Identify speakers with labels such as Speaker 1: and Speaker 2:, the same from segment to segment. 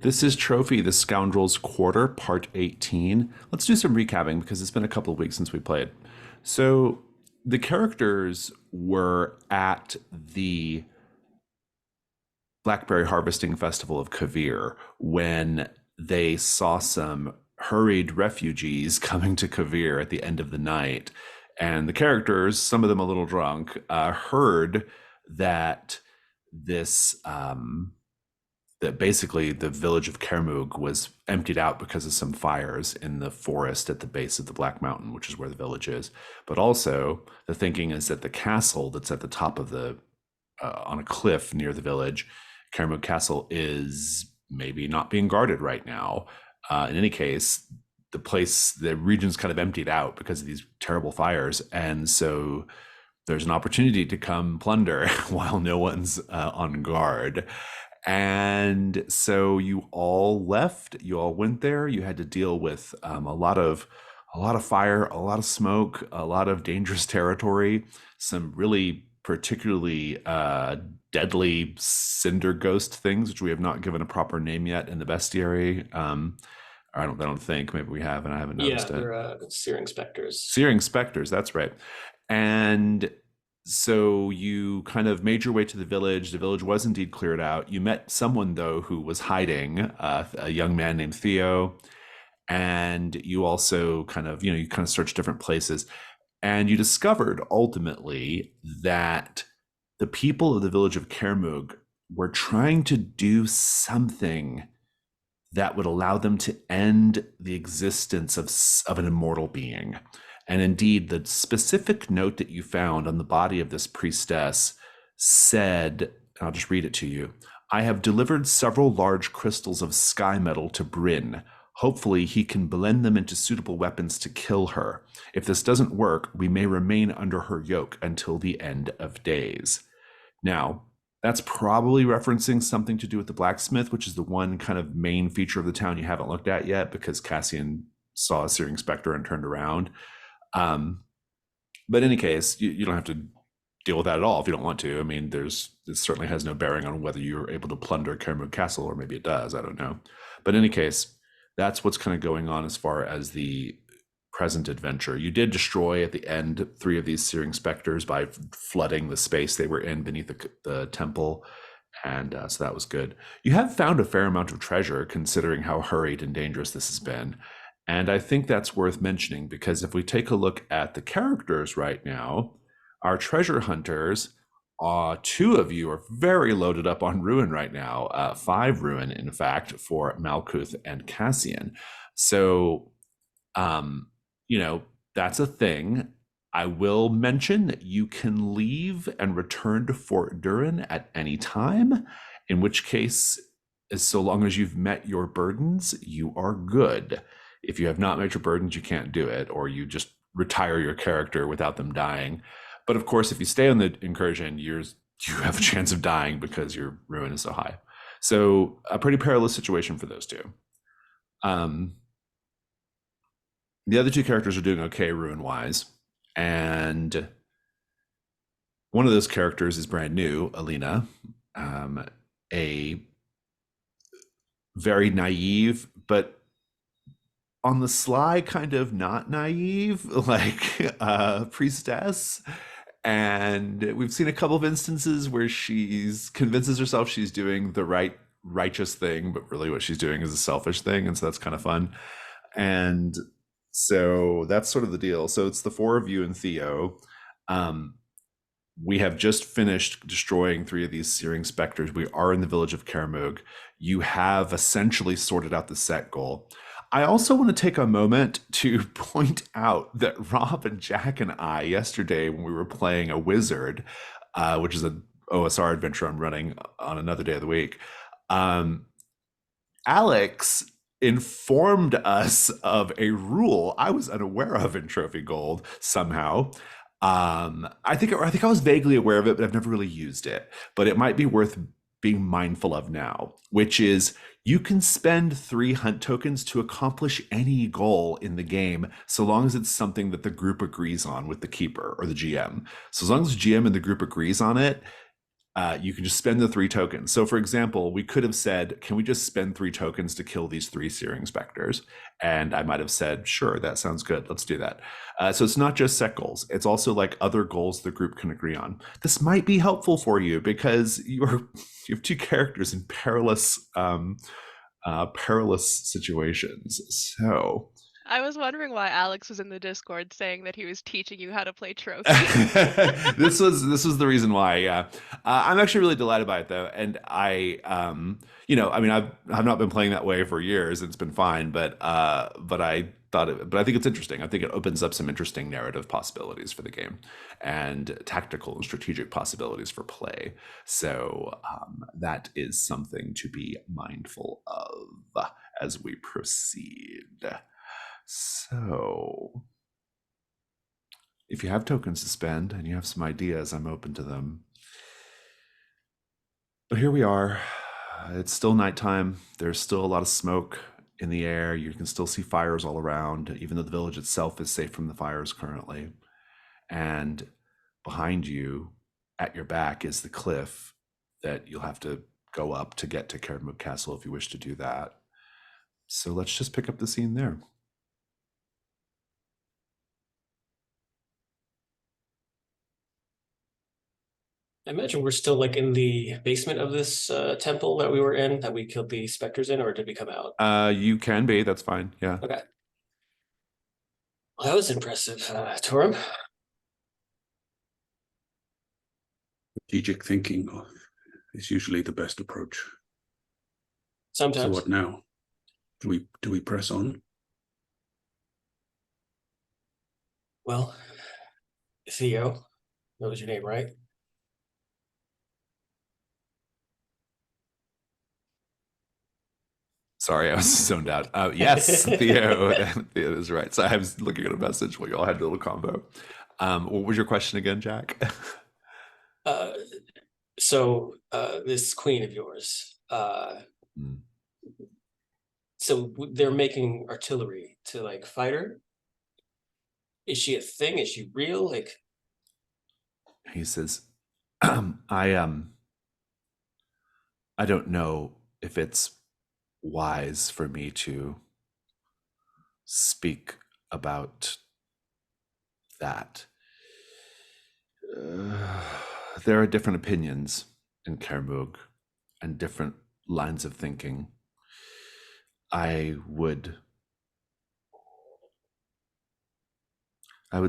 Speaker 1: This is Trophy, the Scoundrel's Quarter, Part 18. Let's do some recapping because it's been a couple of weeks since we played. So, the characters were at the Blackberry Harvesting Festival of Kavir when they saw some hurried refugees coming to Kavir at the end of the night. And the characters, some of them a little drunk, heard that this that basically the village of Kairmough was emptied out because of some fires in the forest at the base of the Black Mountain, which is where the village is. But also, the thinking is that the castle that's at the top of the on a cliff near the village, Kairmough Castle, is maybe not being guarded right now. In any case, the region's kind of emptied out because of these terrible fires, and so there's an opportunity to come plunder while no one's on guard. And so you all left. You all went there. You had to deal with a lot of fire, a lot of smoke, a lot of dangerous territory, some really particularly deadly cinder ghost things, which we have not given a proper name yet in the bestiary. I don't think. Maybe we have, and I haven't
Speaker 2: Yeah,
Speaker 1: noticed it.
Speaker 2: they're searing specters.
Speaker 1: Searing specters. That's right. And so you kind of made your way to the village. The village was indeed cleared out. You met someone, though, who was hiding, a young man named Theo. And you also you kind of searched different places. And you discovered ultimately that the people of the village of Kairmough were trying to do something that would allow them to end the existence of an immortal being. And indeed, the specific note that you found on the body of this priestess said, I'll just read it to you. I have delivered several large crystals of sky metal to Bryn. Hopefully, he can blend them into suitable weapons to kill her. If this doesn't work, we may remain under her yoke until the end of days. Now, that's probably referencing something to do with the blacksmith, which is the one kind of main feature of the town you haven't looked at yet because Cassian saw a searing specter and turned around. But in any case, you don't have to deal with that at all if you don't want to. I mean, it certainly has no bearing on whether you're able to plunder Kairmough Castle, or maybe it does. I don't know. But in any case, that's what's kind of going on as far as the present adventure. You did destroy at the end 3 of these searing specters by flooding the space they were in beneath the temple, and so that was good. You have found a fair amount of treasure considering how hurried and dangerous this has been, and I think that's worth mentioning because if we take a look at the characters right now, our treasure hunters, 2 of you are very loaded up on ruin right now, 5 ruin in fact for Malkuth and Cassian. So that's a thing. I will mention that you can leave and return to Fort Durin at any time, in which case, as so long as you've met your burdens, you are good. If you have not met your burdens, you can't do it, or you just retire your character without them dying. But of course, if you stay on the incursion, you have a chance of dying because your ruin is so high. So a pretty perilous situation for those 2. The other 2 characters are doing okay ruin-wise, and one of those characters is brand new, Alina, a very naive, but on the sly kind of not naive, like priestess. And we've seen a couple of instances where she's convinces herself she's doing the righteous thing, but really what she's doing is a selfish thing, and so that's kind of fun. And so that's sort of the deal. So it's the 4 of you and Theo. We have just finished destroying 3 of these searing specters. We are in the village of Kairmough. You have essentially sorted out the set goal. I also want to take a moment to point out that Rob and Jack and I, yesterday when we were playing a wizard, which is an OSR adventure I'm running on another day of the week, Alex informed us of a rule I was unaware of in Trophy Gold somehow. I think I was vaguely aware of it, but I've never really used it. But it might be worth being mindful of now, which is you can spend 3 hunt tokens to accomplish any goal in the game, so long as it's something that the group agrees on with the keeper or the GM. So as long as the GM and the group agrees on it, You can just spend the 3 tokens. So, for example, we could have said, "Can we just spend 3 tokens to kill these 3 searing specters?" And I might have said, "Sure, that sounds good. Let's do that." So it's not just set goals; it's also like other goals the group can agree on. This might be helpful for you because you have 2 characters in perilous situations. So
Speaker 2: I was wondering why Alex was in the Discord saying that he was teaching you how to play trophy.
Speaker 1: this was the reason why. Yeah, I'm actually really delighted by it though, and I mean, I've not been playing that way for years. It's been fine, but I think it's interesting. I think it opens up some interesting narrative possibilities for the game, and tactical and strategic possibilities for play. So that is something to be mindful of as we proceed. So if you have tokens to spend and you have some ideas, I'm open to them. But here we are. It's still nighttime. There's still a lot of smoke in the air. You can still see fires all around, even though the village itself is safe from the fires currently. And behind you, at your back, is the cliff that you'll have to go up to get to Kairmough Castle if you wish to do that. So let's just pick up the scene there.
Speaker 3: I imagine we're still like in the basement of this temple that we were in, that we killed the specters in, or did we come out?
Speaker 1: You can be. That's fine. Yeah.
Speaker 3: Okay. Well, that was impressive, Torum.
Speaker 4: Strategic thinking is usually the best approach. So
Speaker 3: Sometimes.
Speaker 4: what now? Do we press on?
Speaker 3: Well, Theo, that was your name, right?
Speaker 1: Sorry, I was zoned out. Yes, Theo. Theo is right. So I was looking at a message while you all had a little combo. What was your question again, Jack?
Speaker 3: Uh, so this queen of yours,
Speaker 1: Hmm.
Speaker 3: so they're making artillery to like fight her. Is she a thing? Is she real? Like,
Speaker 1: He says, I I don't know if it's wise for me to speak about that. There are different opinions in Kairmough and different lines of thinking. I would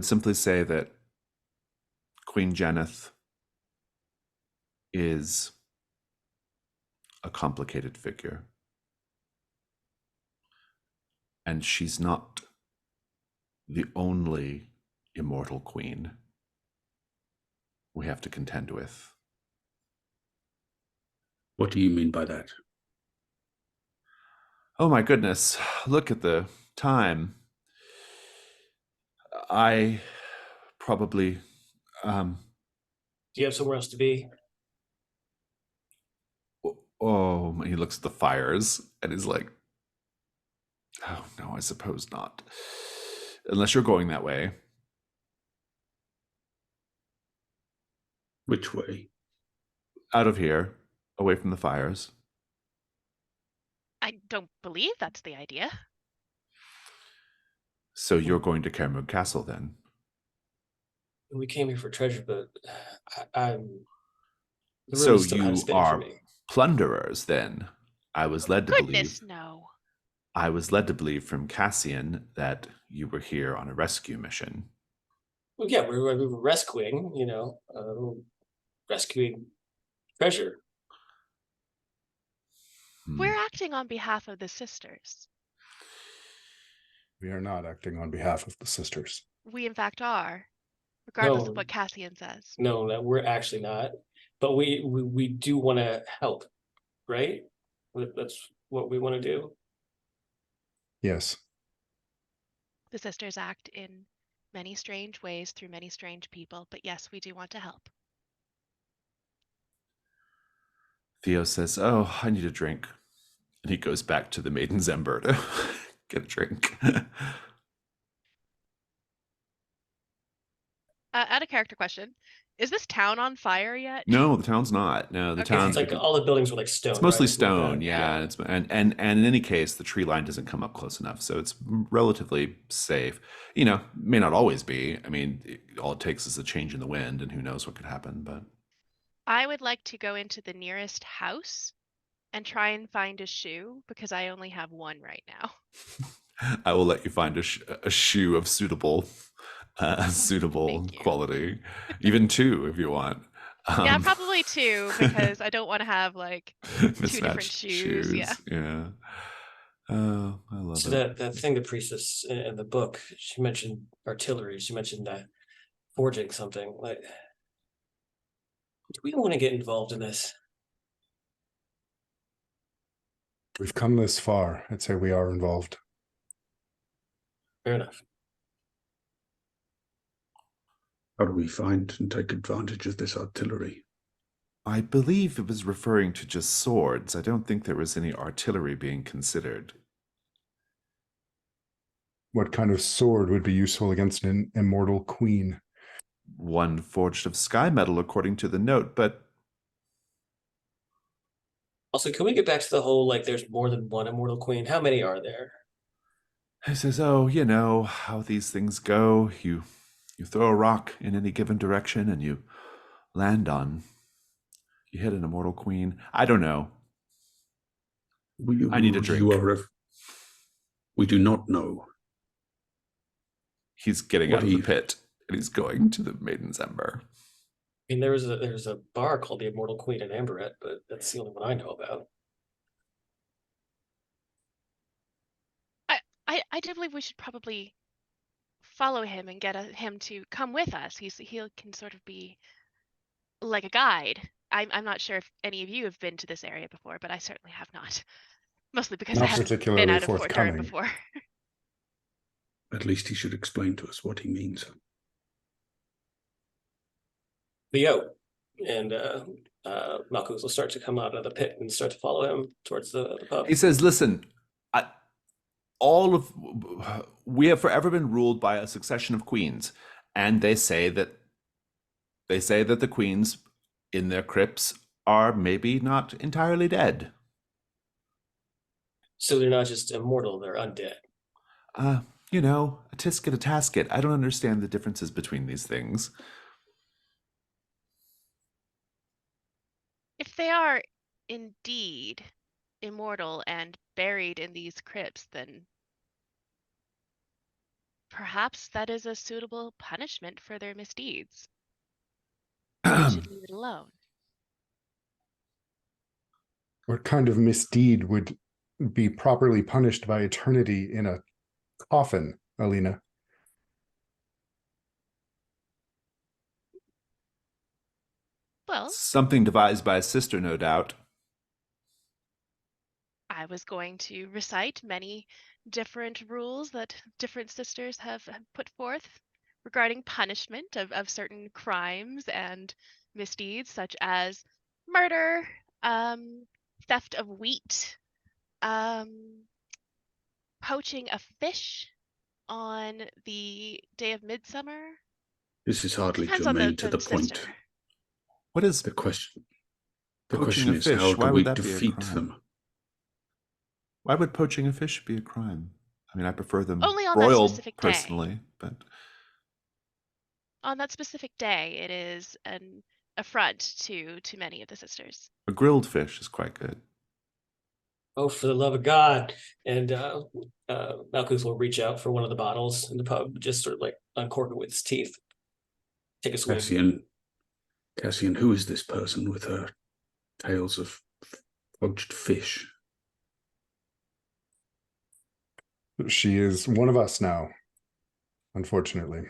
Speaker 1: simply say that Queen Janeth is a complicated figure. And she's not the only immortal queen we have to contend with.
Speaker 4: What do you mean by that?
Speaker 1: Oh my goodness, look at the time. I probably
Speaker 3: do you have somewhere else to be?
Speaker 1: oh, he looks at the fires and is like, oh no, I suppose not. Unless you're going that way.
Speaker 4: Which way?
Speaker 1: Out of here, away from the fires.
Speaker 2: I don't believe that's the idea.
Speaker 1: So you're going to Kairmough Castle then?
Speaker 3: We came here for treasure, but I'm. The room
Speaker 1: So
Speaker 3: is still kind of
Speaker 1: you
Speaker 3: spinning for
Speaker 1: are
Speaker 3: me.
Speaker 1: plunderers then? I was led to believe.
Speaker 2: Goodness, no.
Speaker 1: I was led to believe from Cassian that you were here on a rescue mission.
Speaker 3: Well, yeah, we were rescuing, rescuing treasure.
Speaker 2: We're acting on behalf of the sisters.
Speaker 5: We are not acting on behalf of the sisters.
Speaker 2: We, in fact, are, regardless of
Speaker 3: No,
Speaker 2: what Cassian says.
Speaker 3: no, that we're actually not. But we do want to help, right? That's what we want to do.
Speaker 5: Yes.
Speaker 2: The sisters act in many strange ways through many strange people, but yes, we do want to help.
Speaker 1: Theo says, "Oh, I need a drink." And he goes back to the Maiden's Ember to get a drink.
Speaker 2: Add a character question. Is this town on fire yet?
Speaker 1: No, the town's not. No, the
Speaker 2: Okay.
Speaker 3: Because
Speaker 1: town.
Speaker 3: it's like all the buildings were like stone.
Speaker 1: It's mostly
Speaker 3: right? Something like
Speaker 1: stone,
Speaker 3: that.
Speaker 1: yeah. And in any case, the tree line doesn't come up close enough, so it's relatively safe. You know, may not always be. I mean, all it takes is a change in the wind, and who knows what could happen. But
Speaker 2: I would like to go into the nearest house and try and find a shoe because I only have one right now.
Speaker 1: I will let you find a shoe of suitable
Speaker 2: Thank you.
Speaker 1: quality, even two if you want.
Speaker 2: Yeah, probably two because I don't want to have like two different
Speaker 1: mismatched
Speaker 2: shoes. Yeah.
Speaker 1: Yeah. Oh, I love
Speaker 3: So
Speaker 1: it.
Speaker 3: that thing, the priestess in the book, she mentioned artillery. She mentioned forging something. Like, do we want to get involved in this?
Speaker 5: We've come this far. I'd say we are involved.
Speaker 3: Fair enough.
Speaker 4: How do we find and take advantage of this artillery?
Speaker 1: I believe it was referring to just swords. I don't think there was any artillery being considered.
Speaker 5: What kind of sword would be useful against an immortal queen?
Speaker 1: One forged of sky metal, according to the note, but
Speaker 3: Also, can we get back to the whole like there's more than one immortal queen? How many are there?
Speaker 1: he says, "Oh, you know how these things go. You throw a rock in any given direction, and you land on. You hit an immortal queen. I don't know. I need a drink."
Speaker 4: We do not know.
Speaker 1: He's getting
Speaker 4: What
Speaker 1: out of
Speaker 4: do
Speaker 1: the
Speaker 4: you-
Speaker 1: pit, and he's going to the Maiden's Ember.
Speaker 3: I mean, there's a bar called the Immortal Queen in Amberette, but that's the only one I know about.
Speaker 2: I do believe we should probably follow him and get him to come with us. He can sort of be like a guide. I'm not sure if any of you have been to this area before, but I certainly have not. Mostly because I
Speaker 5: Not
Speaker 2: haven't been
Speaker 5: particularly
Speaker 2: out of Fort Durham
Speaker 5: forthcoming.
Speaker 2: before.
Speaker 4: At least he should explain to us what he means.
Speaker 3: Theo and Malchus will start to come out of the pit and start to follow him towards the pub.
Speaker 1: He says, "Listen, we have forever been ruled by a succession of queens, and they say that the queens in their crypts are maybe not entirely dead.
Speaker 3: So they're not just immortal, they're undead.
Speaker 1: You know, a tisket, a tasket. I don't understand the differences between these things."
Speaker 2: If they are indeed immortal and buried in these crypts, then perhaps that is a suitable punishment for their misdeeds. We should leave it alone.
Speaker 5: What kind of misdeed would be properly punished by eternity in a coffin, Alina?
Speaker 2: Well,
Speaker 1: Something devised by a sister, no doubt.
Speaker 2: I was going to recite many different rules that different sisters have put forth regarding punishment of certain crimes and misdeeds, such as murder, theft of wheat, poaching a fish on the day of midsummer.
Speaker 4: This is hardly
Speaker 2: Depends on
Speaker 4: germane to the
Speaker 2: sister.
Speaker 4: point.
Speaker 1: What is
Speaker 4: The question. The
Speaker 1: poaching
Speaker 4: question
Speaker 1: a
Speaker 4: is,
Speaker 1: fish?
Speaker 4: how
Speaker 1: Why
Speaker 4: do
Speaker 1: would
Speaker 4: we
Speaker 1: that be a
Speaker 4: defeat
Speaker 1: crime?
Speaker 4: them?
Speaker 1: Why would poaching a fish be a crime? I mean, I prefer them
Speaker 2: Only on that
Speaker 1: broiled
Speaker 2: specific day.
Speaker 1: personally, but
Speaker 2: On that specific day, it is an affront to many of the sisters.
Speaker 1: a grilled fish is quite good.
Speaker 3: Oh, for the love of God. And Malchus will reach out for one of the bottles in the pub, just sort of like uncork it with his teeth. Take a swig.
Speaker 4: Cassian, who is this person with her tales of poached fish?
Speaker 5: She is one of us now, unfortunately.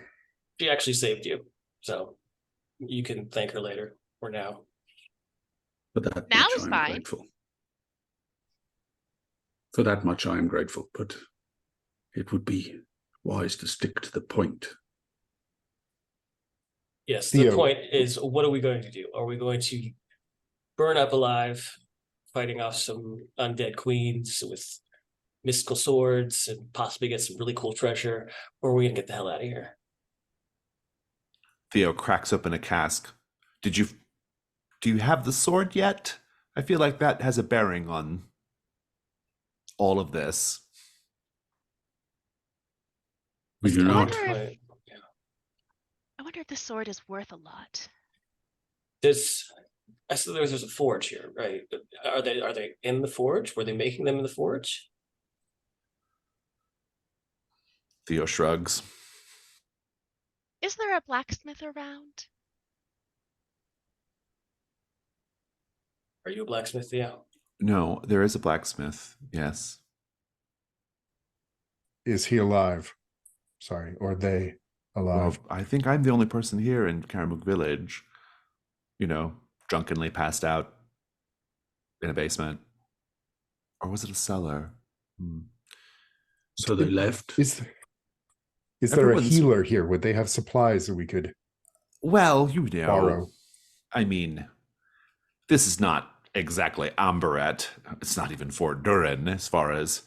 Speaker 3: She actually saved you, so you can thank her later or now.
Speaker 4: For that
Speaker 2: Now
Speaker 4: much
Speaker 2: is
Speaker 4: I am
Speaker 2: fine.
Speaker 4: grateful. For that much I am grateful, but it would be wise to stick to the point.
Speaker 3: Yes,
Speaker 5: Theo.
Speaker 3: the point is, what are we going to do? Are we going to burn up alive, fighting off some undead queens with mystical swords and possibly get some really cool treasure, or are we gonna get the hell out of here?
Speaker 1: Theo cracks open a cask. Do you have the sword yet? I feel like that has a bearing on all of this.
Speaker 4: We do
Speaker 2: I
Speaker 4: not.
Speaker 2: wonder if
Speaker 3: Right.
Speaker 2: I wonder if the sword is worth a lot.
Speaker 3: I saw there's a forge here, right? Are they in the forge? Were they making them in the forge?
Speaker 1: Theo shrugs.
Speaker 2: Is there a blacksmith around?
Speaker 3: Are you a blacksmith, Theo?
Speaker 1: No, there is a blacksmith. Yes.
Speaker 5: Is he alive? Sorry, or they
Speaker 1: Well,
Speaker 5: alive?
Speaker 1: I think I'm the only person here in Kairmough Village, drunkenly passed out in a basement. Or was it a cellar?
Speaker 4: So they left.
Speaker 5: Is there a
Speaker 1: Everyone's-
Speaker 5: healer here? Would they have supplies that we could
Speaker 1: Well,
Speaker 5: borrow?
Speaker 1: I mean, this is not exactly Amberet. It's not even Fort Durin as far as,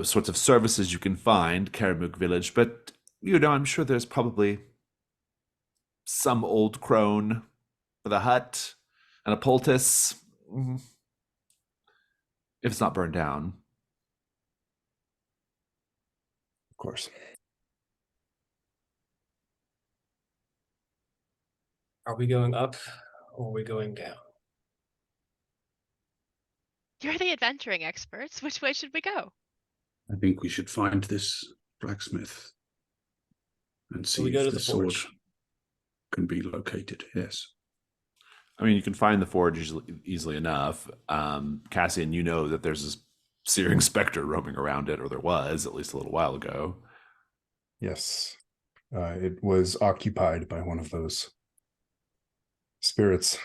Speaker 1: sorts of services you can find, Kairmough Village. But, I'm sure there's probably some old crone with a hut and a poultice. If it's not burned down.
Speaker 5: Of course.
Speaker 3: Are we going up or are we going down?
Speaker 2: You're the adventuring experts. Which way should we go?
Speaker 4: I think we should find this blacksmith and
Speaker 3: So we
Speaker 4: see
Speaker 3: go to
Speaker 4: if
Speaker 3: the
Speaker 4: the sword
Speaker 3: forge.
Speaker 4: can be located. Yes.
Speaker 1: I mean, you can find the forge easily enough. Cassian, you know that there's this searing specter roaming around it, or there was at least a little while ago.
Speaker 5: Yes. It was occupied by one of those spirits.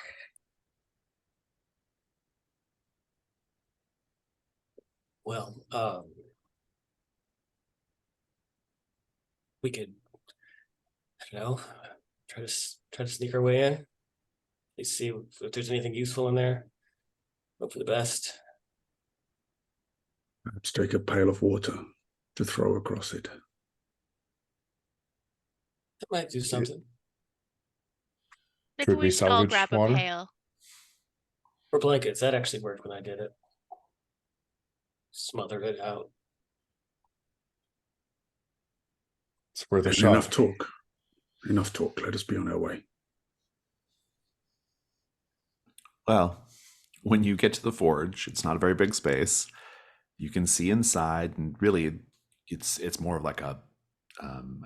Speaker 3: Well, we could, I don't know, try to sneak our way in. Let's see if there's anything useful in there. Hope for the best.
Speaker 4: Perhaps take a pail of water to throw across it.
Speaker 3: That might do something.
Speaker 2: Maybe
Speaker 5: Could we
Speaker 2: we should all
Speaker 5: salvage
Speaker 2: grab
Speaker 5: water?
Speaker 2: a pail.
Speaker 3: Or blankets. That actually worked when I did it. Smothered it out.
Speaker 5: It's worth a
Speaker 4: And
Speaker 5: shot.
Speaker 4: enough talk. Enough talk. Let us be on our way.
Speaker 1: Well, when you get to the forge, it's not a very big space. You can see inside, and really, it's more of like a,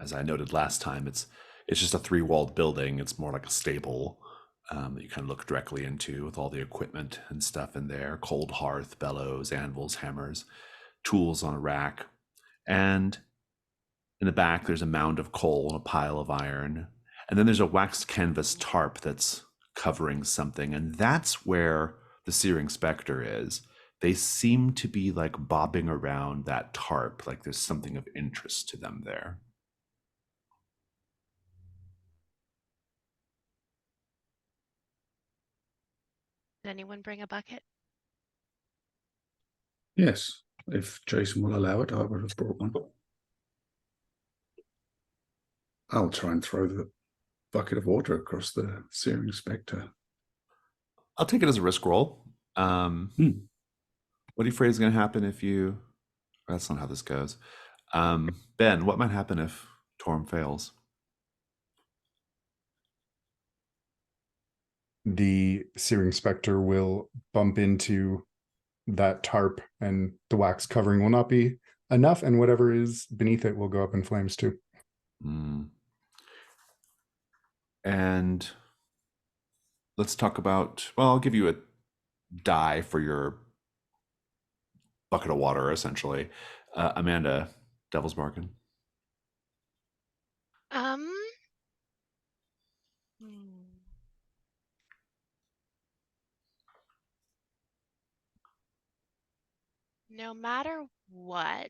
Speaker 1: as I noted last time, it's just a 3-walled building. It's more like a stable that you kind of look directly into with all the equipment and stuff in there: cold hearth, bellows, anvils, hammers, tools on a rack, and in the back there's a mound of coal and a pile of iron, and then there's a waxed canvas tarp that's covering something, and that's where the searing specter is. They seem to be like bobbing around that tarp, like there's something of interest to them there.
Speaker 2: Did anyone bring a bucket?
Speaker 4: Yes. If Jason will allow it, I would have brought one. I'll try and throw the bucket of water across the searing spectre.
Speaker 1: I'll take it as a risk roll. What are you afraid is going to happen if you... That's not how this goes. Ben, what might happen if Torm fails?
Speaker 5: The searing specter will bump into that tarp, and the wax covering will not be enough, and whatever is beneath it will go up in flames too.
Speaker 1: And let's talk about, well, I'll give you a die for your bucket of water, essentially. Amanda, Devil's Bargain.
Speaker 2: No matter what,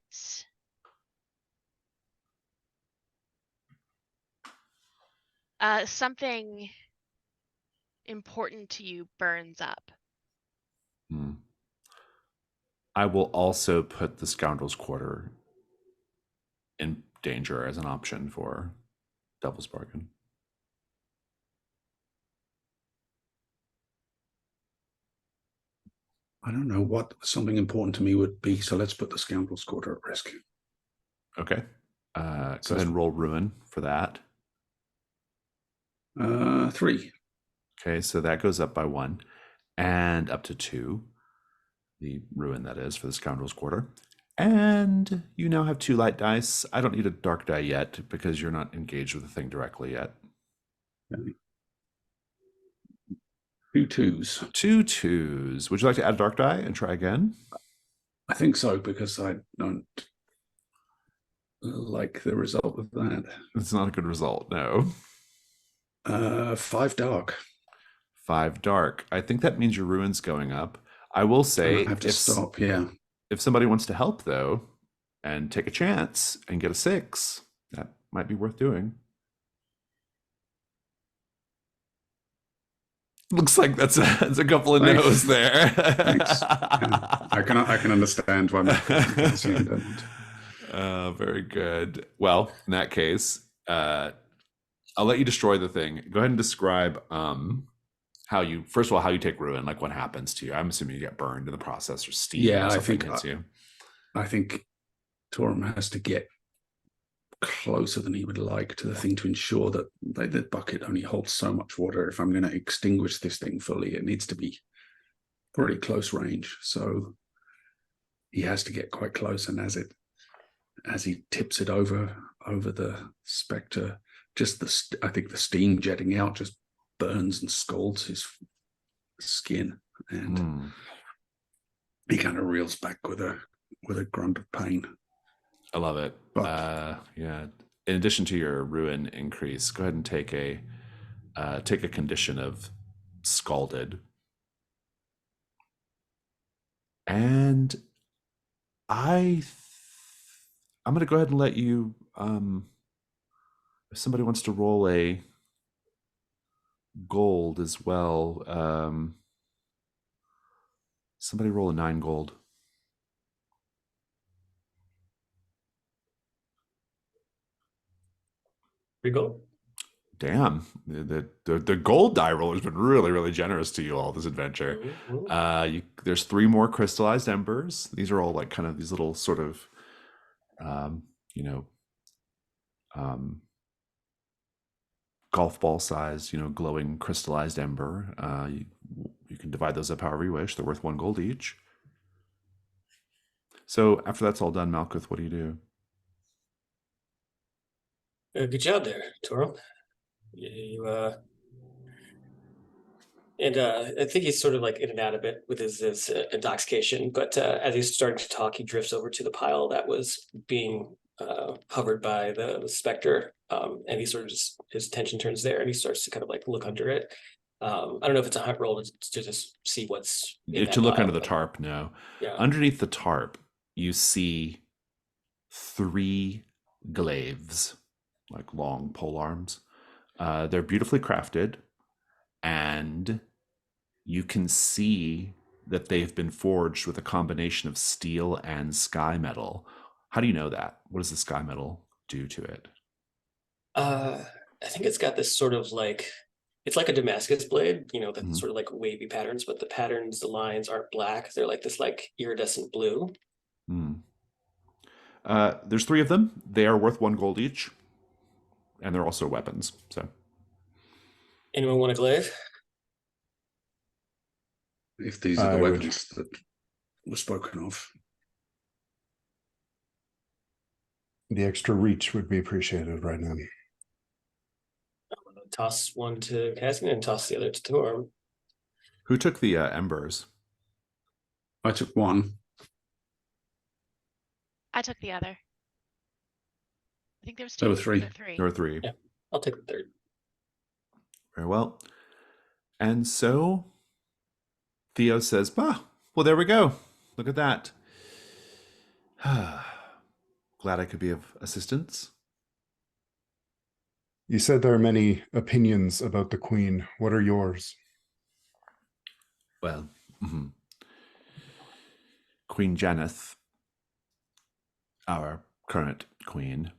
Speaker 2: something important to you burns up.
Speaker 1: I will also put the Scoundrel's Quarter in danger as an option for Devil's Bargain.
Speaker 4: I don't know what something important to me would be, so let's put the Scoundrel's Quarter at risk.
Speaker 1: Okay. Go ahead and roll ruin for that.
Speaker 4: 3.
Speaker 1: Okay, so that goes up by 1 and up to 2. The ruin, that is, for the Scoundrel's Quarter. And you now have 2 light dice. I don't need a dark die yet because you're not engaged with the thing directly yet.
Speaker 4: Okay. 2 2s.
Speaker 1: 2 2s. Would you like to add a dark die and try again?
Speaker 4: I think so, because I don't like the result of that.
Speaker 1: It's not a good result, no.
Speaker 4: 5 dark.
Speaker 1: 5 dark. I think that means your ruin's going up. I will say,
Speaker 4: I have to stop, yeah.
Speaker 1: If somebody wants to help, though, and take a chance and get a 6, that might be worth doing. Looks like that's a couple of
Speaker 4: Thanks.
Speaker 1: no's there.
Speaker 4: Thanks. Yeah. I can understand why Cassian don't.
Speaker 1: Very good. Well, in that case, I'll let you destroy the thing. Go ahead and describe how you, first of all, how you take ruin, like what happens to you. I'm assuming you get burned in the process, or steam.
Speaker 4: Yeah,
Speaker 1: or
Speaker 4: I
Speaker 1: something
Speaker 4: think
Speaker 1: hits you.
Speaker 4: I think Torum has to get closer than he would like to the thing to ensure that the bucket only holds so much water. If I'm going to extinguish this thing fully, it needs to be pretty close range. So he has to get quite close, and as he tips it over the spectre, just I think the steam jetting out just burns and scalds his skin, and he kind of reels back with a grunt of pain.
Speaker 1: I love it.
Speaker 4: But
Speaker 1: yeah. In addition to your ruin increase, go ahead and take a condition of scalded. And I'm going to go ahead and let you, if somebody wants to roll a gold as well, somebody roll a 9 gold.
Speaker 3: Go.
Speaker 1: Damn, the gold die roller has been really, really generous to you all this adventure. There's 3 more crystallized embers. These are all like kind of these little sort of, golf ball sized, glowing crystallized ember. You can divide those up however you wish. They're worth 1 gold each. So after that's all done, Malkuth, what do you do?
Speaker 3: Good job there, Torum. And I think he's sort of like in and out a bit with his intoxication, but as he's starting to talk, he drifts over to the pile that was being hovered by the specter, and he sort of just, his attention turns there, and he starts to kind of like look under it. I don't know if it's a hunt roll to just see what's in
Speaker 1: To look
Speaker 3: pile,
Speaker 1: under the
Speaker 3: but
Speaker 1: tarp. No,
Speaker 3: yeah.
Speaker 1: Underneath the tarp, you see 3 glaives, like long pole arms. They're beautifully crafted, and you can see that they've been forged with a combination of steel and sky metal. How do you know that? What does the sky metal do to it?
Speaker 3: I think it's got this sort of like, it's like a Damascus blade, that sort of like wavy patterns, but the patterns, the lines aren't black. They're like this like iridescent blue.
Speaker 1: There's 3 of them. They are worth 1 gold each, and they're also weapons. So,
Speaker 3: Anyone want a glaive?
Speaker 4: if these are
Speaker 5: I
Speaker 4: the
Speaker 5: would.
Speaker 4: weapons that were spoken of.
Speaker 5: The extra reach would be appreciated right now.
Speaker 3: I'm gonna toss one to Cassian and toss the other to Torum.
Speaker 1: who took the embers?
Speaker 4: I took 1.
Speaker 2: I took the other. I think there was 2.
Speaker 4: There were 3.
Speaker 1: There were 3.
Speaker 3: Yeah. I'll take the third.
Speaker 1: Very well. And so Theo says, well, there we go. Look at that. Glad I could be of assistance.
Speaker 5: You said there are many opinions about the Queen. What are yours?
Speaker 1: Well, Queen Janeth, our current queen,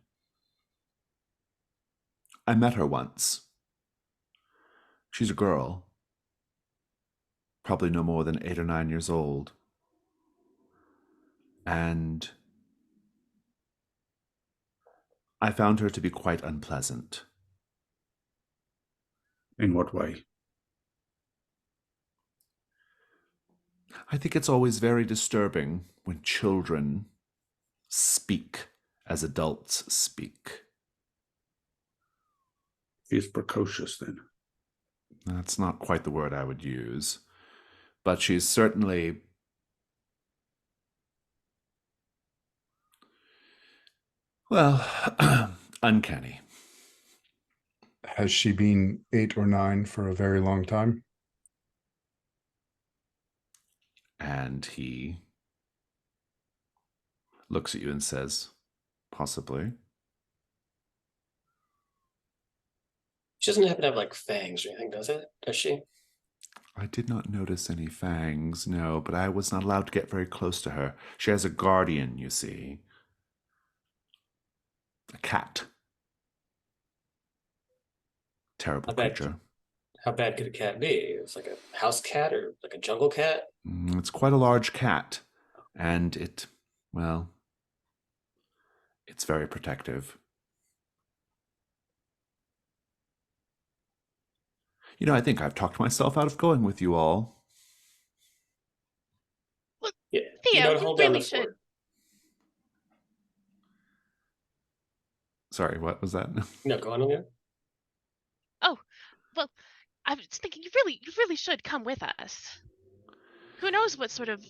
Speaker 1: I met her once. She's a girl, probably no more than 8 or 9 years old. And I found her to be quite unpleasant.
Speaker 4: In what way?
Speaker 1: I think it's always very disturbing when children speak as adults speak.
Speaker 4: Is precocious then?
Speaker 1: That's not quite the word I would use, but she's certainly, well, uncanny.
Speaker 5: Has she been 8 or 9 for a very long time?
Speaker 1: And he looks at you and says, possibly.
Speaker 3: She doesn't happen to have like fangs or anything, does it? Does she?
Speaker 1: I did not notice any fangs, no, but I was not allowed to get very close to her. She has a guardian, you see. A cat. Terrible creature.
Speaker 3: How bad could a cat be? It's like a house cat or like a jungle cat?
Speaker 1: It's quite a large cat. And well, it's very protective. You know, I think I've talked myself out of going with you all.
Speaker 2: Well,
Speaker 3: Yeah.
Speaker 2: Theo,
Speaker 3: You
Speaker 2: you
Speaker 3: hold down
Speaker 2: really
Speaker 3: the
Speaker 2: should.
Speaker 3: fort.
Speaker 1: Sorry, what was that?
Speaker 3: No, go on again.
Speaker 2: Oh, well, I was thinking you really should come with us. Who knows what sort of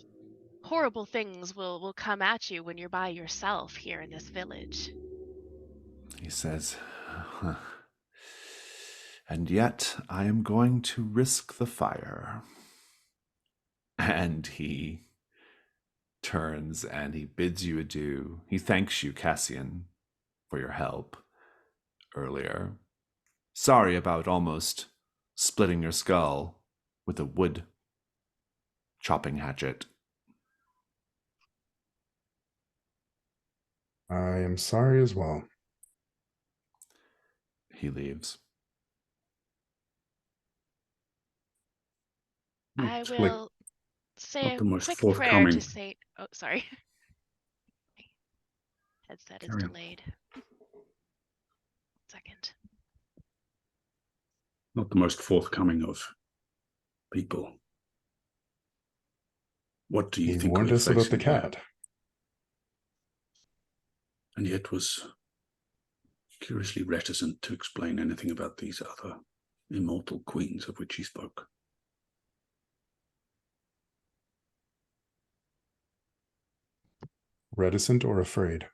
Speaker 2: horrible things will come at you when you're by yourself here in this village.
Speaker 1: He says, and yet I am going to risk the fire. And he turns and he bids you adieu. He thanks you, Cassian, for your help earlier. Sorry about almost splitting your skull with a wood chopping hatchet.
Speaker 5: I am sorry as well.
Speaker 1: He leaves.
Speaker 2: I
Speaker 4: Not
Speaker 2: will say
Speaker 4: not
Speaker 2: a
Speaker 4: the most
Speaker 2: quick prayer
Speaker 4: forthcoming.
Speaker 2: to Saint. Oh, sorry. Headset is
Speaker 4: Carry on.
Speaker 2: delayed. Second.
Speaker 4: Not the most forthcoming of people. What do you
Speaker 5: He
Speaker 4: think
Speaker 5: warned
Speaker 4: we're
Speaker 5: us about the
Speaker 4: facing here?
Speaker 5: cat.
Speaker 4: And yet was curiously reticent to explain anything about these other immortal queens of which he spoke.
Speaker 5: Reticent or afraid?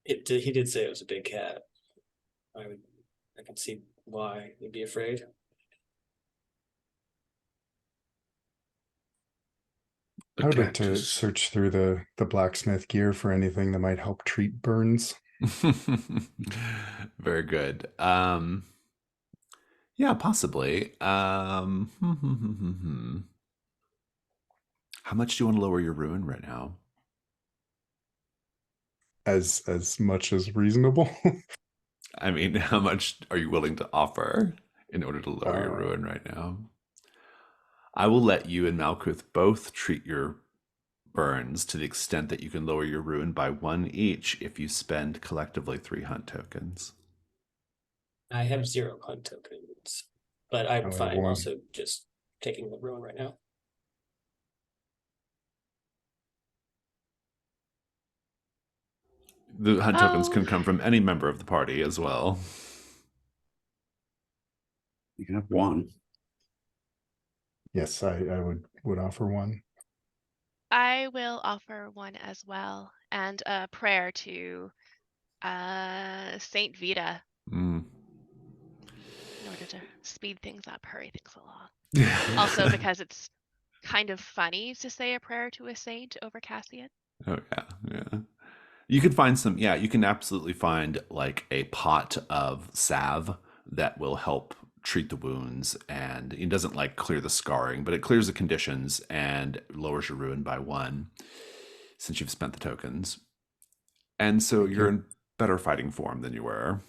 Speaker 3: He did say it was a big cat. I can see why he'd be afraid.
Speaker 5: I would like
Speaker 4: cat
Speaker 5: to
Speaker 4: is
Speaker 5: search through the blacksmith gear for anything that might help treat burns.
Speaker 1: Very good. Yeah, possibly. How much do you want to lower your ruin right now?
Speaker 5: As much as reasonable.
Speaker 1: I mean, how much are you willing to offer in order to lower your ruin right now? I will let you and Malkuth both treat your burns to the extent that you can lower your ruin by 1 each if you spend collectively 3 hunt tokens.
Speaker 3: I have 0 hunt tokens, but I'm
Speaker 5: I have
Speaker 3: fine
Speaker 5: 1.
Speaker 3: also just taking the ruin right now.
Speaker 1: The hunt tokens
Speaker 2: Oh.
Speaker 1: can come from any member of the party as well.
Speaker 4: you can have 1.
Speaker 5: Yes, I would offer 1.
Speaker 2: I will offer 1 as well, and a prayer to Saint Vita in order to speed things up, hurry things along. Also, because it's kind of funny to say a prayer to a saint over Cassian.
Speaker 1: Oh yeah. You can find some, you can absolutely find like a pot of salve that will help treat the wounds, and it doesn't like clear the scarring, but it clears the conditions and lowers your ruin by 1 since you've spent the tokens. And so you're better fighting form than you were.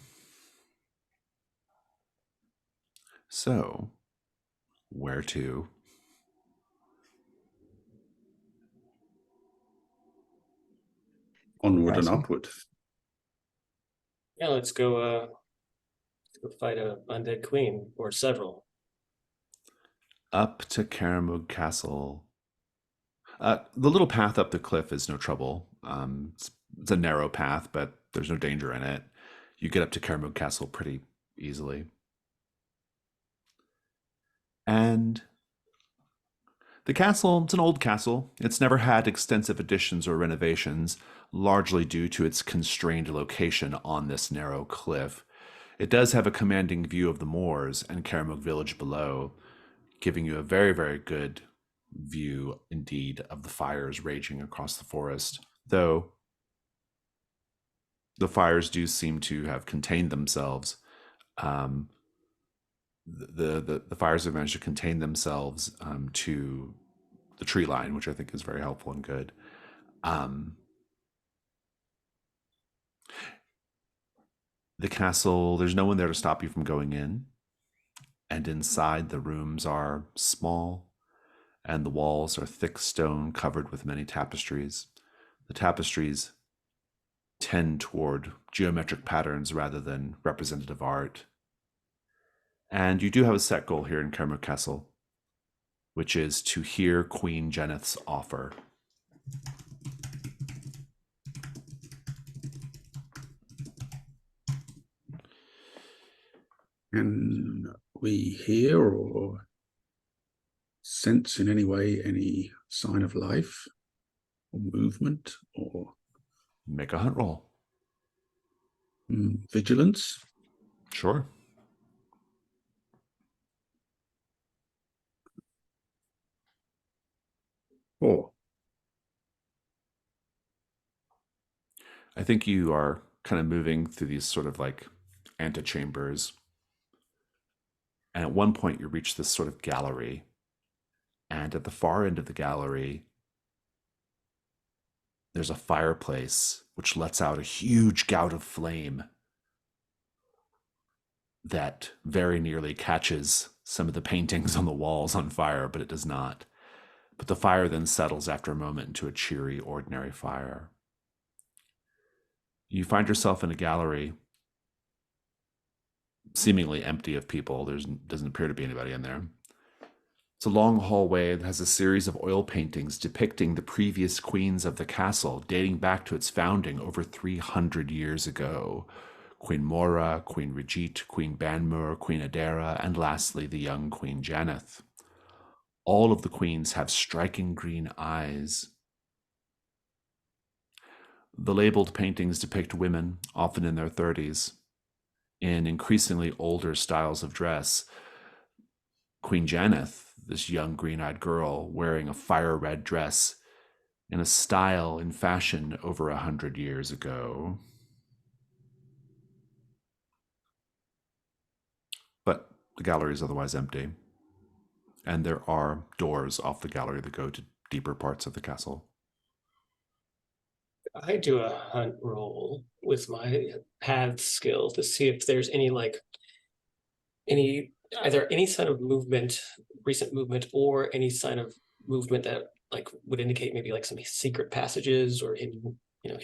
Speaker 1: So, where to?
Speaker 4: Onward and
Speaker 5: Castle.
Speaker 4: upward.
Speaker 3: Yeah, let's go fight a undead queen or several.
Speaker 1: Up to Kairmough Castle. The little path up the cliff is no trouble. It's a narrow path, but there's no danger in it. You get up to Kairmough Castle pretty easily. And the castle, it's an old castle. It's never had extensive additions or renovations, largely due to its constrained location on this narrow cliff. It does have a commanding view of the moors and Kairmough village below, giving you a very, very good view indeed of the fires raging across the forest, though the fires do seem to have contained themselves. The fires have managed to contain themselves to the tree line, which I think is very helpful and good. The castle, there's no one there to stop you from going in. And inside, the rooms are small, and the walls are thick stone covered with many tapestries. The tapestries tend toward geometric patterns rather than representative art. And you do have a set goal here in Kairmough Castle, which is to hear Queen Jeneth's offer.
Speaker 4: Can we hear or sense in any way any sign of life or movement or
Speaker 1: Make a hunt roll.
Speaker 4: vigilance?
Speaker 1: Sure.
Speaker 4: Or
Speaker 1: I think you are kind of moving through these sort of like antechambers. And at one point, you reach this sort of gallery. And at the far end of the gallery, there's a fireplace which lets out a huge gout of flame that very nearly catches some of the paintings on the walls on fire, but it does not. But the fire then settles after a moment into a cheery, ordinary fire. You find yourself in a gallery seemingly empty of people. There doesn't appear to be anybody in there. It's a long hallway that has a series of oil paintings depicting the previous queens of the castle, dating back to its founding over 300 years ago. Queen Mora, Queen Regit, Queen Banmur, Queen Adera, and lastly, the young Queen Janeth. All of the queens have striking green eyes. The labeled paintings depict women, often in their 30s, in increasingly older styles of dress. Queen Janeth, this young green-eyed girl wearing a fire-red dress in a style in fashion over 100 years ago. But the gallery is otherwise empty. And there are doors off the gallery that go to deeper parts of the castle.
Speaker 3: I do a hunt roll with my path skill to see if there's any either any sign of movement, recent movement, or any sign of movement that like would indicate maybe like some secret passages or hidden
Speaker 1: Yeah,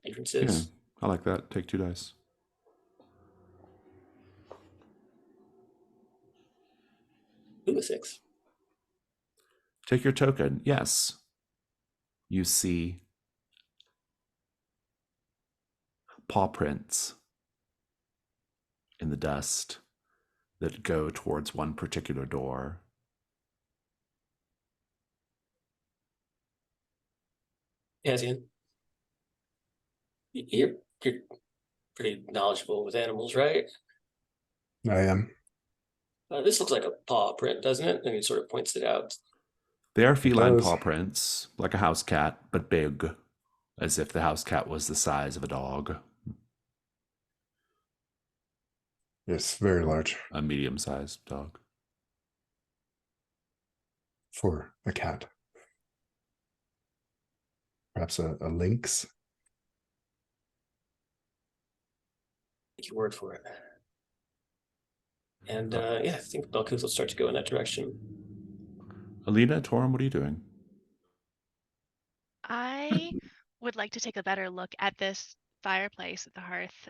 Speaker 3: entrances.
Speaker 1: I like that. Take 2 dice.
Speaker 3: Ooh, a 6.
Speaker 1: Take your token. Yes. You see paw prints in the dust that go towards one particular door.
Speaker 3: Yazian, you're pretty knowledgeable with animals, right?
Speaker 5: I am.
Speaker 3: This looks like a paw print, doesn't it? And he sort of points it out.
Speaker 1: They are feline
Speaker 5: does.
Speaker 1: paw prints, like a house cat, but big, as if the house cat was the size of a dog,
Speaker 5: Yes, very large
Speaker 1: a medium-sized dog.
Speaker 5: for a cat. Perhaps a lynx.
Speaker 3: take your word for it. And yeah, I think Belkuth will start to go in that direction.
Speaker 1: Alina, Torum, what are you doing?
Speaker 2: I would like to take a better look at this fireplace at the hearth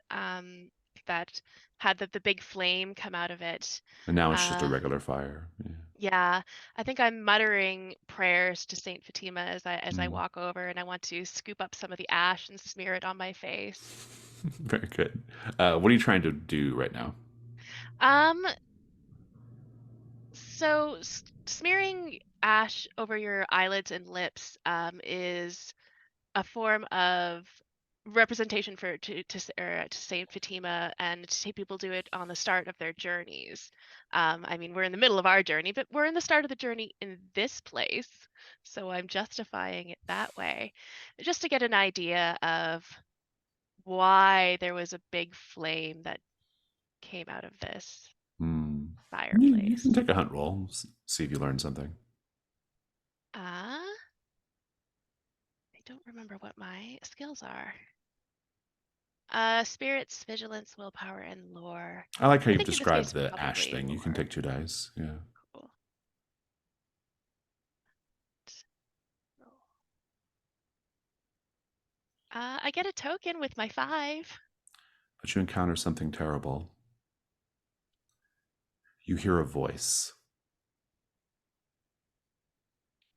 Speaker 2: that had the big flame come out of it.
Speaker 1: And now it's just a
Speaker 2: Uh,
Speaker 1: regular fire. Yeah.
Speaker 2: yeah, I think I'm muttering prayers to Saint Fatima as I
Speaker 1: Mm.
Speaker 2: walk over, and I want to scoop up some of the ash and smear it on my face.
Speaker 1: Very good. What are you trying to do right now?
Speaker 2: So smearing ash over your eyelids and lips is a form of representation for to Saint Fatima, and to see people do it on the start of their journeys. I mean, we're in the middle of our journey, but we're in the start of the journey in this place, so I'm justifying it that way, just to get an idea of why there was a big flame that came out of this
Speaker 1: You
Speaker 2: fireplace.
Speaker 1: can take a hunt roll, see if you learn something.
Speaker 2: I don't remember what my skills are. Spirits, vigilance, willpower, and lore.
Speaker 1: I like how
Speaker 2: I
Speaker 1: you've
Speaker 2: think in this
Speaker 1: described
Speaker 2: case,
Speaker 1: the ash
Speaker 2: probably
Speaker 1: thing. You can
Speaker 2: lore.
Speaker 1: take 2 dice. Yeah.
Speaker 2: Cool. Roll. I get a token with my 5.
Speaker 1: But you encounter something terrible. You hear a voice.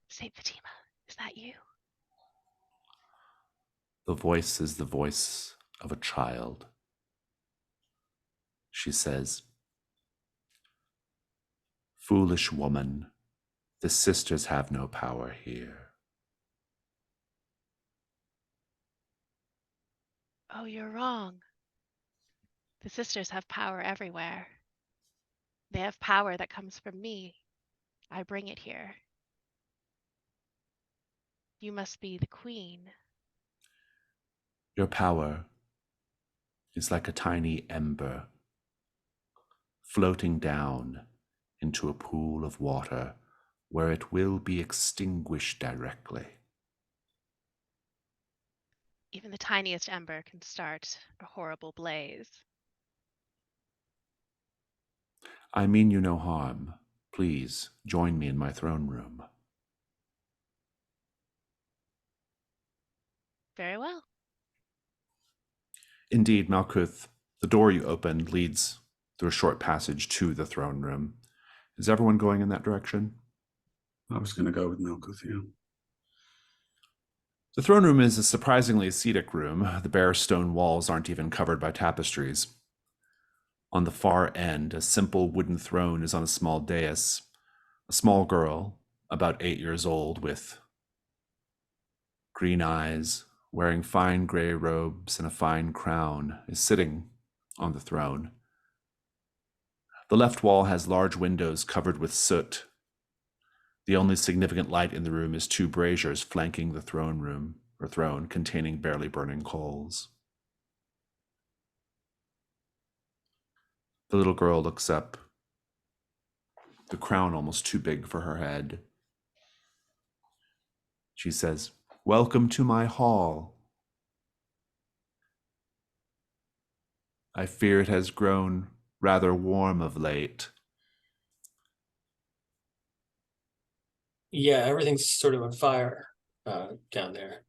Speaker 2: Saint Fatima, is that you?
Speaker 1: The voice is the voice of a child. She says, "Foolish woman, the sisters have no power here."
Speaker 2: Oh, you're wrong. The sisters have power everywhere. They have power that comes from me. I bring it here. You must be the queen.
Speaker 1: Your power is like a tiny ember floating down into a pool of water where it will be extinguished directly.
Speaker 2: Even the tiniest ember can start a horrible blaze.
Speaker 1: I mean you no harm. Please join me in my throne room.
Speaker 2: Very well.
Speaker 1: Indeed, Malkuth, the door you opened leads through a short passage to the throne room. Is everyone going in that direction?
Speaker 4: I was going to go with Malkuth, yeah.
Speaker 1: The throne room is a surprisingly ascetic room. The bare stone walls aren't even covered by tapestries. On the far end, a simple wooden throne is on a small dais. A small girl, about 8 years old, with green eyes, wearing fine gray robes and a fine crown, is sitting on the throne. The left wall has large windows covered with soot. The only significant light in the room is 2 braziers flanking the throne containing barely burning coals. The little girl looks up, the crown almost too big for her head. She says, "Welcome to my hall. I fear it has grown rather warm of late."
Speaker 3: Yeah, everything's sort of on fire down there.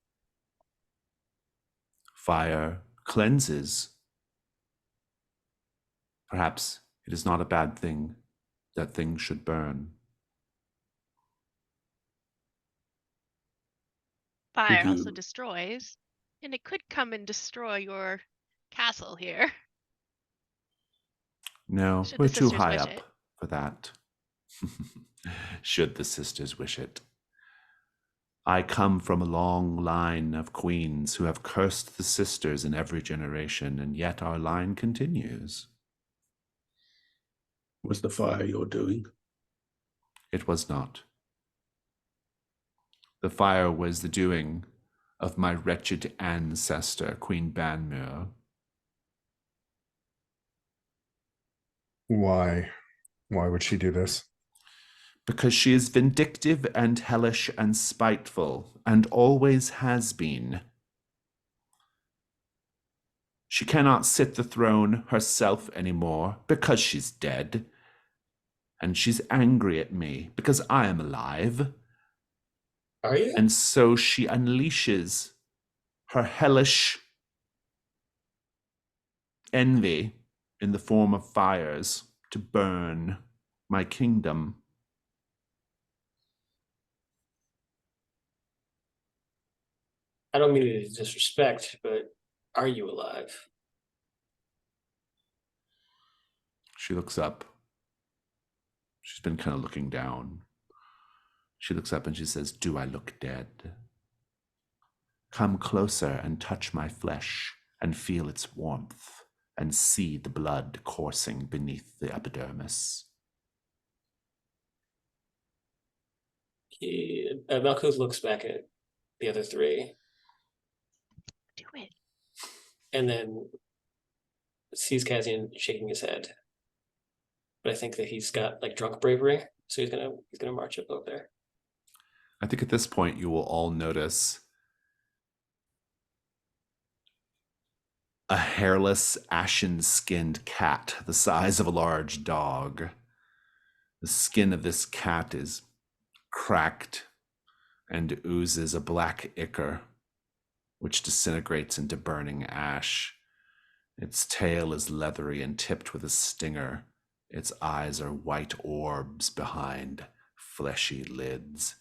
Speaker 1: Fire cleanses. Perhaps it is not a bad thing that things should burn.
Speaker 2: Fire
Speaker 4: Did
Speaker 2: also
Speaker 4: you
Speaker 2: destroys, and it could come and destroy your castle here,
Speaker 1: No,
Speaker 2: should
Speaker 1: we're
Speaker 2: the
Speaker 1: too
Speaker 2: sisters
Speaker 1: high
Speaker 2: wish
Speaker 1: up
Speaker 2: it.
Speaker 1: for that. Should the sisters wish it. I come from a long line of queens who have cursed the sisters in every generation, and yet our line continues.
Speaker 4: was the fire you're doing?
Speaker 1: It was not. The fire was the doing of my wretched ancestor, Queen Banmur.
Speaker 5: Why? Why would she do this?
Speaker 1: Because she is vindictive and hellish and spiteful, and always has been. She cannot sit the throne herself anymore because she's dead. And she's angry at me because I am alive.
Speaker 3: Are you?
Speaker 1: And so she unleashes her hellish envy in the form of fires to burn my kingdom.
Speaker 3: I don't mean it as disrespect, but are you alive?
Speaker 1: She looks up. She's been kind of looking down. She looks up and she says, "Do I look dead? Come closer and touch my flesh and feel its warmth and see the blood coursing beneath the epidermis."
Speaker 3: Malkuth looks back at the other three
Speaker 2: Do it.
Speaker 3: and then sees Kazian shaking his head. But I think that he's got like drunk bravery, so he's gonna march up over there.
Speaker 1: I think at this point you will all notice a hairless, ashen-skinned cat the size of a large dog. The skin of this cat is cracked and oozes a black ichor, which disintegrates into burning ash. Its tail is leathery and tipped with a stinger. Its eyes are white orbs behind fleshy lids.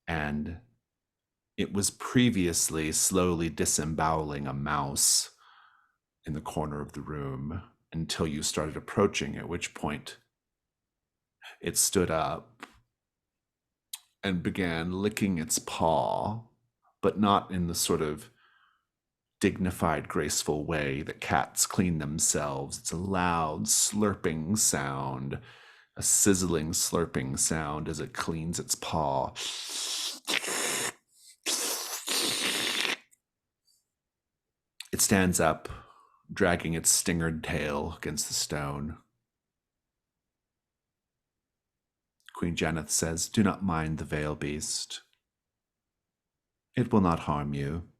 Speaker 1: And it was previously slowly disemboweling a mouse in the corner of the room until you started approaching, at which point it stood up and began licking its paw, but not in the sort of dignified, graceful way that cats clean themselves. It's a loud, slurping sound, a sizzling, slurping sound as it cleans its paw. It stands up, dragging its stingered tail against the stone. Queen Janeth says, "Do not mind the veil beast. It will not harm you,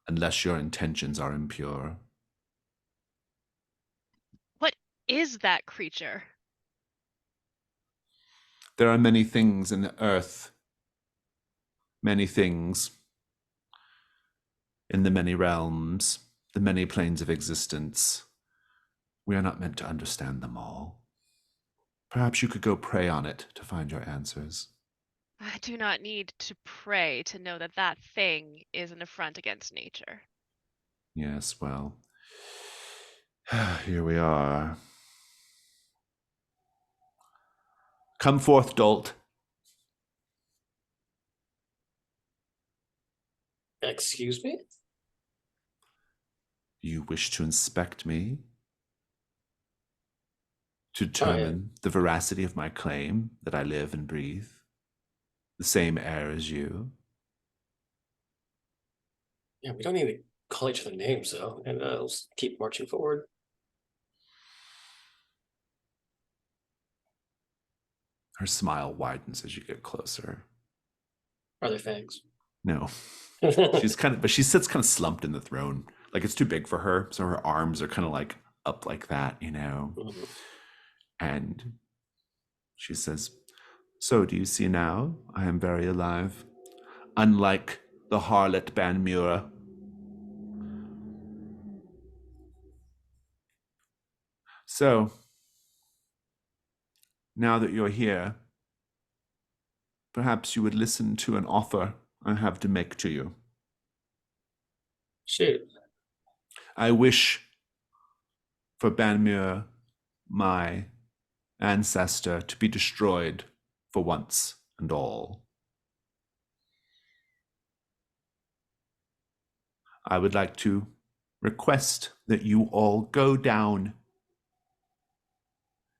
Speaker 1: unless your intentions are impure."
Speaker 2: What is that creature?
Speaker 1: There are many things in the earth, many things in the many realms, the many planes of existence. We are not meant to understand them all. Perhaps you could go prey on it to find your answers.
Speaker 2: I do not need to pray to know that that thing is an affront against nature.
Speaker 1: Yes, well, here we are. Come forth, dolt.
Speaker 3: Excuse me?
Speaker 1: You wish to inspect me? To determine the veracity of my claim that I live and breathe the same air as you?
Speaker 3: Yeah, we don't need to call each other names though, and let's keep marching forward.
Speaker 1: Her smile widens as you get closer.
Speaker 3: Are there fangs?
Speaker 1: No. But she sits kind of slumped in the throne. Like it's too big for her, so her arms are kind of like up like that, you know.
Speaker 3: Mhm.
Speaker 1: And she says, "So do you see now? I am very alive. Unlike the harlot Banmura." So, now that you're here, perhaps you would listen to an offer I have to make to you.
Speaker 3: Shoot.
Speaker 1: I wish for Banmura, my ancestor, to be destroyed for once and all. I would like to request that you all go down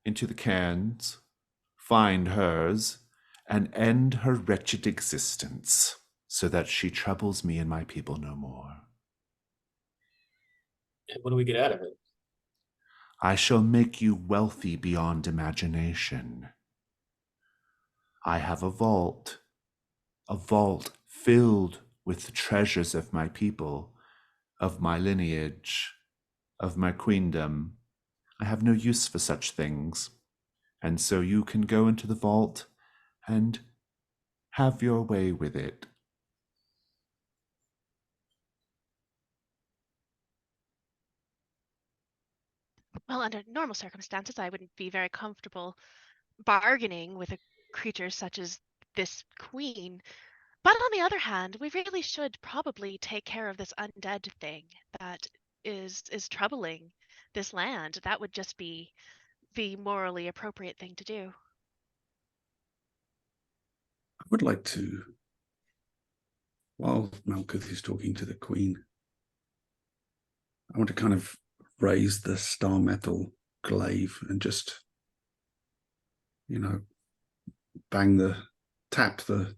Speaker 1: into the cairns, find hers, and end her wretched existence, so that she troubles me and my people no more.
Speaker 3: What do we get out of it?
Speaker 1: I shall make you wealthy beyond imagination. I have a vault filled with the treasures of my people, of my lineage. of my queendom. I have no use for such things. And so you can go into the vault and have your way with it.
Speaker 2: Well, under normal circumstances, I wouldn't be very comfortable bargaining with a creature such as this queen. But on the other hand, we really should probably take care of this undead thing that is troubling this land. That would just be the morally appropriate thing to do.
Speaker 4: I would like to, while Malkuth is talking to the Queen, I want to kind of raise the star metal glaive and just, tap the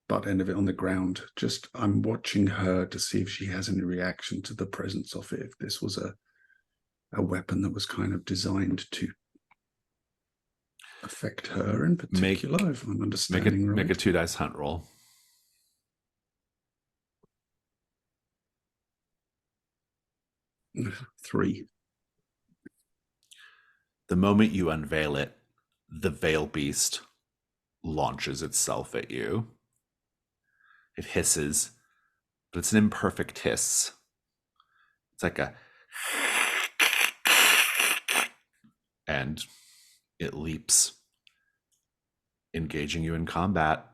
Speaker 4: butt end of it on the ground. Just, I'm watching her to see if she has any reaction to the presence of it. If this was a weapon that was kind of designed to affect her in particular, if I'm understanding right.
Speaker 1: Make a 2 dice hunt roll.
Speaker 4: Three.
Speaker 1: The moment you unveil it, the veil beast launches itself at you. It hisses, but it's an imperfect hiss. It's like a... And it leaps, engaging you in combat.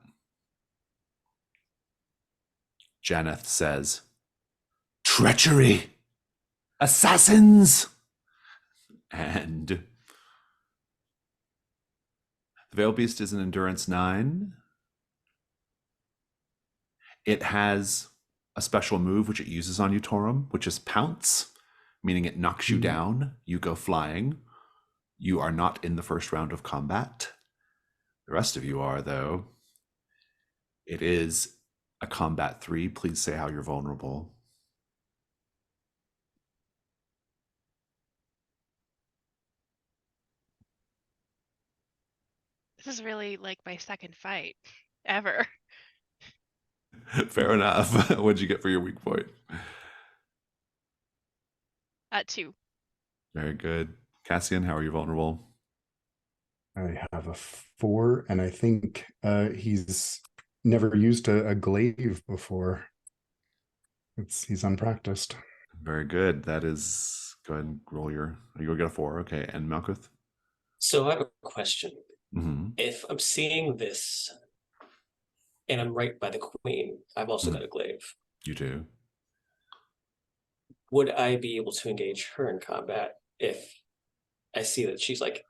Speaker 1: Janeth says, "Treachery! Assassins!" And the Veil Beast is an endurance 9. It has a special move which it uses on you, Torum, which is Pounce, meaning it knocks you down. You go flying. You are not in the first round of combat. The rest of you are, though. It is a combat 3. Please say how you're vulnerable.
Speaker 2: This is really like my second fight ever.
Speaker 1: Fair enough. What'd you get for your weak point?
Speaker 2: At 2.
Speaker 1: Very good. Cassian, how are you vulnerable?
Speaker 5: I have a 4, and I think he's never used a glaive before. He's unpracticed.
Speaker 1: Very good. That is, go ahead and roll your, you go get a 4. Okay. And Malkuth?
Speaker 3: So I have a question.
Speaker 1: Mm-hmm.
Speaker 3: If I'm seeing this and I'm right by the queen, I've also got a glaive.
Speaker 1: You do.
Speaker 3: Would I be able to engage her in combat if I see that she's like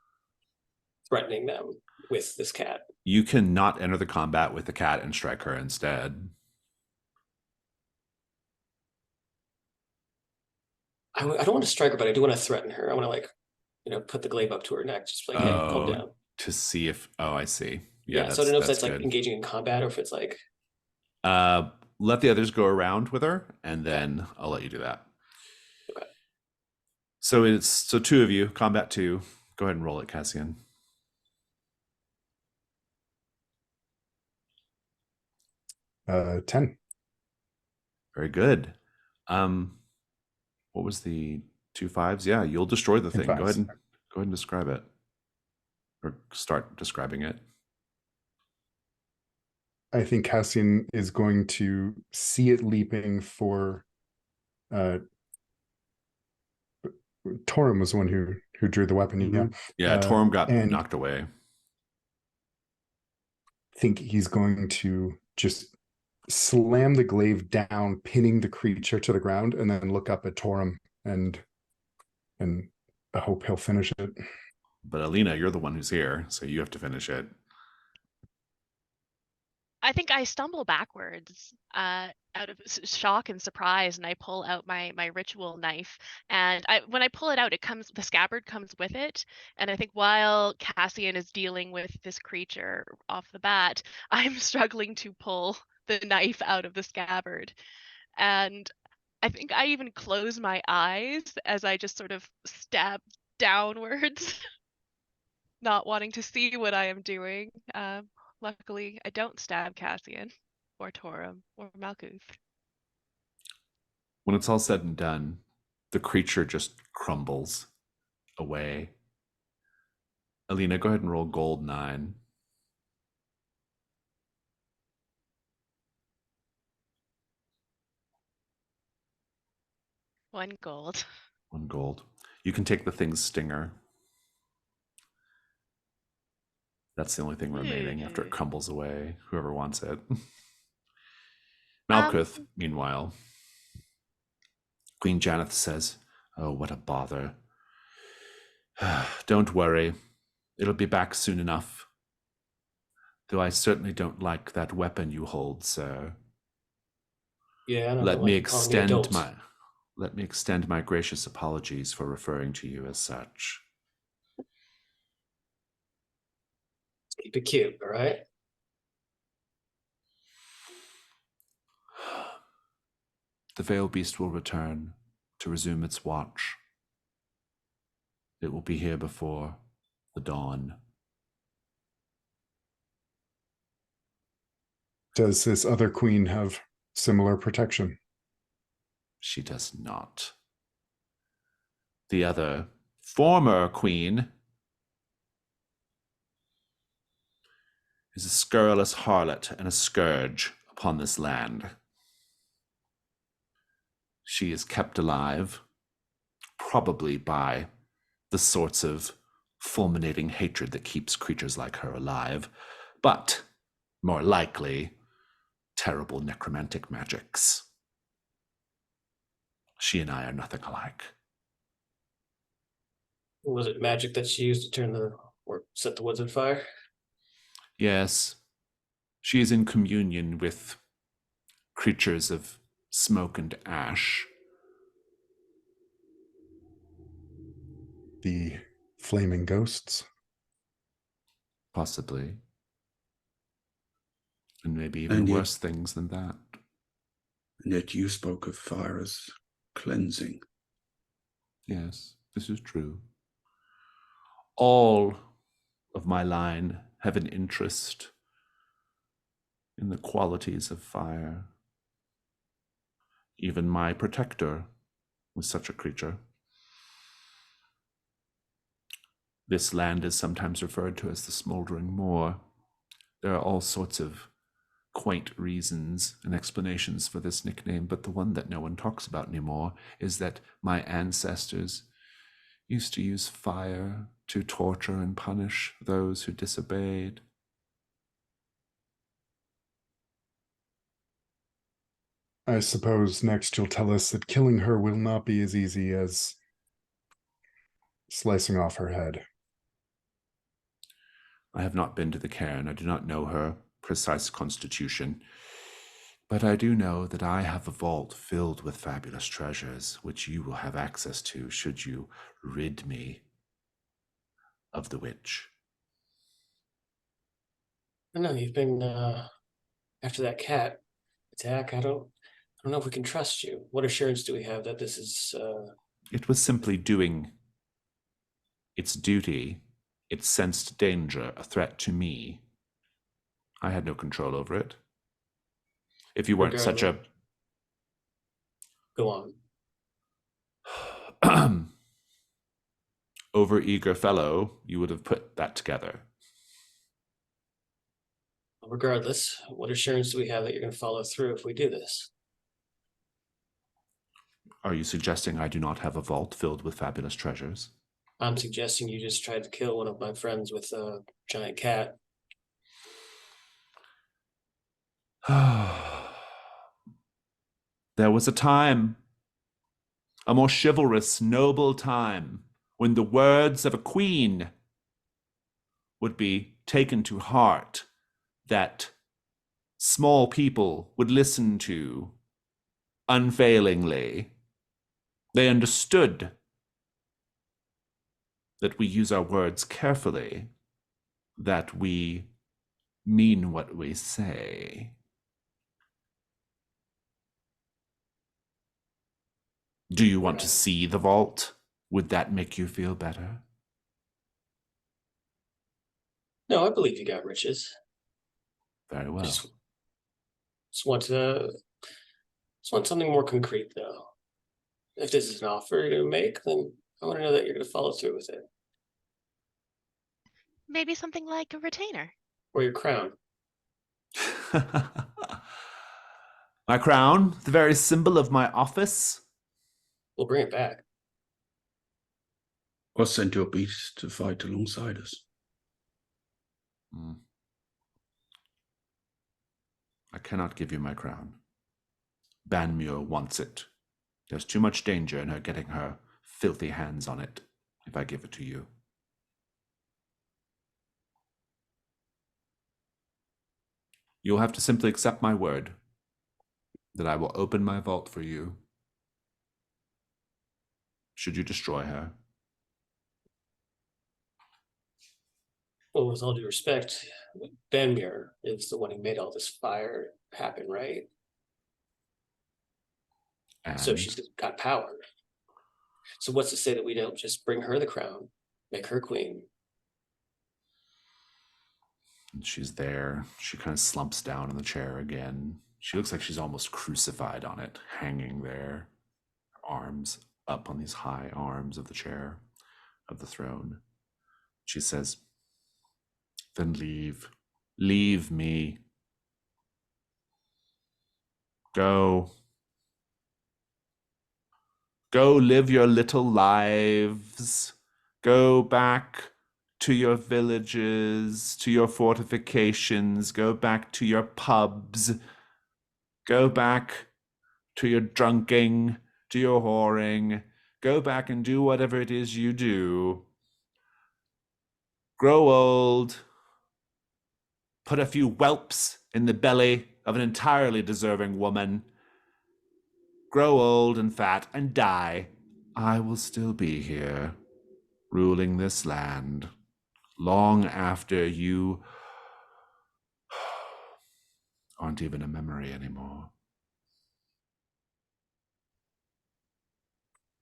Speaker 3: threatening them with this cat?
Speaker 1: You can not enter the combat with the cat and strike her instead.
Speaker 3: I don't want to strike her, but I do want to threaten her. I want to put the glaive up to her neck, just like, hey, calm down.
Speaker 1: To see if, I see.
Speaker 3: Yeah, so I don't know if that's like engaging in combat or if it's like...
Speaker 1: let the others go around with her, and then I'll let you do that.
Speaker 3: Okay.
Speaker 1: So 2 of you, combat 2. Go ahead and roll it, Cassian.
Speaker 5: Uh, 10.
Speaker 1: Very good. What was the 2 5s? Yeah, you'll destroy the thing. Go ahead and describe it, or start describing it.
Speaker 5: I think Cassian is going to see it leaping for Torum was the one who drew the weapon.
Speaker 1: Mm-hmm. Yeah, Torum got knocked away.
Speaker 5: I think he's going to just slam the glaive down, pinning the creature to the ground, and then look up at Torum and I hope he'll finish it.
Speaker 1: But Alina, you're the one who's here, so you have to finish it.
Speaker 2: I think I stumble backwards out of shock and surprise, and I pull out my ritual knife. And when I pull it out, the scabbard comes with it. And I think while Cassian is dealing with this creature off the bat, I'm struggling to pull the knife out of the scabbard. And I think I even close my eyes as I just sort of stab downwards, not wanting to see what I am doing. Luckily, I don't stab Cassian or Torum or Malkuth.
Speaker 1: When it's all said and done, The creature just crumbles away. Alina, go ahead and roll gold 9.
Speaker 2: One gold.
Speaker 1: 1 gold. You can take the thing's stinger. That's the only thing remaining after it crumbles away. Whoever wants it. Malkuth, meanwhile. Queen Janeth says, "Oh, what a bother. Don't worry. It'll be back soon enough. Though I certainly don't like that weapon you hold, sir.
Speaker 3: Yeah, I don't
Speaker 1: Let
Speaker 3: like
Speaker 1: me
Speaker 3: calling me
Speaker 1: extend
Speaker 3: adult.
Speaker 1: my gracious apologies for referring to you as such."
Speaker 3: Keep it cute, all right?
Speaker 1: The Veil Beast will return to resume its watch. It will be here before the dawn.
Speaker 5: Does this other queen have similar protection?
Speaker 1: She does not. The other former queen is a scurrilous harlot and a scourge upon this land. She is kept alive, probably by the sorts of fulminating hatred that keeps creatures like her alive, but more likely, terrible necromantic magics. She and I are nothing alike.
Speaker 3: Was it magic that she used to or set the woods on fire?
Speaker 1: Yes, she is in communion with creatures of smoke and ash.
Speaker 5: The flaming ghosts?
Speaker 1: Possibly. And maybe even
Speaker 4: And yet-
Speaker 1: worse things than that.
Speaker 4: And yet you spoke of fire as cleansing.
Speaker 1: Yes, this is true. All of my line have an interest in the qualities of fire. Even my protector was such a creature. This land is sometimes referred to as the Smoldering Moor. There are all sorts of quaint reasons and explanations for this nickname, but the one that no one talks about anymore is that my ancestors used to use fire to torture and punish those who disobeyed.
Speaker 5: I suppose next you'll tell us that killing her will not be as easy as slicing off her head.
Speaker 1: I have not been to the cairn. I do not know her precise constitution. But I do know that I have a vault filled with fabulous treasures, which you will have access to should you rid me of the witch.
Speaker 3: I know you've been after that cat attack. I don't know if we can trust you. What assurance do we have that this is
Speaker 1: It was simply doing its duty. It sensed danger, a threat to me. I had no control over it. If you weren't such a
Speaker 3: go on?
Speaker 1: over-eager fellow, you would have put that together.
Speaker 3: Regardless, what assurance do we have that you're going to follow through if we do this?
Speaker 1: Are you suggesting I do not have a vault filled with fabulous treasures?
Speaker 3: I'm suggesting you just tried to kill one of my friends with a giant cat.
Speaker 1: There was a time, a more chivalrous, noble time, when the words of a queen would be taken to heart, that small people would listen to unfailingly. They understood that we use our words carefully, that we mean what we say. Do you want to see the vault? Would that make you feel better?
Speaker 3: No, I believe you got riches.
Speaker 1: Very well.
Speaker 3: Just want something more concrete, though. if this is an offer you're gonna make, then I want to know that you're gonna follow through with it.
Speaker 2: Maybe something like a retainer.
Speaker 3: Or your crown.
Speaker 1: My crown, the very symbol of my office.
Speaker 3: We'll bring it back.
Speaker 4: Or send your beast to fight alongside us.
Speaker 1: I cannot give you my crown. Banmuir wants it. There's too much danger in her getting her filthy hands on it if I give it to you. You'll have to simply accept my word that I will open my vault for you should you destroy her.
Speaker 3: Well, with all due respect, Banmir is the one who made all this fire happen, right?
Speaker 1: And
Speaker 3: So she's got power. So what's to say that we don't just bring her the crown, make her queen?
Speaker 1: she's there. She kind of slumps down in the chair again. She looks like she's almost crucified on it, hanging there, arms up on these high arms of the chair, of the throne. She says, "Then leave. Leave me. Go. Go live your little lives. Go back to your villages, to your fortifications. Go back to your pubs. Go back to your drunking, to your whoring. Go back and do whatever it is you do. Grow old. Put a few whelps in the belly of an entirely deserving woman. Grow old and fat and die. I will still be here, ruling this land, long after you aren't even a memory anymore."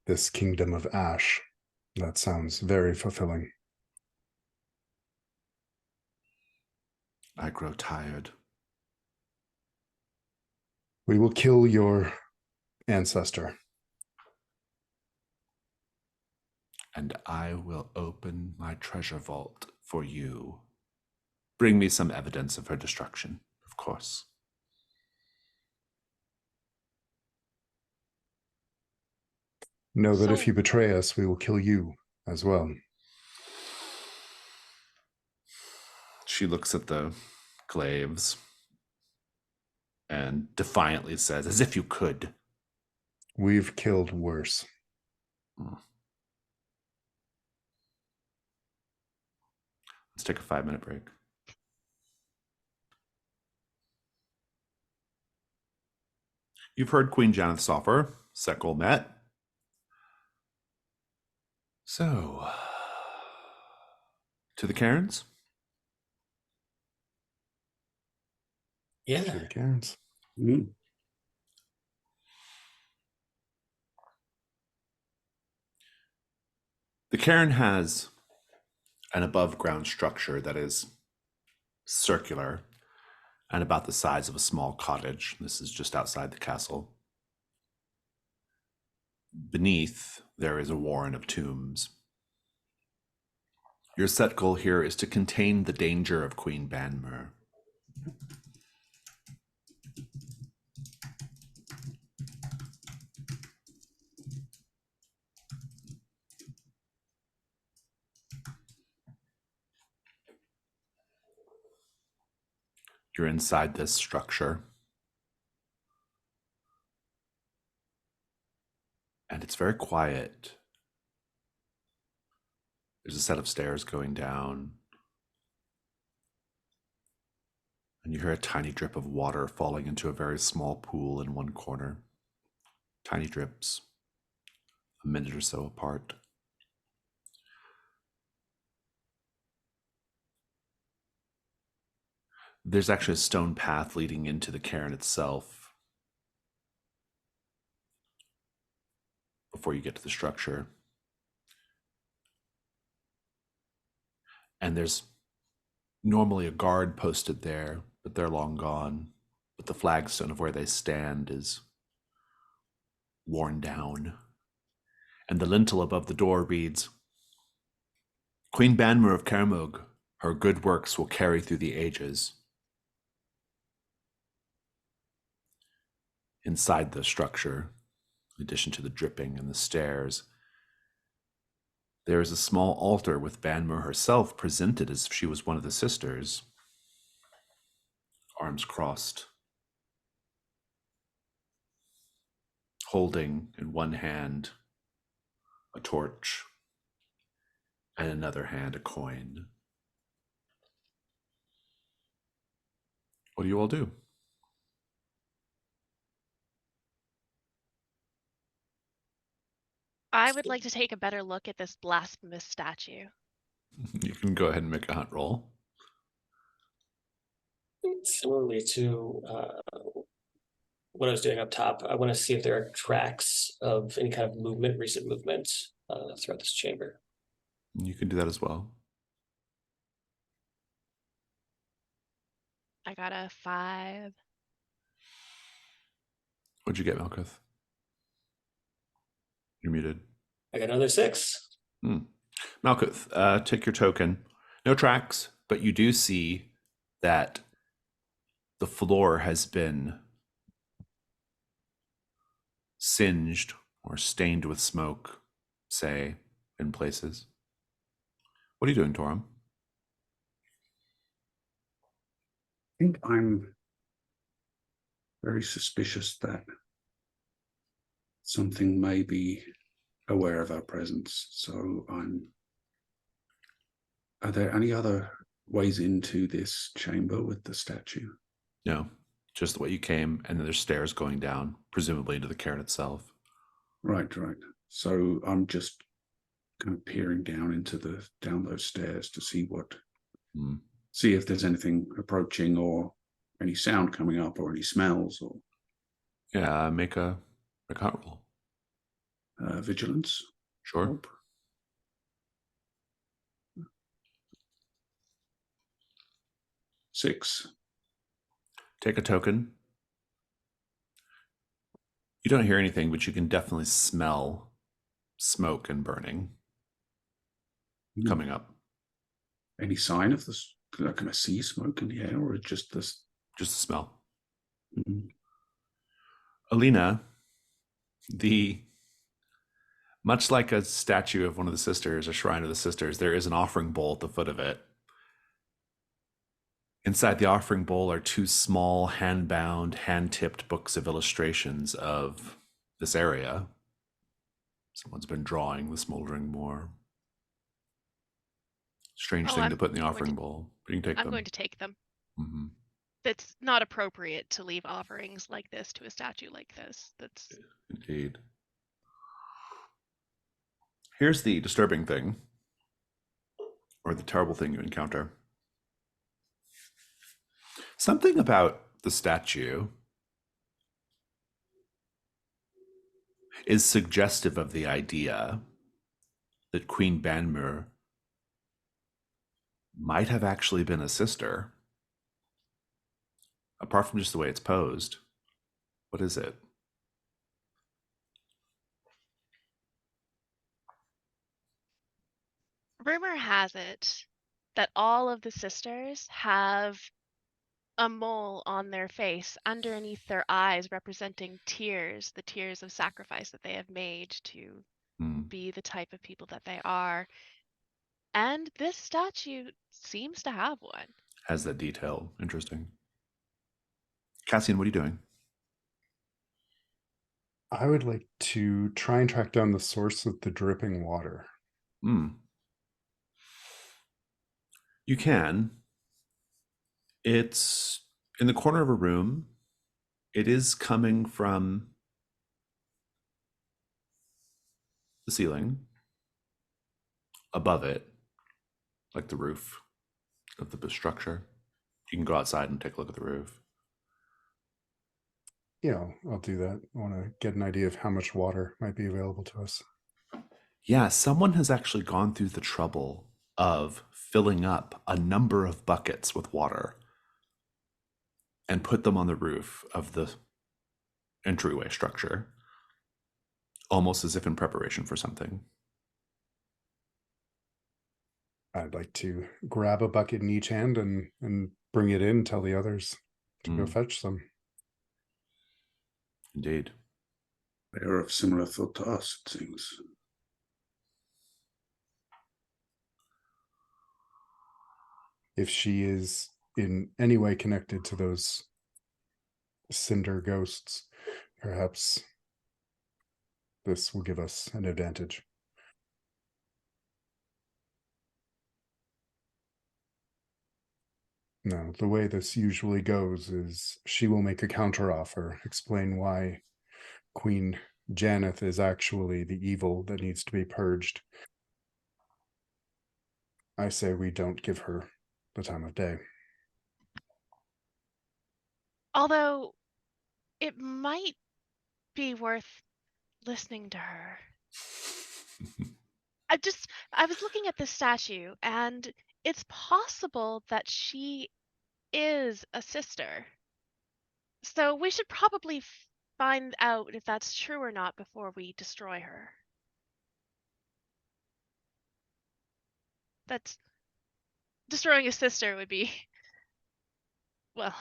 Speaker 5: This kingdom of ash. That sounds very fulfilling.
Speaker 1: I grow tired.
Speaker 5: We will kill your ancestor.
Speaker 1: And I will open my treasure vault for you. Bring me some evidence of her destruction, of course.
Speaker 5: Know that
Speaker 2: So-
Speaker 5: if you betray us, we will kill you as well.
Speaker 1: She looks at the glaives and defiantly says, "As if you could."
Speaker 5: We've killed worse.
Speaker 1: Let's take a 5-minute break. You've heard Queen Janeth's offer. Sekol met. So, to the cairns?
Speaker 5: To
Speaker 3: Yeah.
Speaker 5: the cairns.
Speaker 4: Mm.
Speaker 1: The cairn has an above-ground structure that is circular and about the size of a small cottage. This is just outside the castle. Beneath, there is a warren of tombs. Your set goal here is to contain the danger of Queen Banmur. You're inside this structure. And it's very quiet. There's a set of stairs going down. And you hear a tiny drip of water falling into a very small pool in one corner. Tiny drips, a minute or so apart. There's actually a stone path leading into the cairn itself before you get to the structure. And there's normally a guard posted there, but they're long gone. But the flagstone of where they stand is worn down and the lintel above the door reads, Queen Banmer of Kairmough, her good works will carry through the ages. Inside the structure, in addition to the dripping and the stairs, there is a small altar with Banmer herself presented as if she was one of the sisters, arms crossed, holding in one hand a torch and another hand a coin. What do you all do?
Speaker 2: I would like to take a better look at this blasphemous statue.
Speaker 1: You can go ahead and make a hunt roll.
Speaker 3: Similarly to what I was doing up top, I want to see if there are tracks of any kind of movement, recent movement throughout this chamber.
Speaker 1: You can do that as well.
Speaker 2: I got a 5.
Speaker 1: What'd you get, Malkuth? You're muted.
Speaker 3: I got another 6.
Speaker 1: Malkuth, take your token. No tracks, but you do see that the floor has been singed or stained with smoke, say, in places. What are you doing, Torum?
Speaker 4: I think I'm very suspicious that something may be aware of our presence. So are there any other ways into this chamber with the statue?
Speaker 1: No, just the way you came, and then there's stairs going down, presumably into the cairn itself.
Speaker 4: Right. So I'm just kind of peering down those stairs to see see if there's anything approaching or any sound coming up or any smells or.
Speaker 1: Yeah, make a hunt roll.
Speaker 4: Vigilance.
Speaker 1: Sure.
Speaker 4: Hope. 6.
Speaker 1: Take a token. You don't hear anything, but you can definitely smell smoke and burning coming up.
Speaker 4: Any sign of this? Can I see smoke in the air, or just this?
Speaker 1: Just the smell.
Speaker 4: Mm-hmm.
Speaker 1: Alina, much like a statue of one of the sisters, a shrine of the sisters, there is an offering bowl at the foot of it. Inside the offering bowl are 2 small, hand-bound, hand-tipped books of illustrations of this area. Someone's been drawing the smoldering moor. Strange thing to put in the offering bowl. But you can take them.
Speaker 2: I'm going to take them.
Speaker 1: Mm-hmm.
Speaker 2: It's not appropriate to leave offerings like this to a statue like this. That's
Speaker 1: Indeed. Here's the disturbing thing, or the terrible thing you encounter. Something about the statue is suggestive of the idea that Queen Banmer might have actually been a sister. Apart from just the way it's posed, what is it?
Speaker 2: rumor has it that all of the sisters have a mole on their face underneath their eyes representing tears, the tears of sacrifice that they have made to be the type of people that they are. And this statue seems to have one.
Speaker 1: Has that detail. Interesting. Cassian, what are you doing?
Speaker 5: I would like to try and track down the source of the dripping water.
Speaker 1: You can. It's in the corner of a room. It is coming from the ceiling above it, like the roof of the structure. You can go outside and take a look at the roof.
Speaker 5: Yeah, I'll do that. I want to get an idea of how much water might be available to us.
Speaker 1: Yeah, someone has actually gone through the trouble of filling up a number of buckets with water and put them on the roof of the entryway structure. almost as if in preparation for something.
Speaker 5: I'd like to grab a bucket in each hand and bring it in, tell the others to go fetch some.
Speaker 1: Indeed.
Speaker 4: They are of similar thought to us, it seems.
Speaker 5: If she is in any way connected to those cinder ghosts, perhaps this will give us an advantage. No, the way this usually goes is she will make a counteroffer, explain why Queen Janeth is actually the evil that needs to be purged. I say we don't give her the time of day.
Speaker 2: Although it might be worth listening to her. I was looking at this statue, and it's possible that she is a sister. So we should probably find out if that's true or not before we destroy her. That's destroying a sister would be, well,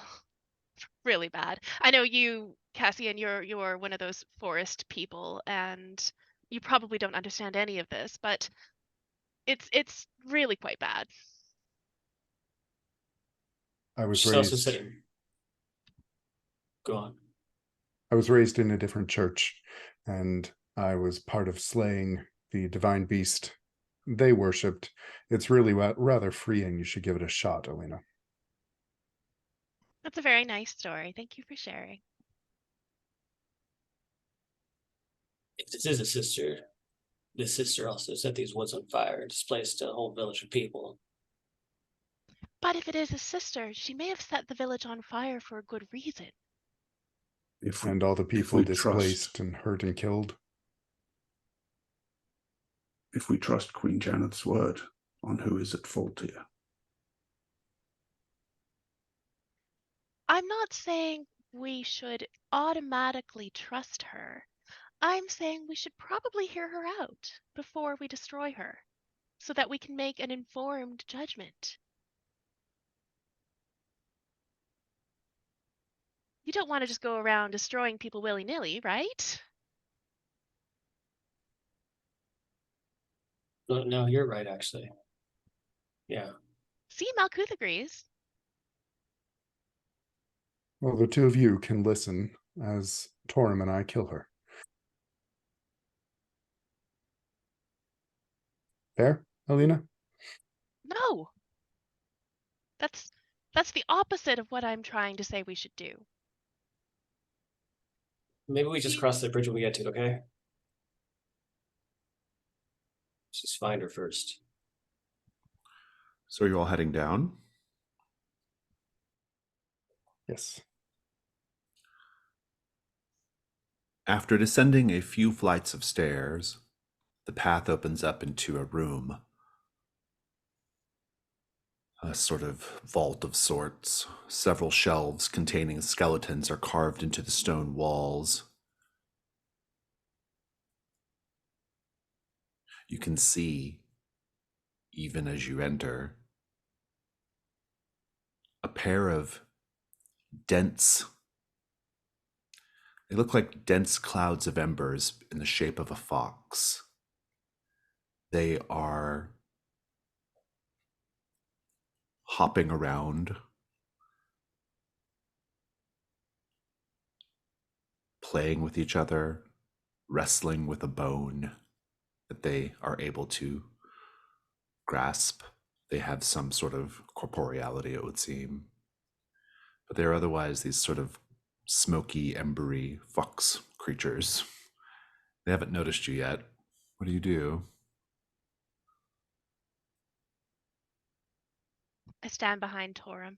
Speaker 2: really bad. I know you, Cassian, you're one of those forest people, and you probably don't understand any of this, but it's really quite bad.
Speaker 5: I was
Speaker 3: She's also
Speaker 5: raised
Speaker 3: saying, go on.
Speaker 5: I was raised in a different church, and I was part of slaying the divine beast they worshipped. It's really rather freeing. You should give it a shot, Alina.
Speaker 2: That's a very nice story. Thank you for sharing.
Speaker 3: If this is a sister, this sister also set these woods on fire and displaced a whole village of people.
Speaker 2: But if it is a sister, she may have set the village on fire for a good reason.
Speaker 5: And all the people
Speaker 4: we
Speaker 5: displaced and hurt and killed.
Speaker 4: If we trust Queen Janeth's word on who is at fault here.
Speaker 2: I'm not saying we should automatically trust her. I'm saying we should probably hear her out before we destroy her, so that we can make an informed judgment. You don't want to just go around destroying people willy-nilly, right?
Speaker 3: No, you're right, actually. Yeah.
Speaker 2: See, Malkuth agrees.
Speaker 5: Well, the two of you can listen as Torum and I kill her. Fair, Alina?
Speaker 2: No. That's the opposite of what I'm trying to say we should do.
Speaker 3: Maybe we just cross that bridge when we get to it, okay? Let's just find her first.
Speaker 1: So are you all heading down?
Speaker 5: Yes.
Speaker 1: After descending a few flights of stairs, the path opens up into a room. A sort of vault of sorts. Several shelves containing skeletons are carved into the stone walls. You can see, even as you enter, a pair of dense, they look like dense clouds of embers in the shape of a fox. They are hopping around, playing with each other, wrestling with a bone that they are able to grasp. They have some sort of corporeality, it would seem. But they're otherwise these sort of smoky, embery fox creatures. They haven't noticed you yet. What do you do?
Speaker 2: I stand behind Torum.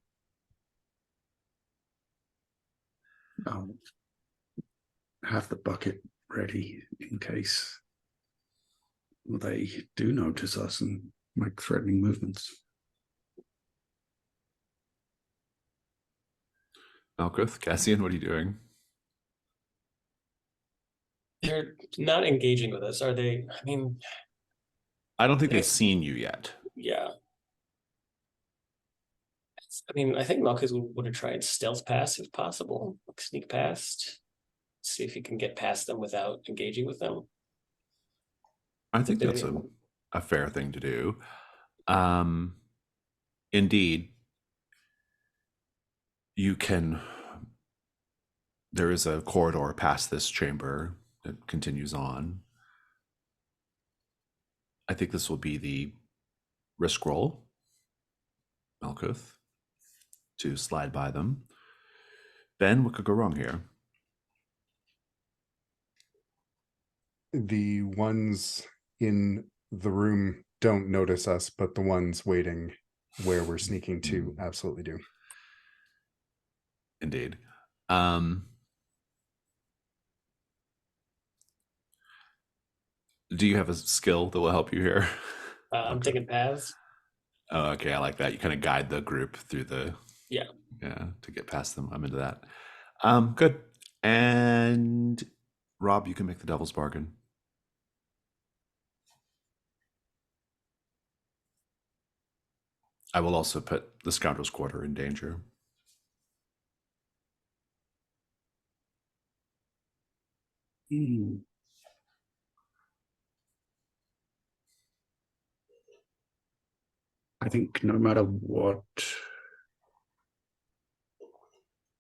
Speaker 4: I'll have the bucket ready in case they do notice us and make threatening movements.
Speaker 1: Malkuth, Cassian, what are you doing?
Speaker 3: they're not engaging with us, are they? I mean,
Speaker 1: I don't think they've
Speaker 3: Yes.
Speaker 1: seen you yet.
Speaker 3: yeah. I mean, I think Malchus would have tried stealth pass if possible, like sneak past, see if he can get past them without engaging with them.
Speaker 1: I think
Speaker 3: Did
Speaker 1: that's
Speaker 3: anyone-
Speaker 1: a fair thing to do. Indeed, you can. There is a corridor past this chamber that continues on. I think this will be the risk roll, Malkuth, to slide by them. Ben, what could go wrong here?
Speaker 5: The ones in the room don't notice us, but the ones waiting where we're sneaking to absolutely do.
Speaker 1: Indeed. Do you have a skill that will help you here?
Speaker 3: I'm
Speaker 1: Okay.
Speaker 3: taking paths.
Speaker 1: Oh, okay. I like that. You kind of guide the group through the
Speaker 3: Yeah.
Speaker 1: to get past them. I'm into that. Good. And Rob, you can make the devil's bargain. I will also put the scoundrel's quarter in danger.
Speaker 4: Hmm. I think no matter what,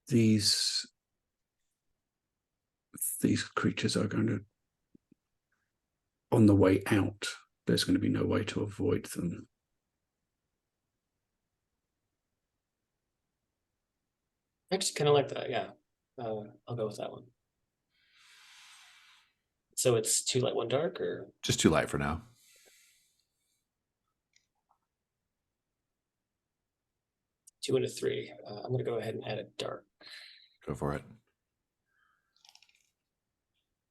Speaker 4: these creatures are going to, on the way out, there's going to be no way to avoid them.
Speaker 3: I just kind of like that. Yeah. I'll go with that one. So it's 2 light, 1 dark, or
Speaker 1: Just too light for now.
Speaker 3: two and a 3. I'm going to go ahead and add a dark.
Speaker 1: Go for it.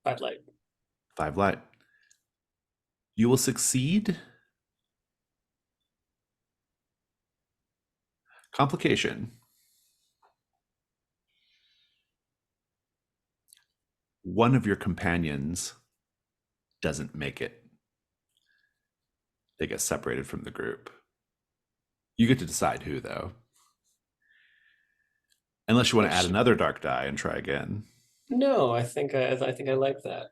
Speaker 3: 5 light.
Speaker 1: 5 light. You will succeed. Complication. One of your companions doesn't make it. They get separated from the group. You get to decide who, though. Unless you want to add another dark die and try again.
Speaker 3: No, I think I like that.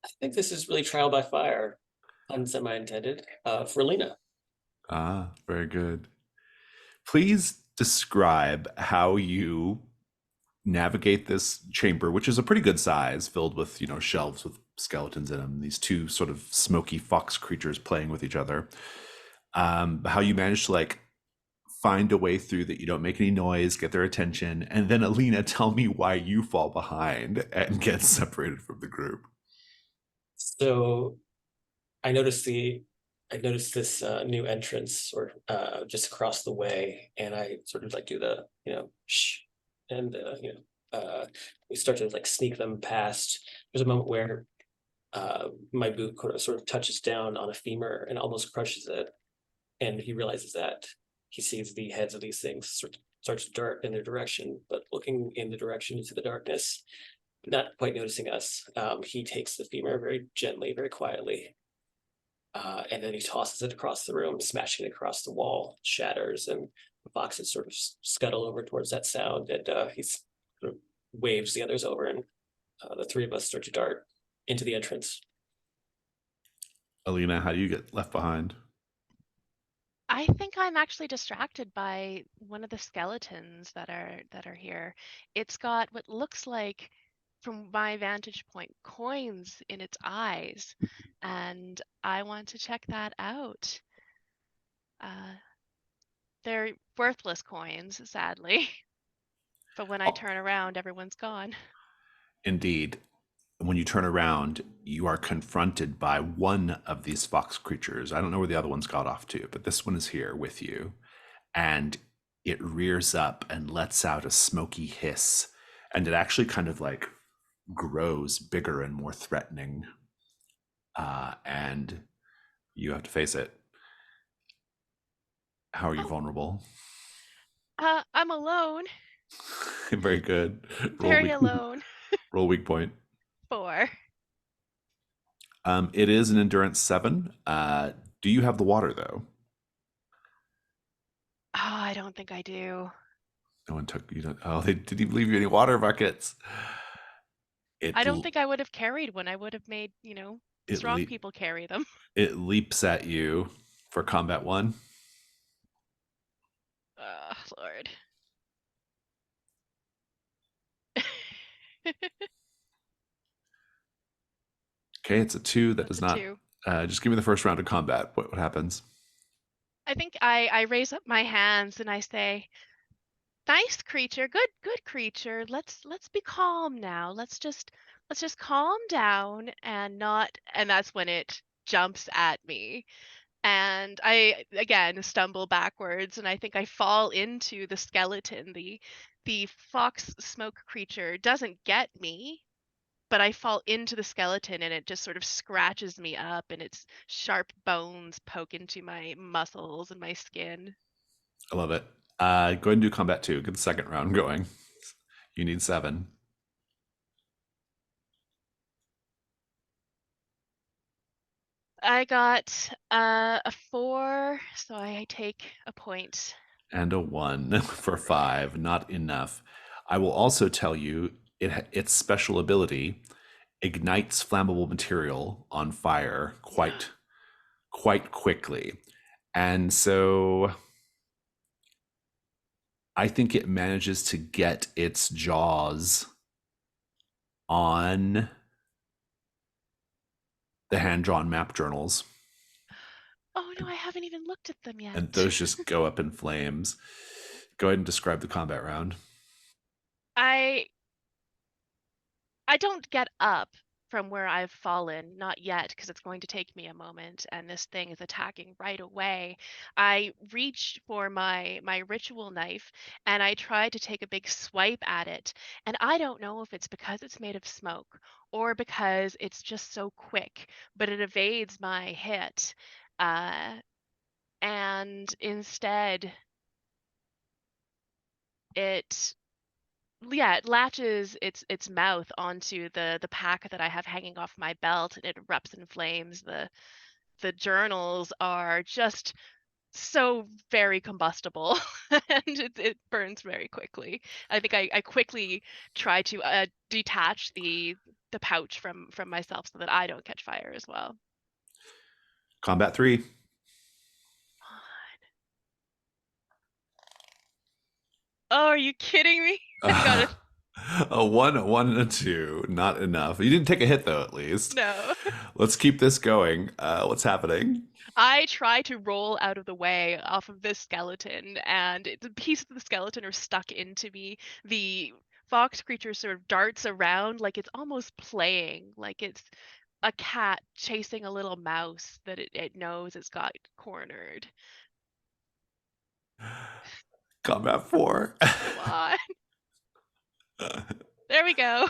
Speaker 3: I think this is really trial by fire, pun semi-intended, for Lena.
Speaker 1: Ah, very good. Please describe how you navigate this chamber, which is a pretty good size, filled with, shelves with skeletons in them, these two sort of smoky fox creatures playing with each other. How you manage to find a way through that you don't make any noise, get their attention, and then Alina, tell me why you fall behind and get separated from the group.
Speaker 3: So I noticed this new entrance or just across the way, and I sort of do the shh, and we start to sneak them past. There's a moment where my boot sort of touches down on a femur and almost crushes it, and he realizes that he sees the heads of these things starts to dart in their direction, but looking in the direction into the darkness, not quite noticing us. He takes the femur very gently, very quietly, and then he tosses it across the room, smashing it across the wall, shatters, and the boxes sort of scuttle over towards that sound, and he sort of waves the others over, and the 3 of us start to dart into the entrance.
Speaker 1: Alina, how do you get left behind?
Speaker 2: I think I'm actually distracted by one of the skeletons that are here. It's got what looks like, from my vantage point, coins in its eyes, and I want to check that out. They're worthless coins, sadly. But when I turn around, everyone's gone.
Speaker 1: Indeed. When you turn around, you are confronted by one of these fox creatures. I don't know where the other ones got off to, but this one is here with you. And it rears up and lets out a smoky hiss. And it actually kind of grows bigger and more threatening. And you have to face it. How are you vulnerable?
Speaker 2: I'm alone.
Speaker 1: Very good.
Speaker 2: Very alone.
Speaker 1: Roll weak point.
Speaker 2: 4.
Speaker 1: It is an endurance 7. Do you have the water though?
Speaker 2: Oh, I don't think I do.
Speaker 1: No one took you. Don't, oh, they didn't even leave you any water buckets.
Speaker 2: I
Speaker 1: It
Speaker 2: don't think I would have carried one. I would have made,
Speaker 1: it
Speaker 2: strong
Speaker 1: le-
Speaker 2: people carry them.
Speaker 1: it leaps at you for combat 1.
Speaker 2: Lord.
Speaker 1: Okay, it's a 2. That
Speaker 2: That's
Speaker 1: does
Speaker 2: a
Speaker 1: not.
Speaker 2: 2.
Speaker 1: Just give me the first round of combat. What happens?
Speaker 2: I think I raise up my hands and I say, "Nice creature, good creature. Let's be calm now. Let's just calm down and not." And that's when it jumps at me. And I again stumble backwards and I think I fall into the skeleton. The fox smoke creature doesn't get me, but I fall into the skeleton and it just sort of scratches me up and its sharp bones poke into my muscles and my skin.
Speaker 1: I love it. Go ahead and do combat 2. Get the second round going. You need 7.
Speaker 2: I got a 4, so I take a point.
Speaker 1: And a 1 for 5. Not enough. I will also tell you its special ability ignites flammable material on fire quite quickly. And so I think it manages to get its jaws on the hand-drawn map journals.
Speaker 2: Oh no, I haven't even looked at them yet.
Speaker 1: And those just go up in flames. Go ahead and describe the combat round.
Speaker 2: I don't get up from where I've fallen, not yet, because it's going to take me a moment, and this thing is attacking right away. I reach for my ritual knife, and I try to take a big swipe at it, and I don't know if it's because it's made of smoke or because it's just so quick, but it evades my hit, and instead it it latches its mouth onto the pack that I have hanging off my belt and it erupts in flames. The journals are just so very combustible and it burns very quickly. I think I quickly try to detach the pouch from myself so that I don't catch fire as well.
Speaker 1: Combat 3.
Speaker 2: Oh, are you kidding me? I got
Speaker 1: A 1, a 1, and a 2. Not enough. You didn't take a hit though, at least.
Speaker 2: no.
Speaker 1: Let's keep this going. What's happening?
Speaker 2: I try to roll out of the way off of this skeleton, and the pieces of the skeleton are stuck into me. The fox creature sort of darts around like it's almost playing, like it's a cat chasing a little mouse that it knows it's got cornered.
Speaker 1: Combat 4.
Speaker 2: Come on. There we go.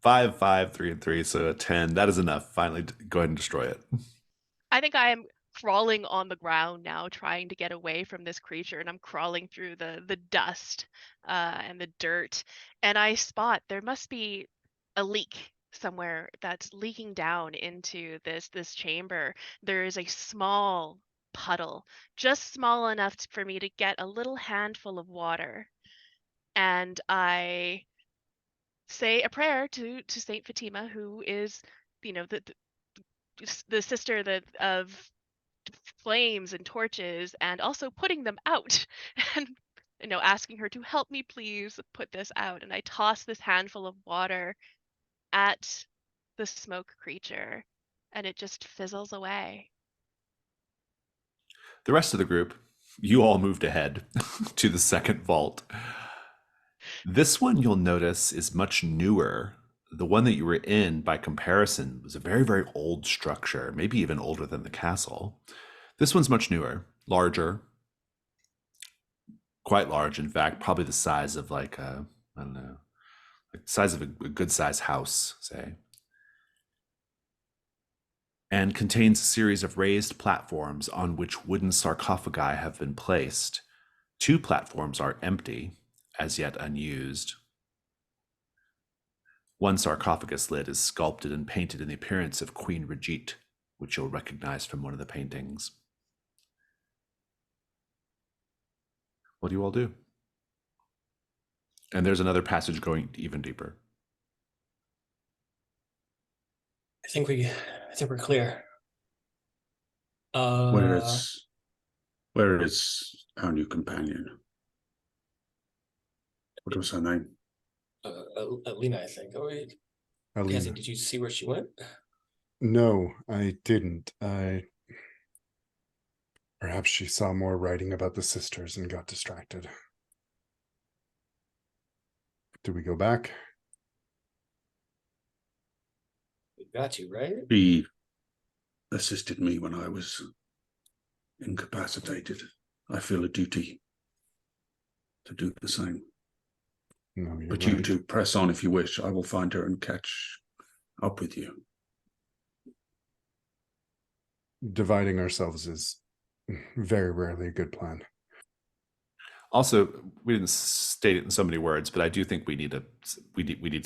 Speaker 1: 5, 5, 3, and 3. So a 10. That is enough. Finally, go ahead and destroy it.
Speaker 2: I think I am crawling on the ground now, trying to get away from this creature, and I'm crawling through the dust and the dirt, and I spot there must be a leak somewhere that's leaking down into this chamber. There is a small puddle, just small enough for me to get a little handful of water, and I say a prayer to Saint Fatima, who is, the sister of flames and torches and also putting them out and asking her to help me please put this out, and I toss this handful of water at the smoke creature and it just fizzles away.
Speaker 1: The rest of the group, you all moved ahead to the second vault. This one you'll notice is much newer. The one that you were in, by comparison, was a very, very old structure, maybe even older than the castle. This one's much newer, larger, quite large, in fact, probably the size of like a, I don't know, like the size of a good sized house, say. And contains a series of raised platforms on which wooden sarcophagi have been placed. 2 platforms are empty, as yet unused. One sarcophagus lid is sculpted and painted in the appearance of Queen Regit, which you'll recognize from one of the paintings. What do you all do? And there's another passage going even deeper.
Speaker 3: I think we're clear.
Speaker 4: Where is our new companion? What was her name?
Speaker 3: Alina, I think. Oh, wait.
Speaker 5: Alina.
Speaker 3: Cassie, did you see where she went?
Speaker 5: No, I didn't. Perhaps she saw more writing about the sisters and got distracted. Do we go back?
Speaker 3: We got you, right?
Speaker 4: She assisted me when I was incapacitated. I feel a duty to do the same.
Speaker 5: No, you're
Speaker 4: But
Speaker 5: right.
Speaker 4: you two press on if you wish. I will find her and catch up with you.
Speaker 5: Dividing ourselves is very rarely a good plan.
Speaker 1: Also, we didn't state it in so many words, but I do think we need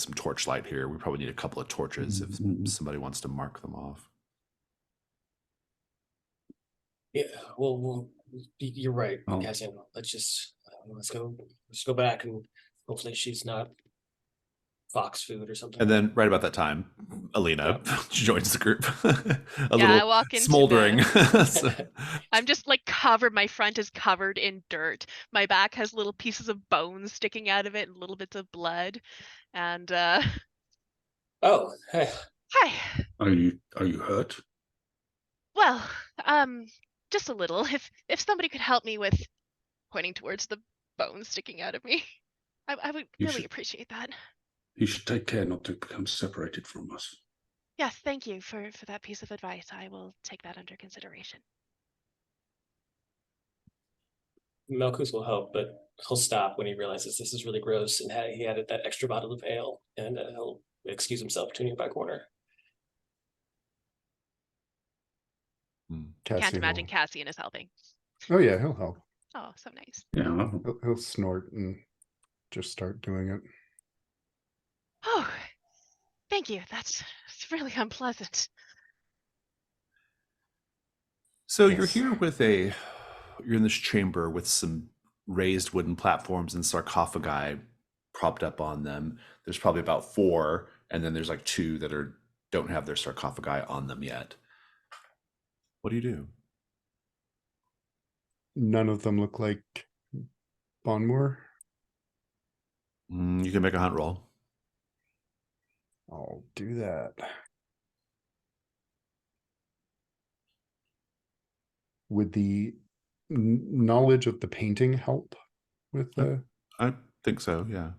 Speaker 1: some torchlight here. We probably need a couple of torches if somebody wants to mark them off.
Speaker 3: Yeah. Well, you're right,
Speaker 4: Oh.
Speaker 3: Cassie. Let's go back, and hopefully she's not fox food or something.
Speaker 1: And then right about that time, Alina joins the group.
Speaker 2: I walk into
Speaker 1: smoldering.
Speaker 2: I'm just like covered. My front is covered in dirt. My back has little pieces of bones sticking out of it and little bits of blood. And
Speaker 3: Oh, hey.
Speaker 2: hi.
Speaker 4: Are you hurt?
Speaker 2: Well, just a little. If somebody could help me with pointing towards the bones sticking out of me, I would really appreciate that.
Speaker 4: You should take care not to become separated from us.
Speaker 2: Yes, thank you for that piece of advice. I will take that under consideration.
Speaker 3: Malchus will help, but he'll stop when he realizes this is really gross, and he added that extra bottle of ale, and he'll excuse himself to a nearby corner.
Speaker 2: Can't imagine Cassian is helping.
Speaker 5: Oh yeah, he'll help.
Speaker 2: Oh, so nice.
Speaker 4: Yeah.
Speaker 5: He'll snort and just start doing it.
Speaker 2: Oh, thank you. It's really unpleasant.
Speaker 1: So you're here you're in this chamber with some raised wooden platforms and sarcophagi propped up on them. There's probably about 4, and then there's like 2 that don't have their sarcophagi on them yet. What do you do?
Speaker 5: None of them look like Bonmoor.
Speaker 1: You can make a hunt roll.
Speaker 5: I'll do that. Would the knowledge of the painting help with the...
Speaker 1: I think so, yeah.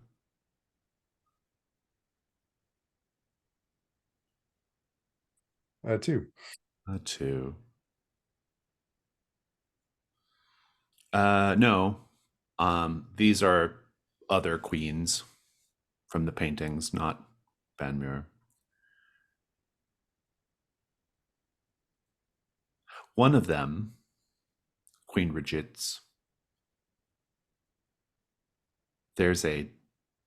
Speaker 5: Two.
Speaker 1: 2. No. These are other queens from the paintings, not Banmure. One of them, Queen Regit's, there's a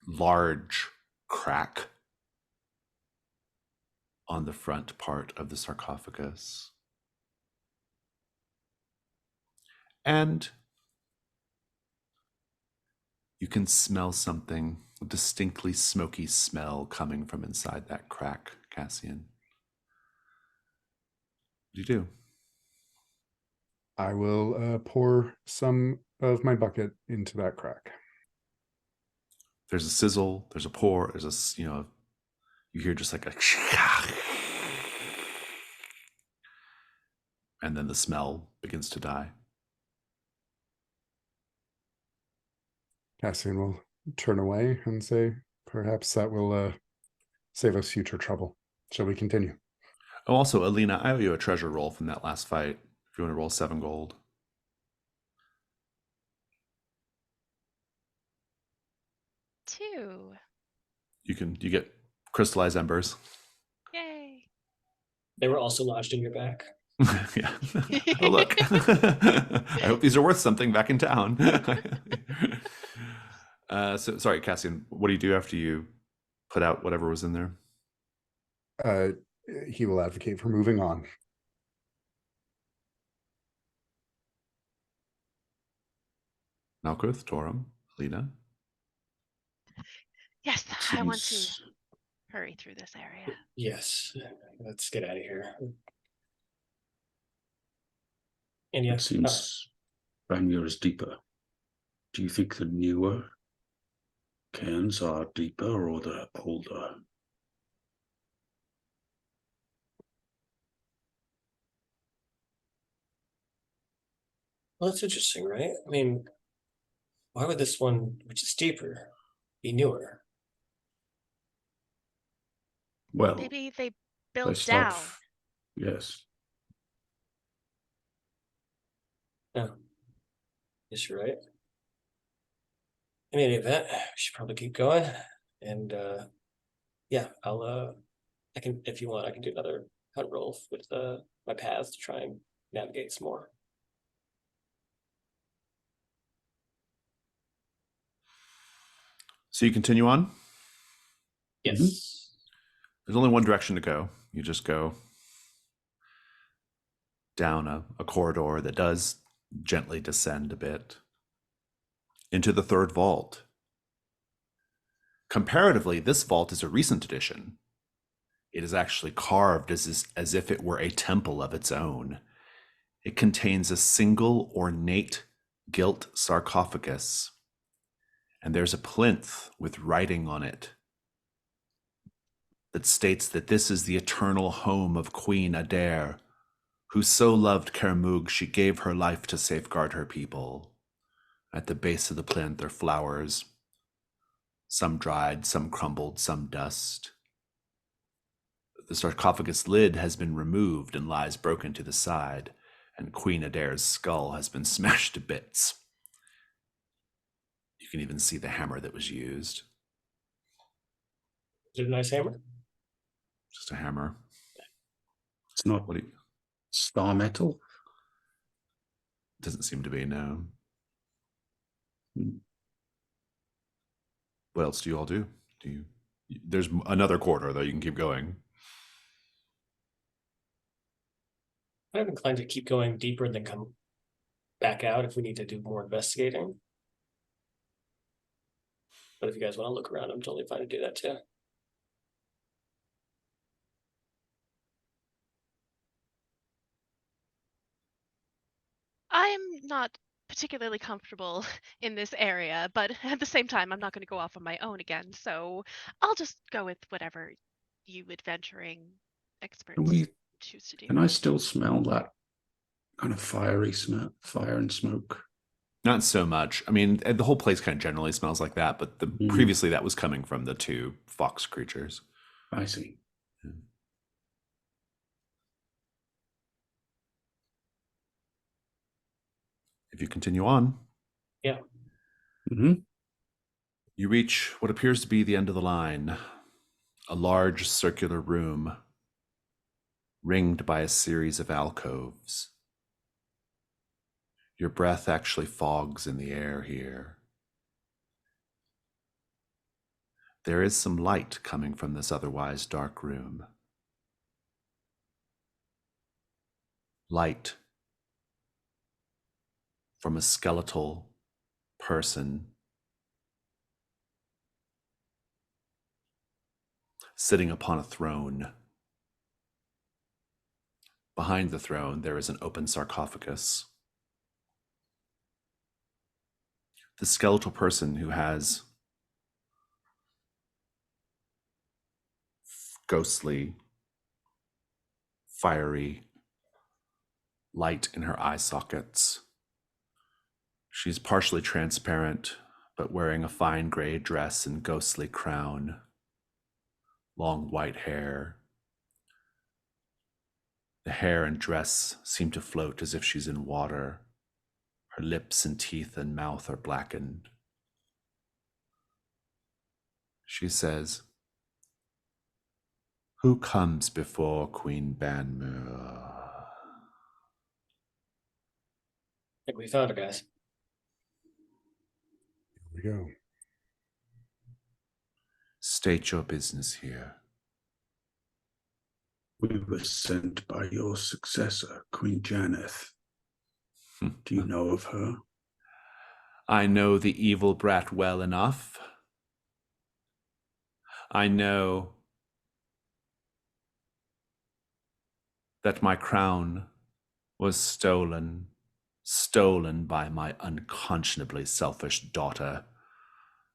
Speaker 1: large crack on the front part of the sarcophagus. And you can smell something, a distinctly smoky smell coming from inside that crack, Cassian. What do you do?
Speaker 5: I will pour some of my bucket into that crack.
Speaker 1: There's a sizzle, there's a pour, there's a, you hear just like a and then the smell begins to die.
Speaker 5: Cassian will turn away and say, perhaps that will save us future trouble. Shall we continue?
Speaker 1: Oh, also, Alina, I owe you a treasure roll from that last fight. If you want to roll 7 gold.
Speaker 2: Two.
Speaker 1: You get crystallized embers.
Speaker 2: Yay.
Speaker 3: They were also lodged in your back.
Speaker 1: Yeah. Oh, look. I hope these are worth something back in town. So sorry, Cassian, what do you do after you put out whatever was in there?
Speaker 5: He will advocate for moving on.
Speaker 1: Malkuth, Torum, Lena.
Speaker 2: Yes, I want to
Speaker 4: Seems
Speaker 2: hurry through this area.
Speaker 3: Yes, let's get out of here. And yeah,
Speaker 4: it seems Banmure is deeper. Do you think the newer cairns are deeper or the older?
Speaker 3: well, that's interesting, right? I mean, why would this one, which is deeper, be newer?
Speaker 4: Well,
Speaker 2: Maybe they
Speaker 4: they
Speaker 2: built
Speaker 4: start.
Speaker 2: down.
Speaker 4: Yes.
Speaker 3: No, yes, you're right. In any event, we should probably keep going. And yeah, I can, if you want, I can do another hunt roll with my paths to try and navigate some more.
Speaker 1: So you continue on.
Speaker 3: Yes.
Speaker 1: There's only one direction to go. You just go down a corridor that does gently descend a bit into the third vault. Comparatively, this vault is a recent addition. It is actually carved as if it were a temple of its own. It contains a single ornate gilt sarcophagus, and there's a plinth with writing on it that states that this is the eternal home of Queen Adair, who so loved Kairmough she gave her life to safeguard her people. At the base of the plinth are flowers, some dried, some crumbled, some dust. The sarcophagus lid has been removed and lies broken to the side, and Queen Adair's skull has been smashed to bits. You can even see the hammer that was used.
Speaker 3: Is it a nice hammer?
Speaker 1: Just a hammer.
Speaker 4: It's not
Speaker 1: What do you,
Speaker 4: star metal.
Speaker 1: doesn't seem to be, no.
Speaker 4: Hmm.
Speaker 1: What else do you all do? There's another corridor, though. You can keep going.
Speaker 3: I'm inclined to keep going deeper and then come back out if we need to do more investigating. But if you guys want to look around, I'm totally fine to do that too.
Speaker 2: I'm not particularly comfortable in this area, but at the same time, I'm not going to go off on my own again. So I'll just go with whatever you adventuring experts choose to do.
Speaker 4: Can I still smell that kind of fiery smell, fire and smoke?
Speaker 1: Not so much. I mean, the whole place kind of generally smells like that, but previously that was coming from the two fox creatures.
Speaker 4: I see.
Speaker 1: If you continue on,
Speaker 3: Yeah.
Speaker 1: you reach what appears to be the end of the line, a large circular room ringed by a series of alcoves. Your breath actually fogs in the air here. There is some light coming from this otherwise dark room. Light from a skeletal person sitting upon a throne. Behind the throne, there is an open sarcophagus. The skeletal person who has ghostly, fiery light in her eye sockets. She's partially transparent, but wearing a fine gray dress and ghostly crown, long white hair. The hair and dress seem to float as if she's in water. Her lips and teeth and mouth are blackened. She says, "Who comes before Queen Banmure?"
Speaker 3: I think we found her, guys.
Speaker 5: Here we go.
Speaker 1: State your business here.
Speaker 4: We were sent by your successor, Queen Janeth. Do you know of her?
Speaker 1: I know the evil brat well enough. I know that my crown was stolen by my unconscionably selfish daughter,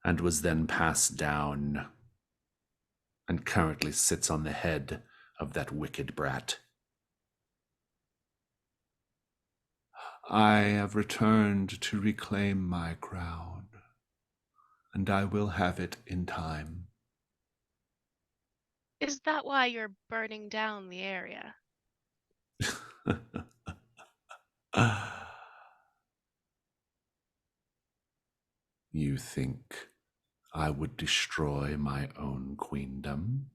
Speaker 1: and was then passed down, and currently sits on the head of that wicked brat. I have returned to reclaim my crown, and I will have it in time.
Speaker 2: Is that why you're burning down the area?
Speaker 1: You think I would destroy my own queendom?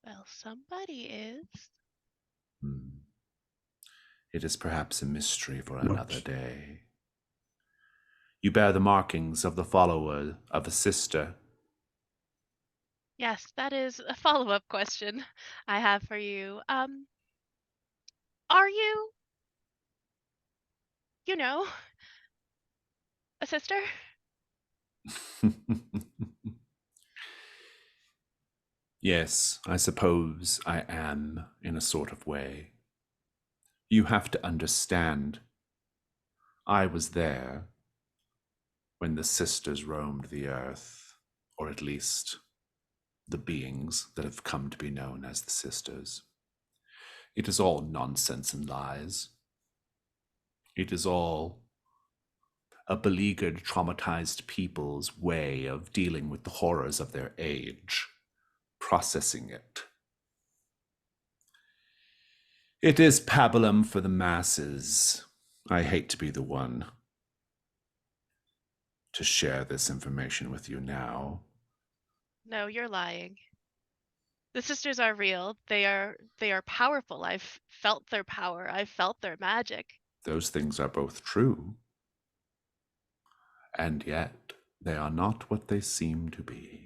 Speaker 2: Well, somebody is.
Speaker 1: It is perhaps a mystery for
Speaker 4: What?
Speaker 1: another day. You bear the markings of the follower of a sister.
Speaker 2: Yes, that is a follow-up question I have for you. Are you, you know, a sister?
Speaker 1: Yes, I suppose I am, in a sort of way. You have to understand, I was there when the sisters roamed the earth, or at least the beings that have come to be known as the sisters. It is all nonsense and lies. It is all a beleaguered, traumatized people's way of dealing with the horrors of their age, processing it. It is pabulum for the masses. I hate to be the one to share this information with you now.
Speaker 2: No, you're lying. The sisters are real. They are powerful. I've felt their power. I've felt their magic.
Speaker 1: Those things are both true, and yet they are not what they seem to be.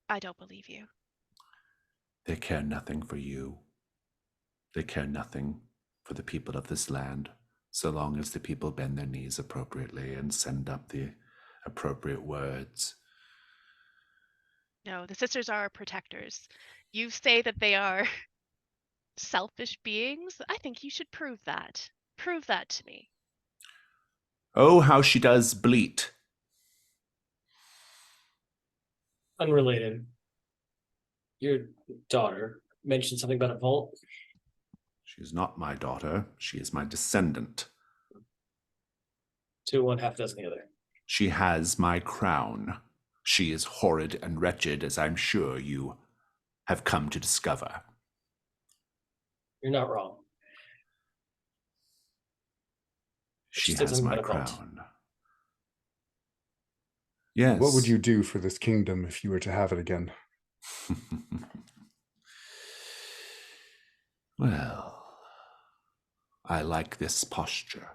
Speaker 2: I don't believe you.
Speaker 1: They care nothing for you. They care nothing for the people of this land, so long as the people bend their knees appropriately and send up the appropriate words.
Speaker 2: No, the sisters are our protectors. You say that they are selfish beings. I think you should prove that. Prove that to me.
Speaker 1: Oh, how she does bleat.
Speaker 3: Unrelated. Your daughter mentioned something about a vault.
Speaker 1: She is not my daughter. She is my descendant.
Speaker 3: 2, 1, half dozen the other.
Speaker 1: She has my crown. She is horrid and wretched, as I'm sure you have come to discover.
Speaker 3: You're not wrong.
Speaker 1: She
Speaker 3: She said
Speaker 1: has
Speaker 3: something
Speaker 1: my
Speaker 3: about a vault.
Speaker 1: crown. Yes.
Speaker 5: What would you do for this kingdom if you were to have it again?
Speaker 1: Well, I like this posture.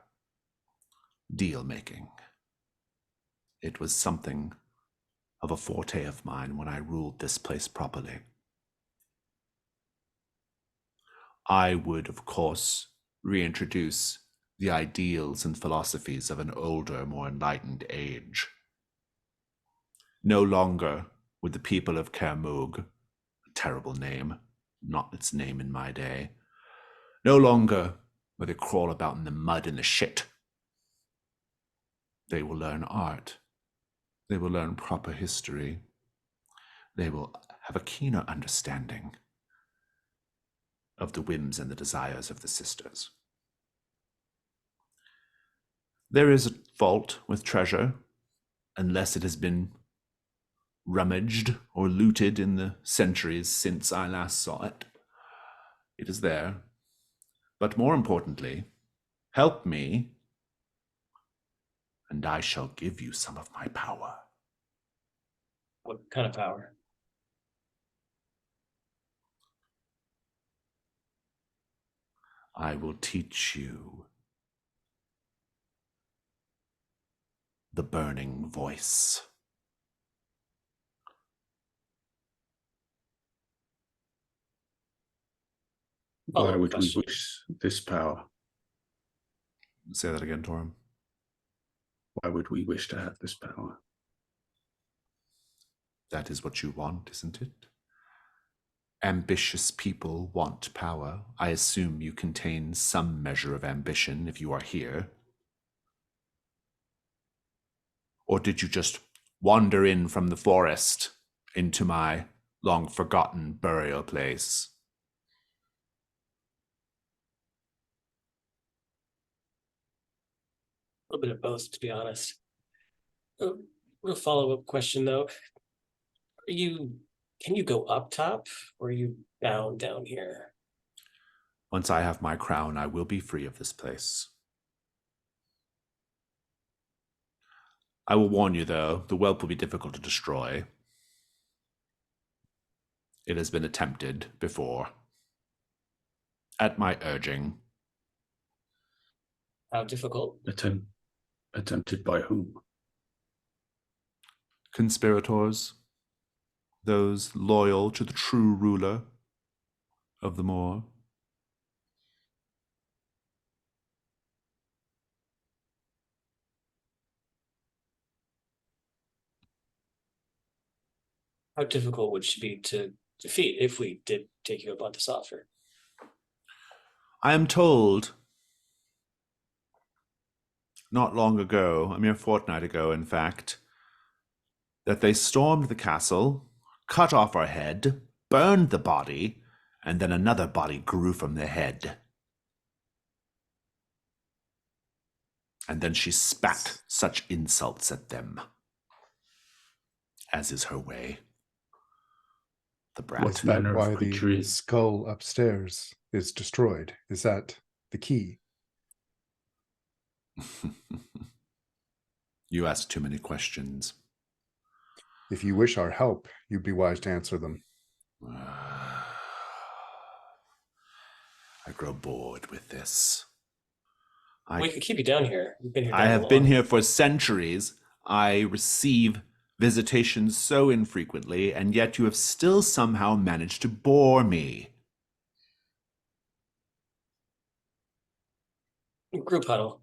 Speaker 1: Deal making. It was something of a forte of mine when I ruled this place properly. I would, of course, reintroduce the ideals and philosophies of an older, more enlightened age. No longer would the people of Kairmough, a terrible name, not its name in my day, no longer will they crawl about in the mud and the shit. They will learn art. They will learn proper history. They will have a keener understanding of the whims and the desires of the sisters. There is a vault with treasure, unless it has been rummaged or looted in the centuries since I last saw it. It is there. But more importantly, help me, and I shall give you some of my power.
Speaker 3: What kind of power?
Speaker 1: I will teach you the burning voice.
Speaker 4: Why
Speaker 3: Follow-up
Speaker 4: would we
Speaker 3: question.
Speaker 4: wish this power?
Speaker 1: Say that again, Torm.
Speaker 4: Why would we wish to have this power?
Speaker 1: That is what you want, isn't it? Ambitious people want power. I assume you contain some measure of ambition if you are here. Or did you just wander in from the forest into my long-forgotten burial place?
Speaker 3: A little bit of both, to be honest. A follow-up question, though. Can you go up top, or are you bound down here?
Speaker 1: Once I have my crown, I will be free of this place. I will warn you, though, the whelp will be difficult to destroy. It has been attempted before. At my urging.
Speaker 3: How difficult?
Speaker 4: Attempted by whom?
Speaker 1: Conspirators. Those loyal to the true ruler of the moor.
Speaker 3: How difficult would she be to defeat if we did take you up on this offer?
Speaker 1: I am told, not long ago, a mere fortnight ago, in fact, that they stormed the castle, cut off our head, burned the body, and then another body grew from the head. And then she spat such insults at them, as is her way. The brat.
Speaker 4: What manner
Speaker 5: Why
Speaker 4: of creature
Speaker 5: the
Speaker 4: is?
Speaker 5: skull upstairs is destroyed? Is that the key?
Speaker 1: You ask too many questions.
Speaker 5: If you wish our help, you'd be wise to answer them.
Speaker 1: I grow bored with this.
Speaker 3: We could keep you down here. You've been here.
Speaker 1: I
Speaker 3: down
Speaker 1: have
Speaker 3: long.
Speaker 1: been here for centuries. I receive visitations so infrequently, and yet you have still somehow managed to bore me.
Speaker 3: Group huddle.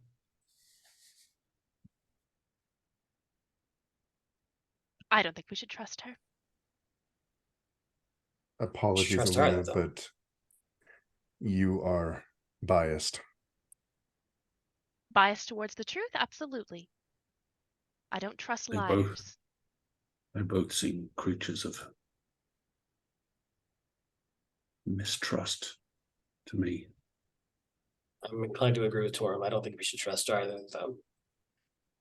Speaker 2: I don't think we should trust her.
Speaker 5: Apologies,
Speaker 3: Trust her,
Speaker 5: Alina,
Speaker 3: though.
Speaker 5: but you are biased.
Speaker 2: Biased towards the truth? Absolutely. I don't trust
Speaker 4: They
Speaker 2: liars.
Speaker 4: both seem creatures of mistrust to me.
Speaker 3: I'm inclined to agree with Torm. I don't think we should trust either of them.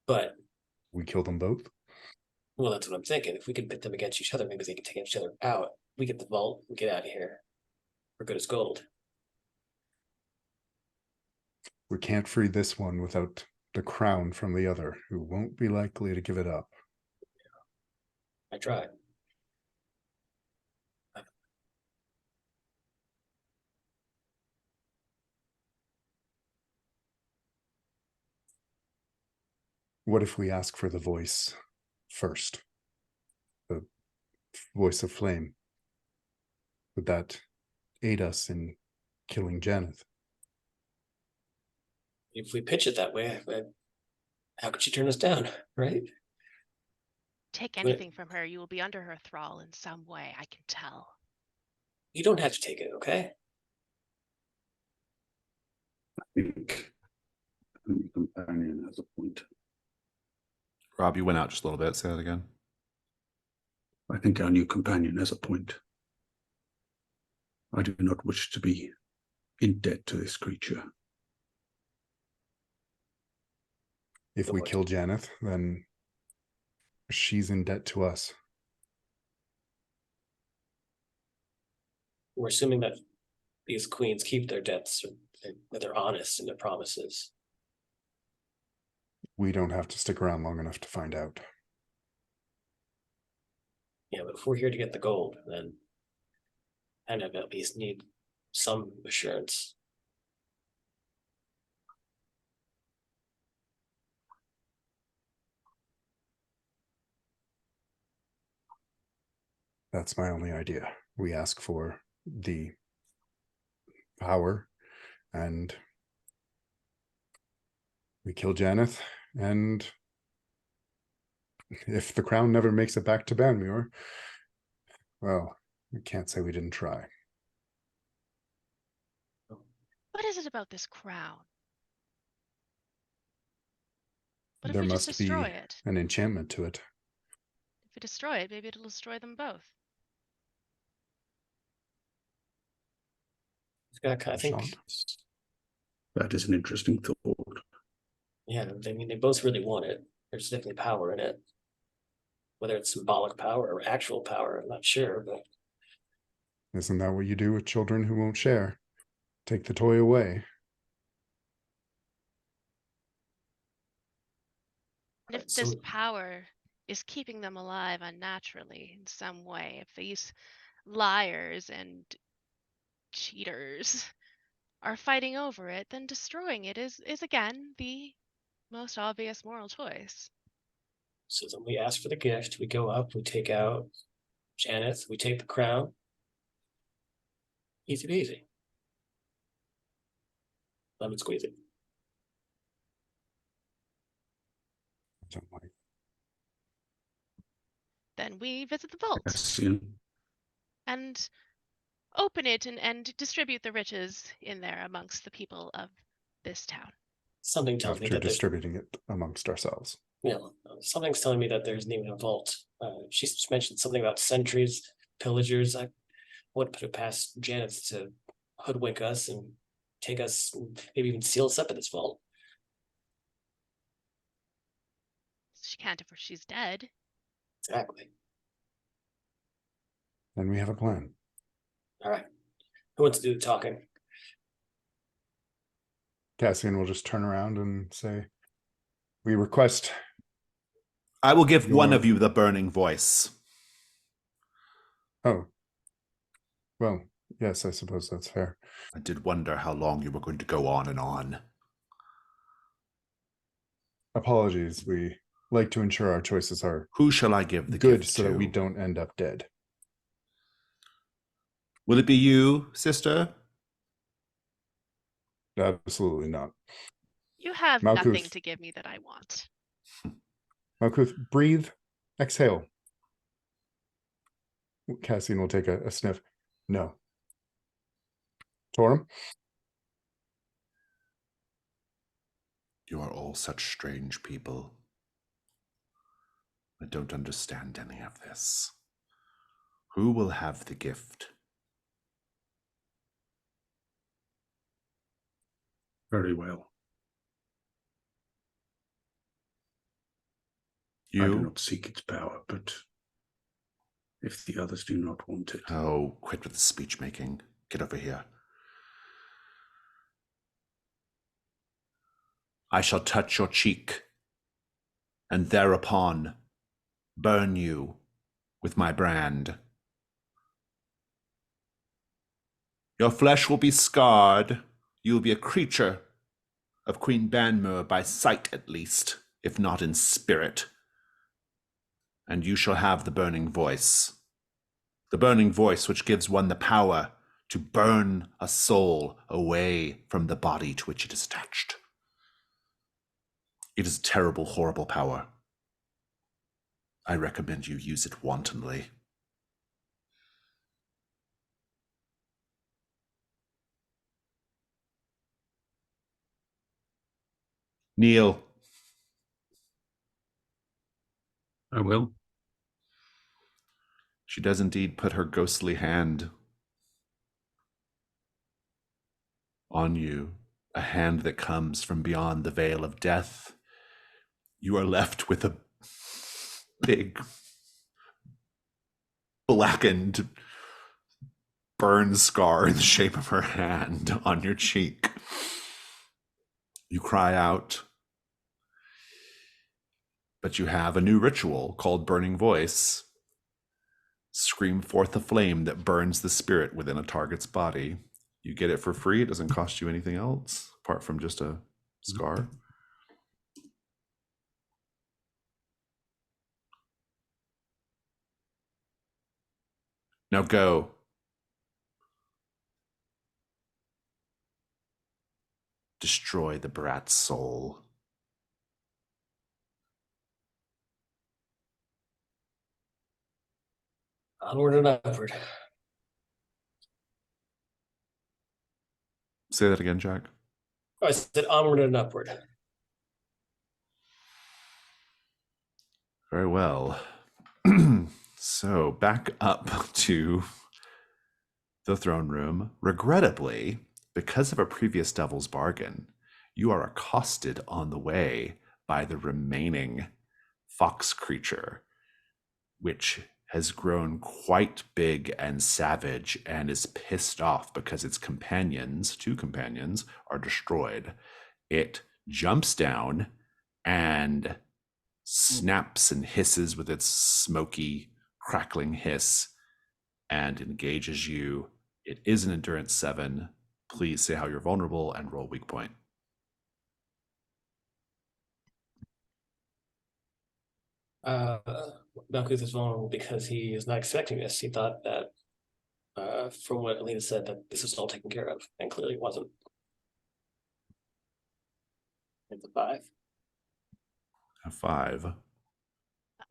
Speaker 3: But,
Speaker 5: We kill them both?
Speaker 3: well, that's what I'm thinking. If we could pit them against each other, maybe they can take each other out. We get the vault, we get out of here. We're good as gold.
Speaker 5: We can't free this one without the crown from the other, who won't be likely to give it up.
Speaker 3: I tried.
Speaker 5: What if we ask for the voice first? The voice of flame. Would that aid us in killing Janeth?
Speaker 3: If we pitch it that way, how could she turn us down, right?
Speaker 2: Take anything from her, you will be under her thrall in some way, I can tell.
Speaker 3: You don't have to take it, okay?
Speaker 4: I think the companion has a point.
Speaker 1: Rob, you went out just a little bit. Say that again.
Speaker 4: I think our new companion has a point. I do not wish to be in debt to this creature.
Speaker 5: If we kill Janeth, then she's in debt to us.
Speaker 3: We're assuming that these queens keep their debts, or that they're honest in their promises.
Speaker 5: We don't have to stick around long enough to find out.
Speaker 3: Yeah, but if we're here to get the gold, then kind of at least need some assurance.
Speaker 5: That's my only idea. We ask for the power, and we kill Janeth, and if the crown never makes it back to Banmuir, well, we can't say we didn't try.
Speaker 2: What is it about this crown? What if
Speaker 5: There
Speaker 2: we just
Speaker 5: must
Speaker 2: destroy
Speaker 5: be
Speaker 2: it?
Speaker 5: an enchantment to it.
Speaker 2: If we destroy it, maybe it'll destroy them both.
Speaker 3: I think,
Speaker 4: Sean? That is an interesting thought.
Speaker 3: yeah, I mean, they both really want it. There's definitely power in it. Whether it's symbolic power or actual power, I'm not sure, but
Speaker 5: Isn't that what you do with children who won't share? Take the toy away.
Speaker 2: And if
Speaker 3: so
Speaker 2: this power is keeping them alive unnaturally in some way, if these liars and cheaters are fighting over it, then destroying it is again the most obvious moral choice.
Speaker 3: so then we ask for the gift, we go up, we take out Janeth, we take the crown. Easy peasy. Lemon squeezy.
Speaker 5: Don't like.
Speaker 2: Then we visit the vault
Speaker 4: Cassian,
Speaker 2: and open it and distribute the riches in there amongst the people of this town.
Speaker 3: Something tells me
Speaker 5: After
Speaker 3: that there's,
Speaker 5: distributing it amongst ourselves.
Speaker 3: something's telling me that there's even a vault. She mentioned something about sentries, pillagers. I wouldn't put it past Janeth to hoodwink us and take us, maybe even seal us up in this vault.
Speaker 2: She can't if she's dead.
Speaker 3: Exactly.
Speaker 5: Then we have a plan.
Speaker 3: All right. Who wants to do the talking?
Speaker 5: Cassian will just turn around and say, we request.
Speaker 1: I will give one
Speaker 5: Your-
Speaker 1: of you the burning voice.
Speaker 5: Oh. Well, yes, I suppose that's fair.
Speaker 1: I did wonder how long you were going to go on and on.
Speaker 5: Apologies. We like to ensure our choices are
Speaker 1: Who shall I give the
Speaker 5: good
Speaker 1: gift
Speaker 5: so
Speaker 1: to?
Speaker 5: that we don't end up dead.
Speaker 1: Will it be you, sister?
Speaker 5: Absolutely not.
Speaker 2: You have
Speaker 5: Malkuth.
Speaker 2: nothing to give me that I want.
Speaker 5: Malkuth, breathe, exhale. Cassian will take a sniff. No. Torum?
Speaker 1: You are all such strange people. I don't understand any of this. Who will have the gift?
Speaker 4: very well. I do
Speaker 1: You?
Speaker 4: not seek its power, but if the others do not want it,
Speaker 1: Oh, quit with the speech making. Get over here. I shall touch your cheek, and thereupon burn you with my brand. Your flesh will be scarred. You will be a creature of Queen Banmuir by sight at least, if not in spirit. And you shall have the burning voice. The burning voice which gives one the power to burn a soul away from the body to which it is attached. It is a terrible, horrible power. I recommend you use it wantonly. Kneel.
Speaker 4: I will.
Speaker 1: She does indeed put her ghostly hand on you, a hand that comes from beyond the veil of death. You are left with a big, blackened burn scar in the shape of her hand on your cheek. You cry out, but you have a new ritual called Burning Voice. Scream forth a flame that burns the spirit within a target's body. You get it for free. It doesn't cost you anything else apart from just a scar. Now go. Destroy the brat's soul.
Speaker 3: Onward and upward.
Speaker 1: Say that again, Jack.
Speaker 3: Oh, I said onward and upward.
Speaker 1: Very well. So back up to the throne room. Regrettably, because of a previous devil's bargain, you are accosted on the way by the remaining fox creature, which has grown quite big and savage and is pissed off because its companions, 2 companions, are destroyed. It jumps down and snaps and hisses with its smoky, crackling hiss and engages you. It is an endurance 7. Please say how you're vulnerable and roll weak point.
Speaker 3: Malkuth is vulnerable because he is not expecting this. He thought that, from what Alina said, that this was all taken care of, and clearly it wasn't. It's a 5.
Speaker 1: A 5.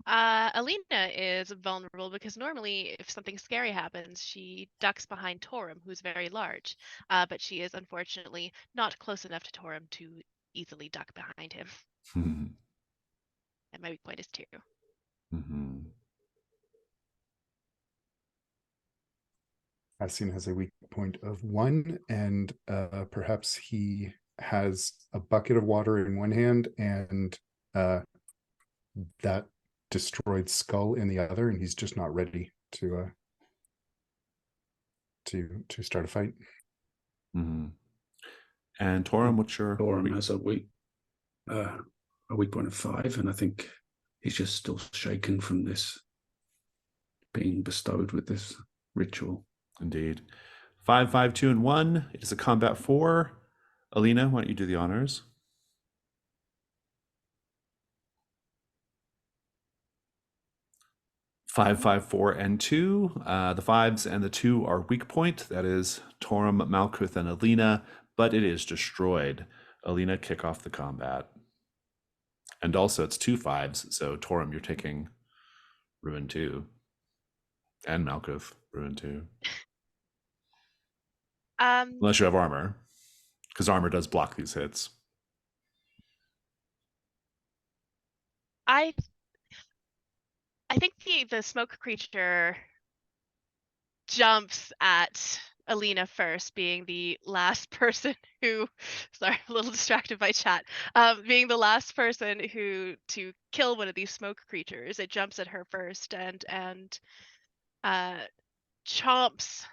Speaker 2: Alina is vulnerable because normally if something scary happens, she ducks behind Torum, who's very large. But she is unfortunately not close enough to Torum to easily duck behind him.
Speaker 1: Mm-hmm.
Speaker 2: And my weak point is 2.
Speaker 1: Mm-hmm.
Speaker 5: Cassian has a weak point of 1, and perhaps he has a bucket of water in one hand and that destroyed skull in the other, and he's just not ready to start a fight.
Speaker 1: Mm-hmm. And Torum, what's your
Speaker 4: Torum has a weak point of 5, and I think he's just still shaken from this being bestowed with this ritual.
Speaker 1: Indeed. 5, 5, 2, and 1. It is a combat 4. Alina, why don't you do the honors? 5, 5, 4, and 2. The 5s and the 2 are weak point. That is Torum, Malkuth, and Alina, but it is destroyed. Alina, kick off the combat. And also, it's 2 5s, so Torum, you're taking Ruin 2. And Malkuth, Ruin 2. Unless you have armor, because armor does block these hits.
Speaker 2: I think the smoke creature jumps at Alina first, being the last person who, sorry, I'm a little distracted by chat, being the last person who to kill one of these smoke creatures. It jumps at her first and chomps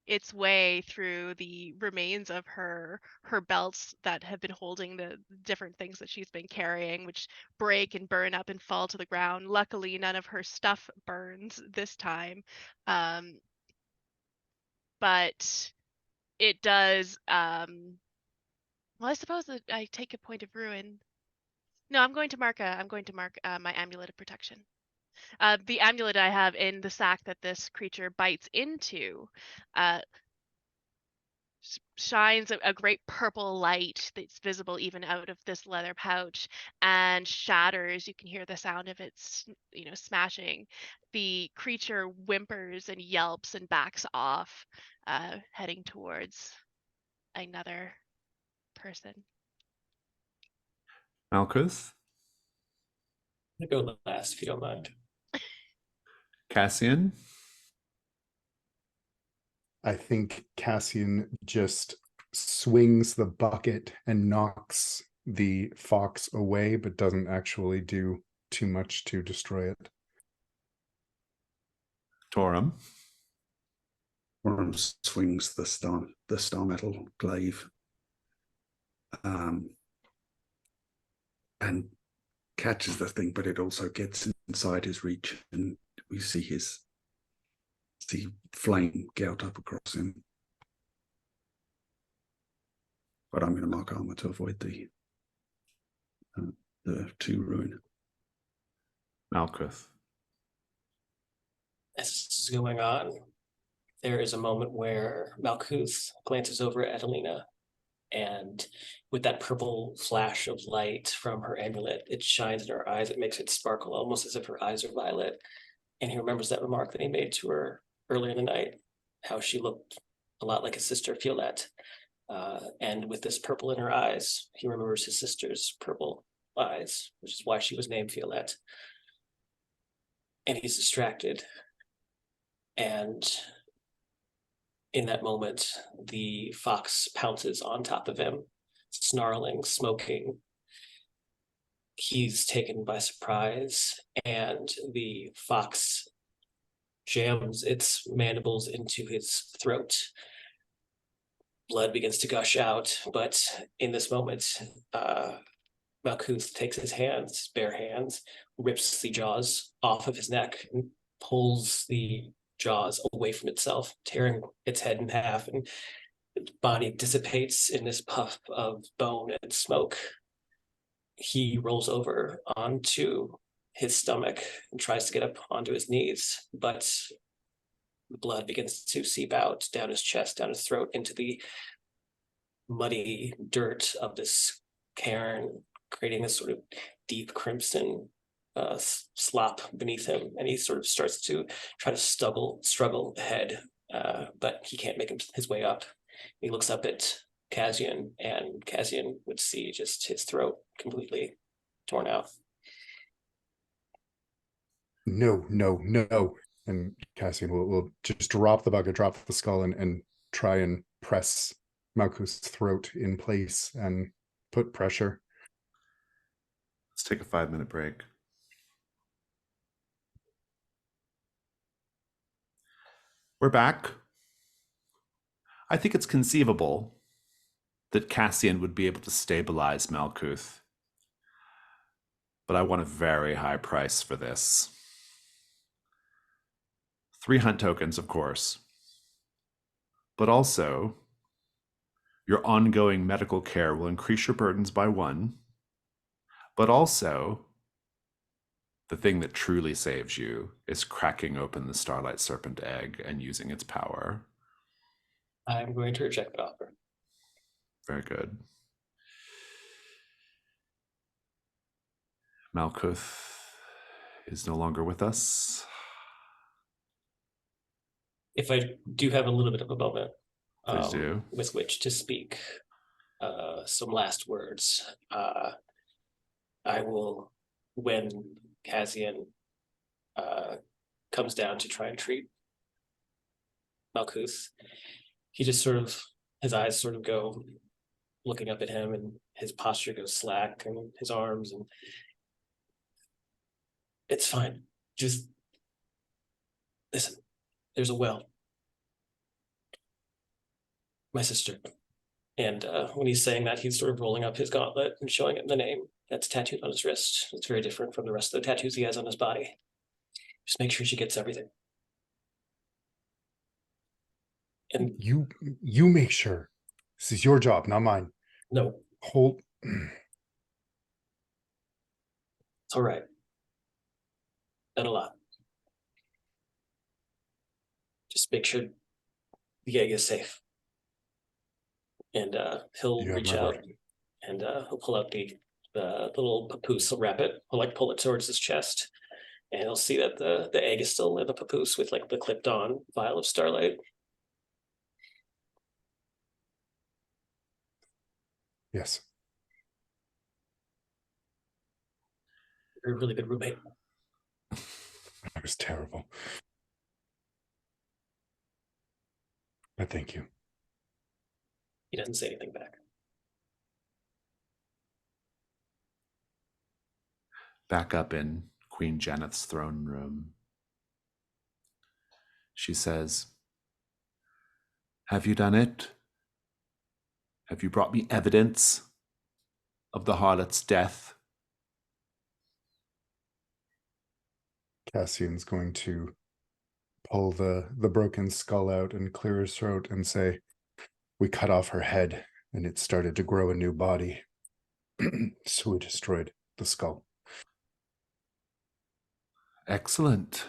Speaker 2: its way through the remains of her belts that have been holding the different things that she's been carrying, which break and burn up and fall to the ground. Luckily, none of her stuff burns this time. But it does, well, I suppose that I take a point of ruin. No, I'm going to mark my amulet of protection. The amulet I have in the sack that this creature bites into shines a great purple light that's visible even out of this leather pouch and shatters. You can hear the sound of it, smashing. The creature whimpers and yelps and backs off, heading towards another person.
Speaker 1: Malkuth,
Speaker 3: I'm gonna go last if you don't mind.
Speaker 1: Cassian.
Speaker 5: I think Cassian just swings the bucket and knocks the fox away, but doesn't actually do too much to destroy it.
Speaker 1: Torum.
Speaker 4: Torum swings the star metal glaive, and catches the thing, but it also gets inside his reach, and we see flame gout up across him. But I'm going to mark armor to avoid the 2 ruin.
Speaker 1: Malkuth.
Speaker 3: As this is going on, there is a moment where Malkuth glances over at Alina, and with that purple flash of light from her amulet, it shines in her eyes. It makes it sparkle almost as if her eyes are violet. And he remembers that remark that he made to her earlier in the night, how she looked a lot like his sister, Fiolette. And with this purple in her eyes, he remembers his sister's purple eyes, which is why she was named Fiolette. And he's distracted. And in that moment, the fox pounces on top of him, snarling, smoking. He's taken by surprise, and the fox jams its mandibles into his throat. Blood begins to gush out, but in this moment, Malkuth takes his hands, his bare hands, rips the jaws off of his neck, and pulls the jaws away from itself, tearing its head in half, and its body dissipates in this puff of bone and smoke. He rolls over onto his stomach and tries to get up onto his knees, but the blood begins to seep out down his chest, down his throat, into the muddy dirt of this cairn, creating this sort of deep crimson slop beneath him. And he sort of starts to try to struggle ahead, but he can't make his way up. He looks up at Kazian, and Kazian would see just his throat completely torn out.
Speaker 5: No, no, no. And Cassian will just drop the bucket, drop the skull, and try and press Malkuth's throat in place and put pressure.
Speaker 1: Let's take a 5-minute break. We're back. I think it's conceivable that Cassian would be able to stabilize Malkuth, but I want a very high price for this. 3 hunt tokens, of course, but also your ongoing medical care will increase your burdens by 1, but also the thing that truly saves you is cracking open the Starlight Serpent egg and using its power.
Speaker 3: I'm going to reject the offer.
Speaker 1: Very good. Malkuth is no longer with us.
Speaker 3: If I do have a little bit of a moment
Speaker 1: Please do.
Speaker 3: with which to speak some last words, I will, when Kazian comes down to try and treat Malkuth, he just sort of, his eyes sort of go looking up at him, and his posture goes slack, and his arms, and it's fine. Just listen, there's a well. My sister. And when he's saying that, he's sort of rolling up his gauntlet and showing him the name that's tattooed on his wrist. It's very different from the rest of the tattoos he has on his body. Just make sure she gets everything. And
Speaker 5: you make sure. This is your job, not mine.
Speaker 3: no,
Speaker 5: Hold.
Speaker 3: it's all right. Done a lot. Just make sure the egg is safe. And he'll
Speaker 5: You have
Speaker 3: reach
Speaker 5: my
Speaker 3: out,
Speaker 5: word.
Speaker 3: and he'll pull out the little papoose. He'll wrap it. He'll like pull it towards his chest, and he'll see that the egg is still in the papoose with like the clipped on vial of starlight.
Speaker 5: Yes.
Speaker 3: You're a really good roommate.
Speaker 5: That was terrible. But thank you.
Speaker 3: He doesn't say anything back.
Speaker 1: Back up in Queen Janeth's throne room, she says, "Have you done it? Have you brought me evidence of the harlot's death?"
Speaker 5: Cassian's going to pull the broken skull out and clear his throat and say, "We cut off her head and it started to grow a new body." So we destroyed the skull.
Speaker 1: Excellent.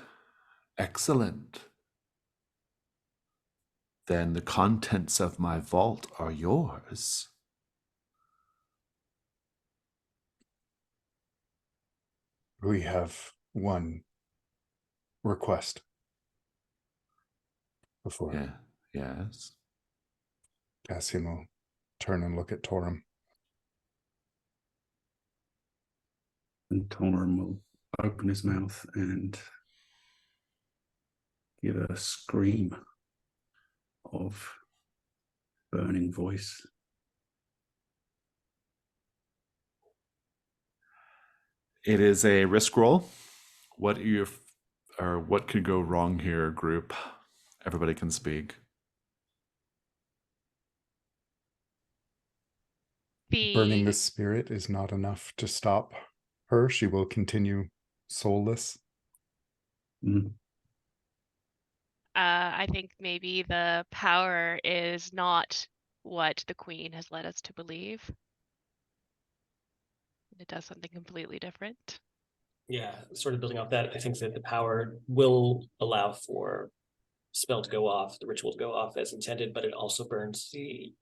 Speaker 1: Excellent. Then the contents of my vault are yours.
Speaker 5: We have one request before
Speaker 1: Yeah. Yes.
Speaker 5: Cassian will turn and look at Torum.
Speaker 4: And Torum will open his mouth and give a scream of burning voice.
Speaker 1: It is a risk roll. What what could go wrong here, group? Everybody can speak.
Speaker 5: Burning the spirit is not enough to stop her. She will continue soulless.
Speaker 4: Mm.
Speaker 2: I think maybe the power is not what the queen has led us to believe. It does something completely different.
Speaker 3: Yeah, sort of building off that, I think that the power will allow for spell to go off, the ritual to go off as intended, but it also burns the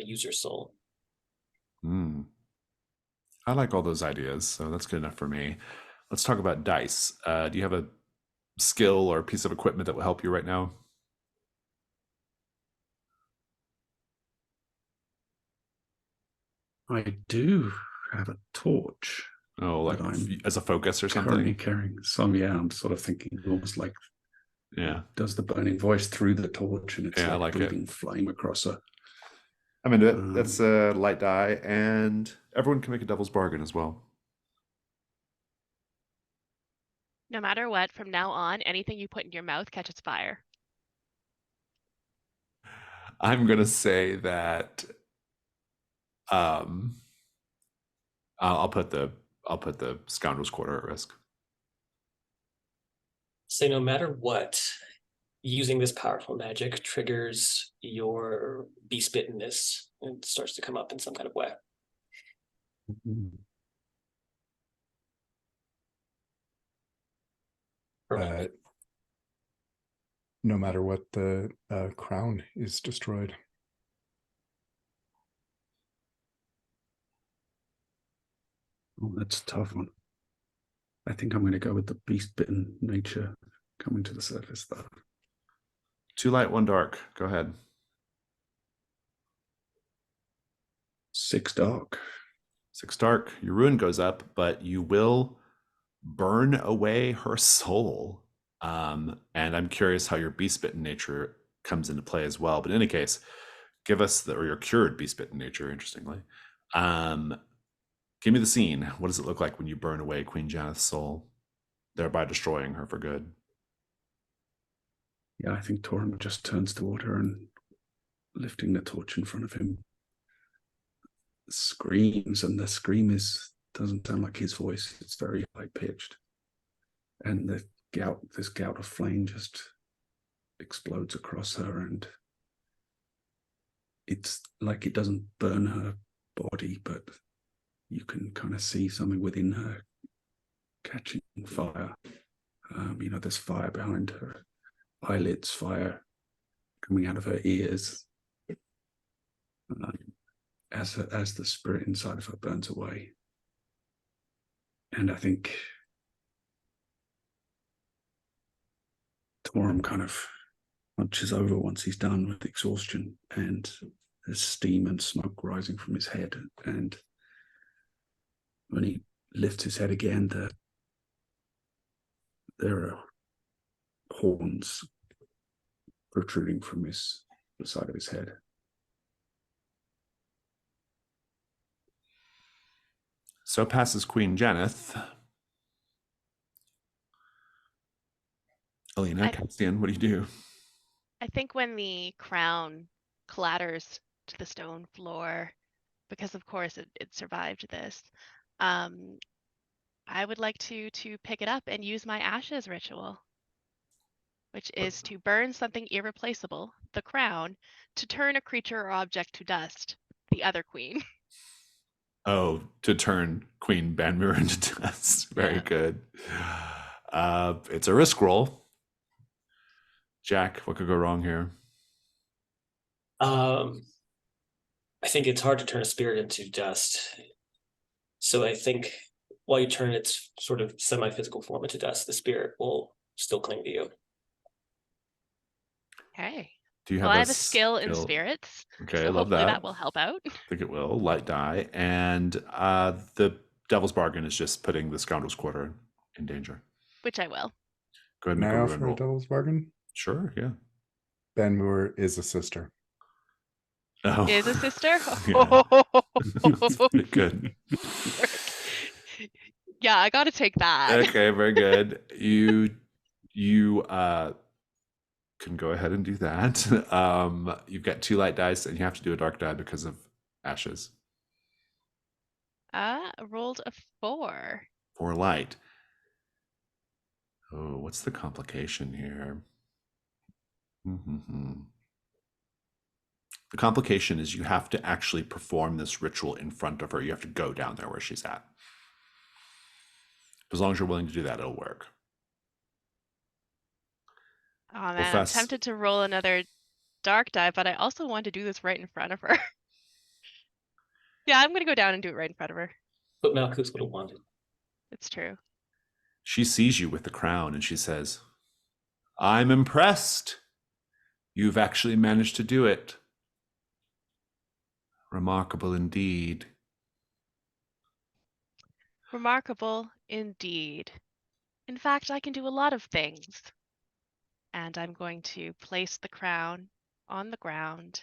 Speaker 3: user's soul.
Speaker 1: Hmm. I like all those ideas, so that's good enough for me. Let's talk about dice. Do you have a skill or piece of equipment that will help you right now?
Speaker 4: I do have a torch.
Speaker 1: Oh, like as a focus or
Speaker 4: Currently
Speaker 1: something?
Speaker 4: carrying some. Yeah, I'm sort of thinking almost like,
Speaker 1: Yeah.
Speaker 4: does the burning voice through the torch, and it's
Speaker 1: Yeah, I
Speaker 4: like
Speaker 1: like it.
Speaker 4: bleeding flame across her.
Speaker 1: I'm into it. That's a light die, and everyone can make a devil's bargain as well.
Speaker 2: No matter what, from now on, anything you put in your mouth catches fire.
Speaker 1: I'm gonna say that I'll put the scoundrel's quarter at risk.
Speaker 3: So no matter what, using this powerful magic triggers your beast bittenness and starts to come up in some kind of way.
Speaker 4: Mhm.
Speaker 3: Permanently.
Speaker 5: No matter what, the crown is destroyed.
Speaker 4: Oh, that's a tough one. I think I'm going to go with the beast-bitten nature coming to the surface, though.
Speaker 1: 2 light, 1 dark. Go ahead.
Speaker 4: 6 dark.
Speaker 1: 6 dark. Your ruin goes up, but you will burn away her soul. And I'm curious how your beast-bitten nature comes into play as well. But in any case, give us or your cured beast-bitten nature, interestingly. Give me the scene. What does it look like when you burn away Queen Janeth's soul, thereby destroying her for good?
Speaker 4: Yeah, I think Torum just turns toward her and, lifting the torch in front of him, screams, and the scream doesn't sound like his voice. It's very high-pitched. And this gout of flame just explodes across her, and it's like it doesn't burn her body, but you can kind of see something within her catching fire. There's fire behind her eyelids, fire coming out of her ears, as the spirit inside of her burns away. And I think Torum kind of hunches over once he's done with exhaustion, and there's steam and smoke rising from his head. And when he lifts his head again, there are horns protruding from the side of his head.
Speaker 1: So passes Queen Janeth. Alina, Castian, what do you do?
Speaker 2: I think when the crown clatters to the stone floor, because of course it survived this, I would like to pick it up and use my ashes ritual, which is to burn something irreplaceable, the crown, to turn a creature or object to dust, the other queen.
Speaker 1: Oh, to turn Queen Banmur into dust. Very good. It's a risk roll. Jack, what could go wrong here?
Speaker 3: I think it's hard to turn a spirit into dust. So I think while you turn its sort of semi-physical form into dust, the spirit will still cling to you.
Speaker 2: Okay.
Speaker 1: Do you
Speaker 2: Well,
Speaker 1: have
Speaker 2: I
Speaker 1: a
Speaker 2: have a skill in
Speaker 1: skill?
Speaker 2: spirits,
Speaker 1: Okay, I
Speaker 2: so
Speaker 1: love
Speaker 2: hopefully that
Speaker 1: that.
Speaker 2: will help out.
Speaker 1: I think it will. Light die. And the devil's bargain is just putting the scoundrel's quarter in danger.
Speaker 2: Which I will.
Speaker 1: Go ahead and
Speaker 5: Can
Speaker 1: make
Speaker 5: I
Speaker 1: a ruin
Speaker 5: offer a
Speaker 1: roll.
Speaker 5: devil's bargain?
Speaker 1: Sure, yeah.
Speaker 5: Ben Moore is a sister.
Speaker 1: Oh.
Speaker 2: Is a sister?
Speaker 1: Yeah. It's pretty good.
Speaker 2: Frick. Yeah, I gotta take that.
Speaker 1: Okay, very good. You can go ahead and do that. You've got 2 light dice, and you have to do a dark die because of ashes.
Speaker 2: Rolled a 4.
Speaker 1: 4 light. Oh, what's the complication here? Mm-hmm. The complication is you have to actually perform this ritual in front of her. You have to go down there where she's at. As long as you're willing to do that, it'll work.
Speaker 2: Oh man, I'm
Speaker 1: Profess.
Speaker 2: tempted to roll another dark die, but I also want to do this right in front of her. Yeah, I'm gonna go down and do it right in front of her.
Speaker 3: But Malkuth would have wanted.
Speaker 2: It's true.
Speaker 1: She sees you with the crown and she says, I'm impressed. You've actually managed to do it. Remarkable indeed.
Speaker 2: Remarkable indeed. In fact, I can do a lot of things. And I'm going to place the crown on the ground.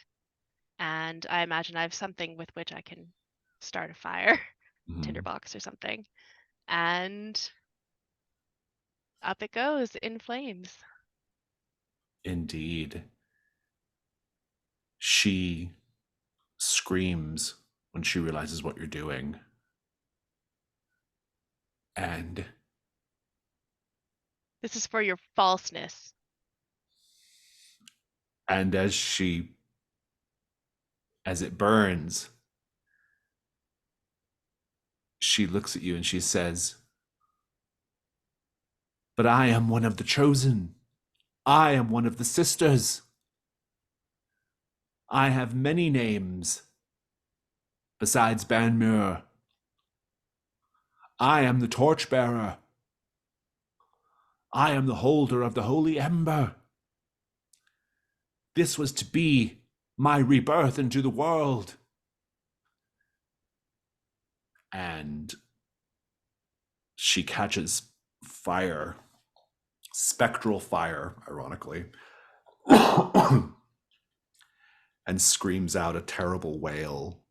Speaker 2: And I imagine I have something with which I can start a fire, tinderbox or something. And up it goes in flames.
Speaker 1: Indeed. She screams when she realizes what you're doing. And
Speaker 2: This is for your falseness.
Speaker 1: as it burns, she looks at you and she says, but I am one of the chosen. I am one of the sisters. I have many names besides Banmur. I am the torchbearer. I am the holder of the holy ember. This was to be my rebirth into the world. And she catches fire, spectral fire, ironically, and screams out a terrible wail.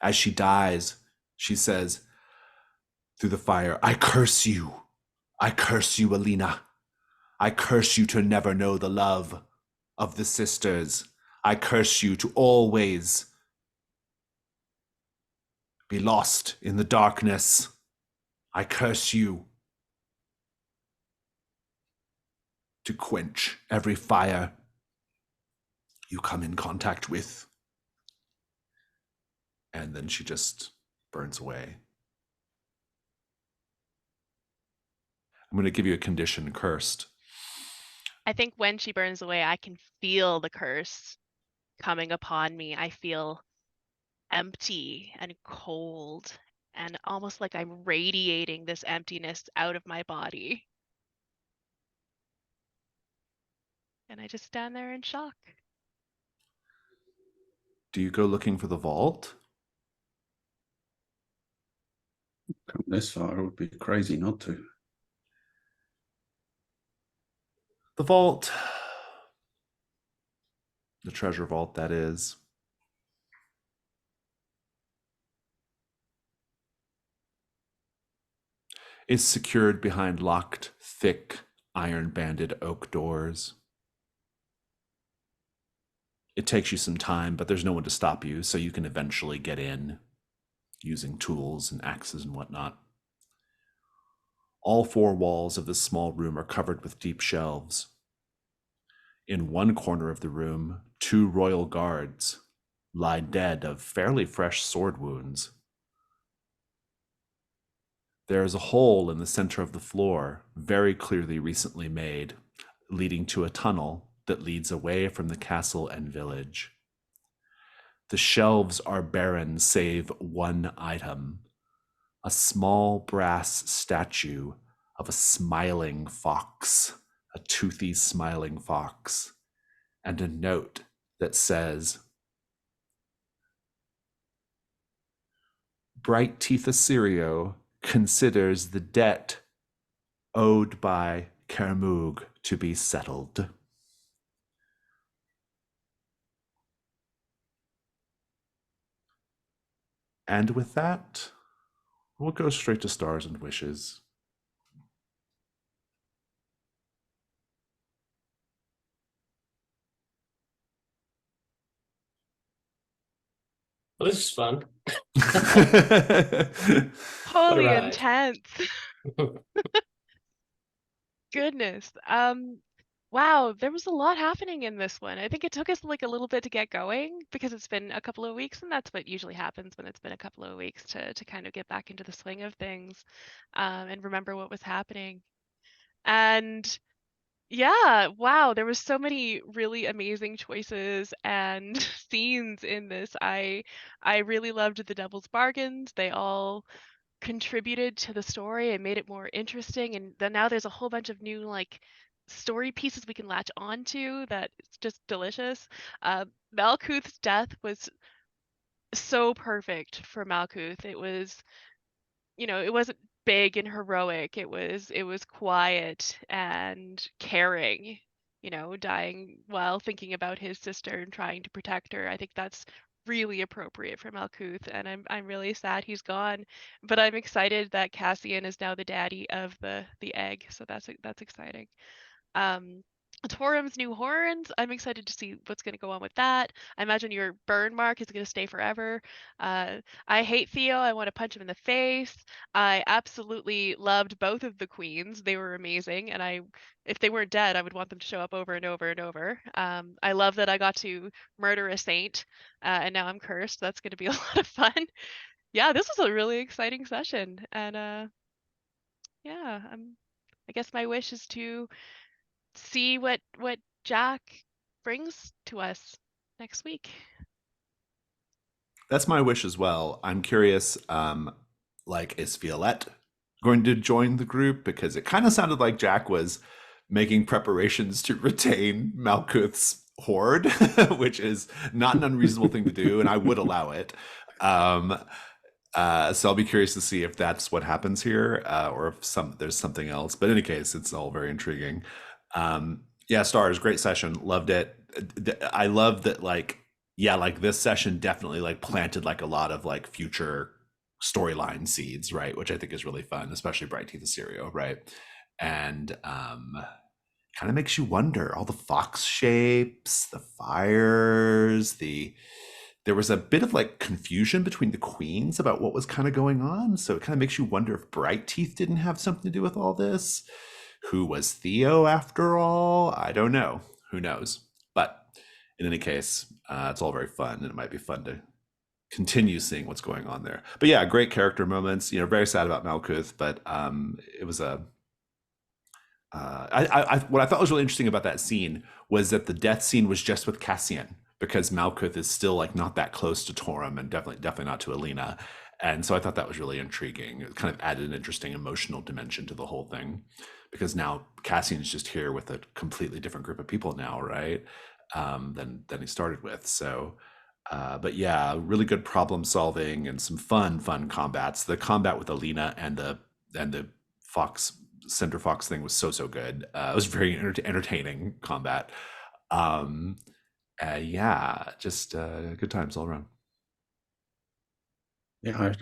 Speaker 1: As she dies, she says through the fire, I curse you. I curse you, Alina. I curse you to never know the love of the sisters. I curse you to always be lost in the darkness. I curse you to quench every fire you come in contact with. And then she just burns away. I'm going to give you a condition, cursed.
Speaker 2: I think when she burns away, I can feel the curse coming upon me. I feel empty and cold and almost like I'm radiating this emptiness out of my body. And I just stand there in shock.
Speaker 1: Do you go looking for the vault?
Speaker 4: Come this far, it would be crazy not to.
Speaker 1: The vault, the treasure vault, that is secured behind locked, thick, iron-banded oak doors. It takes you some time, but there's no one to stop you, so you can eventually get in using tools and axes and whatnot. All 4 walls of this small room are covered with deep shelves. In one corner of the room, 2 royal guards lie dead of fairly fresh sword wounds. There is a hole in the center of the floor, very clearly recently made, leading to a tunnel that leads away from the castle and village. The shelves are barren save one item, a small brass statue of a smiling fox, a toothy smiling fox, and a note that says, Bright Teeth Assyrio considers the debt owed by Kairmough to be settled. And with that, we'll go straight to stars and wishes.
Speaker 3: Well, this is fun.
Speaker 2: Totally
Speaker 3: ride.
Speaker 2: intense. Goodness. Wow, there was a lot happening in this one. I think it took us like a little bit to get going because it's been a couple of weeks, and that's what usually happens when it's been a couple of weeks to kind of get back into the swing of things, and remember what was happening. And yeah, wow, there was so many really amazing choices and scenes in this. I really loved the Devil's Bargains. They all contributed to the story and made it more interesting, and then now there's a whole bunch of new like story pieces we can latch onto that it's just delicious. Malkuth's death was so perfect for Malkuth. It was, it wasn't big and heroic. It was quiet and caring, dying while thinking about his sister and trying to protect her. I think that's really appropriate for Malkuth, and I'm really sad he's gone, but I'm excited that Cassian is now the daddy of the egg, so that's exciting. Torum's new horns, I'm excited to see what's going to go on with that. I imagine your burn mark is going to stay forever. I hate Theo. I want to punch him in the face. I absolutely loved both of the queens. They were amazing, and if they weren't dead, I would want them to show up over and over and over. I love that I got to murder a saint, and now I'm cursed. That's going to be a lot of fun. Yeah, this was a really exciting session, and yeah, I guess my wish is to see what Jack brings to us next week.
Speaker 1: That's my wish as well. I'm curious, is Violette going to join the group? Because it kind of sounded like Jack was making preparations to retain Malkuth's horde, which is not an unreasonable thing to do, and I would allow it. So I'll be curious to see if that's what happens here, or if there's something else. But in any case, it's all very intriguing. Yeah, stars, great session, loved it. I love that, this session definitely planted a lot of future storyline seeds, right? Which I think is really fun, especially Bright Teeth Assyrio, right? And kind of makes you wonder all the fox shapes, the fires, there was a bit of confusion between the queens about what was kind of going on. So it kind of makes you wonder if Bright Teeth didn't have something to do with all this. Who was Theo after all? I don't know. Who knows? But in any case, it's all very fun, and it might be fun to continue seeing what's going on there. But yeah, great character moments. Very sad about Malkuth, but it was a. What I thought was really interesting about that scene was that the death scene was just with Cassian, because Malkuth is still not that close to Torum, and definitely not to Alina. And so I thought that was really intriguing. It kind of added an interesting emotional dimension to the whole thing, because now Cassian's just here with a completely different group of people now, right? Than he started with. So, but yeah, really good problem solving and some fun combats. The combat with Alina and the Cinder Fox thing was so good. It was very entertaining combat. Yeah, just good times all around.
Speaker 4: Yeah,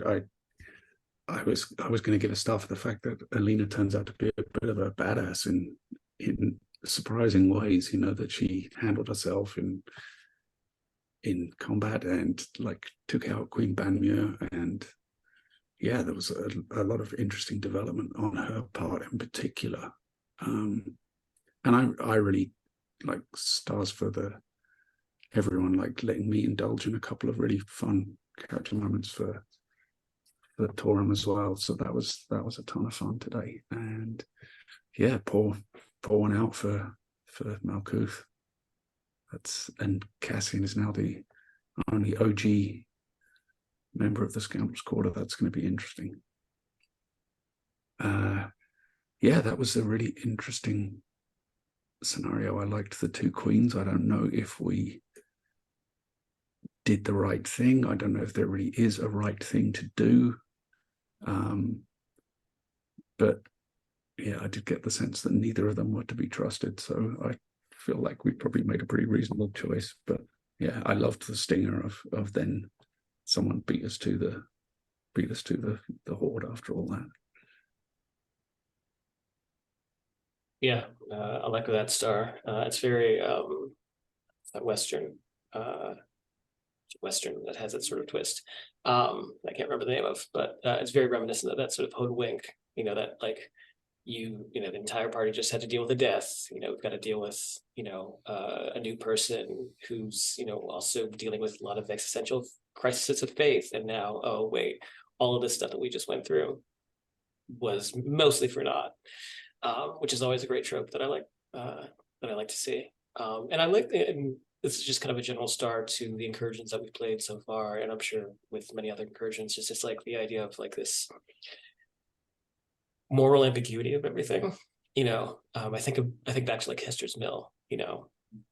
Speaker 4: I was going to give a star for the fact that Alina turns out to be a bit of a badass in surprising ways. That she handled herself in combat and took out Queen Banmuir, and yeah, there was a lot of interesting development on her part in particular. And I really stars for everyone letting me indulge in a couple of really fun character moments for Torum as well. So that was a ton of fun today. And yeah, pour one out for Malkuth. and Cassian is now the only OG member of the Scoundrel's Quarter. That's going to be interesting. Yeah, that was a really interesting scenario. I liked the two queens. I don't know if we did the right thing. I don't know if there really is a right thing to do. But yeah, I did get the sense that neither of them were to be trusted. So I feel like we probably made a pretty reasonable choice. But yeah, I loved the stinger of then someone beat us to the horde after all that.
Speaker 3: Yeah, I like that star. It's very that Western that has that sort of twist. I can't remember the name of, but it's very reminiscent of that sort of hoodwink. That like the entire party just had to deal with a death. We've got to deal with a new person who's also dealing with a lot of existential crises of faith. And now, oh wait, all of this stuff that we just went through was mostly for naught. Which is always a great trope that I like to see. And I like and this is just kind of a general star to the incursions that we've played so far, and I'm sure with many other incursions, just like the idea of like this moral ambiguity of everything. I think back to like Hester's Mill.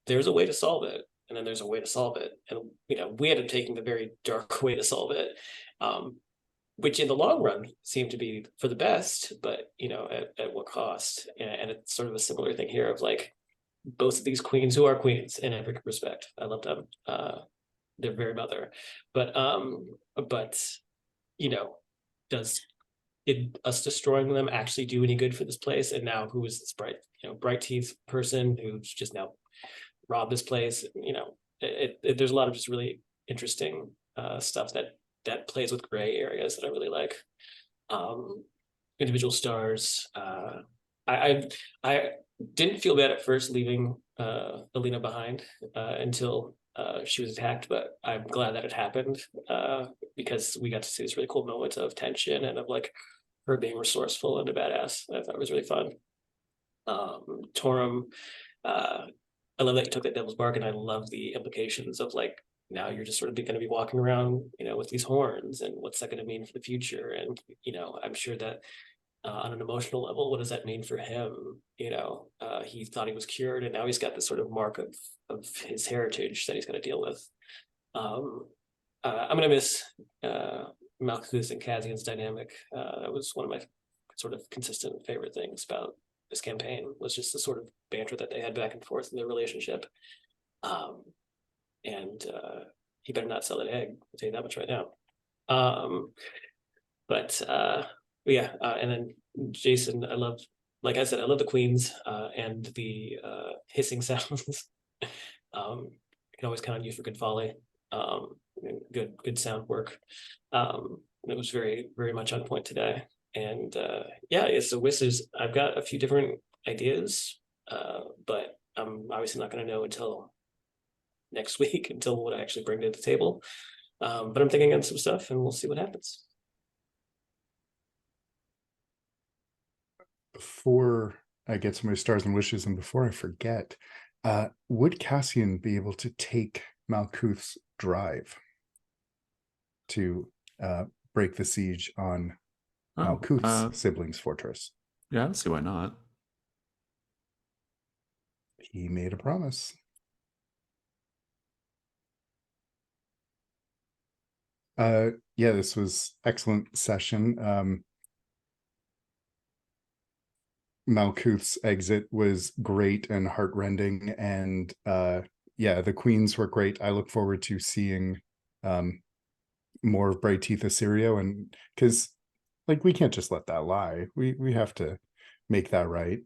Speaker 3: There's a way to solve it, and then there's a way to solve it, and we ended up taking the very dark way to solve it. Which in the long run seemed to be for the best, but at what cost? And it's sort of a similar thing here of like both of these queens who are queens in every respect. I love them. They're very mother, but did us destroying them actually do any good for this place? And now who is this bright teeth person who's just now robbed this place? There's a lot of just really interesting stuff that plays with gray areas that I really like. Individual stars. I didn't feel bad at first leaving Alina behind until she was attacked, but I'm glad that it happened because we got to see this really cool moment of tension and of like her being resourceful and a badass. I thought it was really fun. Torum, I love that you took that devil's bark, and I love the implications of like now you're just sort of going to be walking around, with these horns, and what's that going to mean for the future? And I'm sure that on an emotional level, what does that mean for him? He thought he was cured, and now he's got this sort of mark of his heritage that he's got to deal with. I'm going to miss Malkuth and Kazian's dynamic. That was one of my sort of consistent favorite things about this campaign, was just the sort of banter that they had back and forth in their relationship. And he better not sell that egg. I'll tell you that much right now. And then Jason, like I said, I love the queens and the hissing sounds. You can always count on you for good folly, good sound work. It was very, very much on point today. And so Wizards, I've got a few different ideas, but I'm obviously not going to know until next week, until what I actually bring to the table. But I'm thinking on some stuff, and we'll see what happens.
Speaker 5: Before I get to my stars and wishes, and before I forget, would Cassian be able to take Malkuth's drive to break the siege on Malkuth's siblings' fortress?
Speaker 1: Yeah, I don't see why not.
Speaker 5: He made a promise. This was excellent session. Malkuth's exit was great and heartrending, and the queens were great. I look forward to seeing more of Bright Teeth Assyrio, and because like we can't just let that lie. We have to make that right.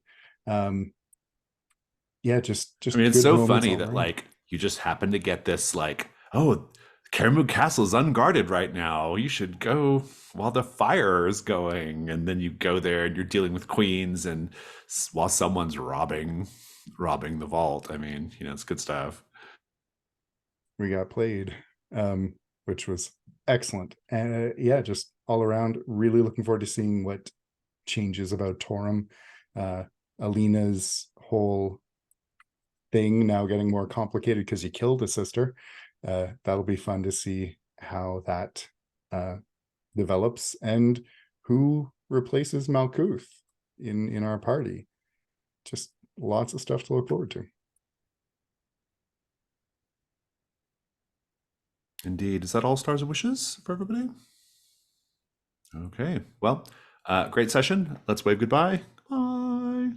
Speaker 5: Just
Speaker 1: I mean, it's so funny that like you just happen to get this like, oh, Kairmough Castle is unguarded right now. You should go while the fire is going. And then you go there and you're dealing with queens, and while someone's robbing the vault. I mean, it's good stuff.
Speaker 5: We got played, which was excellent. And just all around, really looking forward to seeing what changes about Torum. Alina's whole thing now getting more complicated because you killed a sister. That'll be fun to see how that develops, and who replaces Malkuth in our party. Just lots of stuff to look forward to.
Speaker 1: Indeed. Is that all stars and wishes for everybody? Okay. Well, great session. Let's wave goodbye. Bye.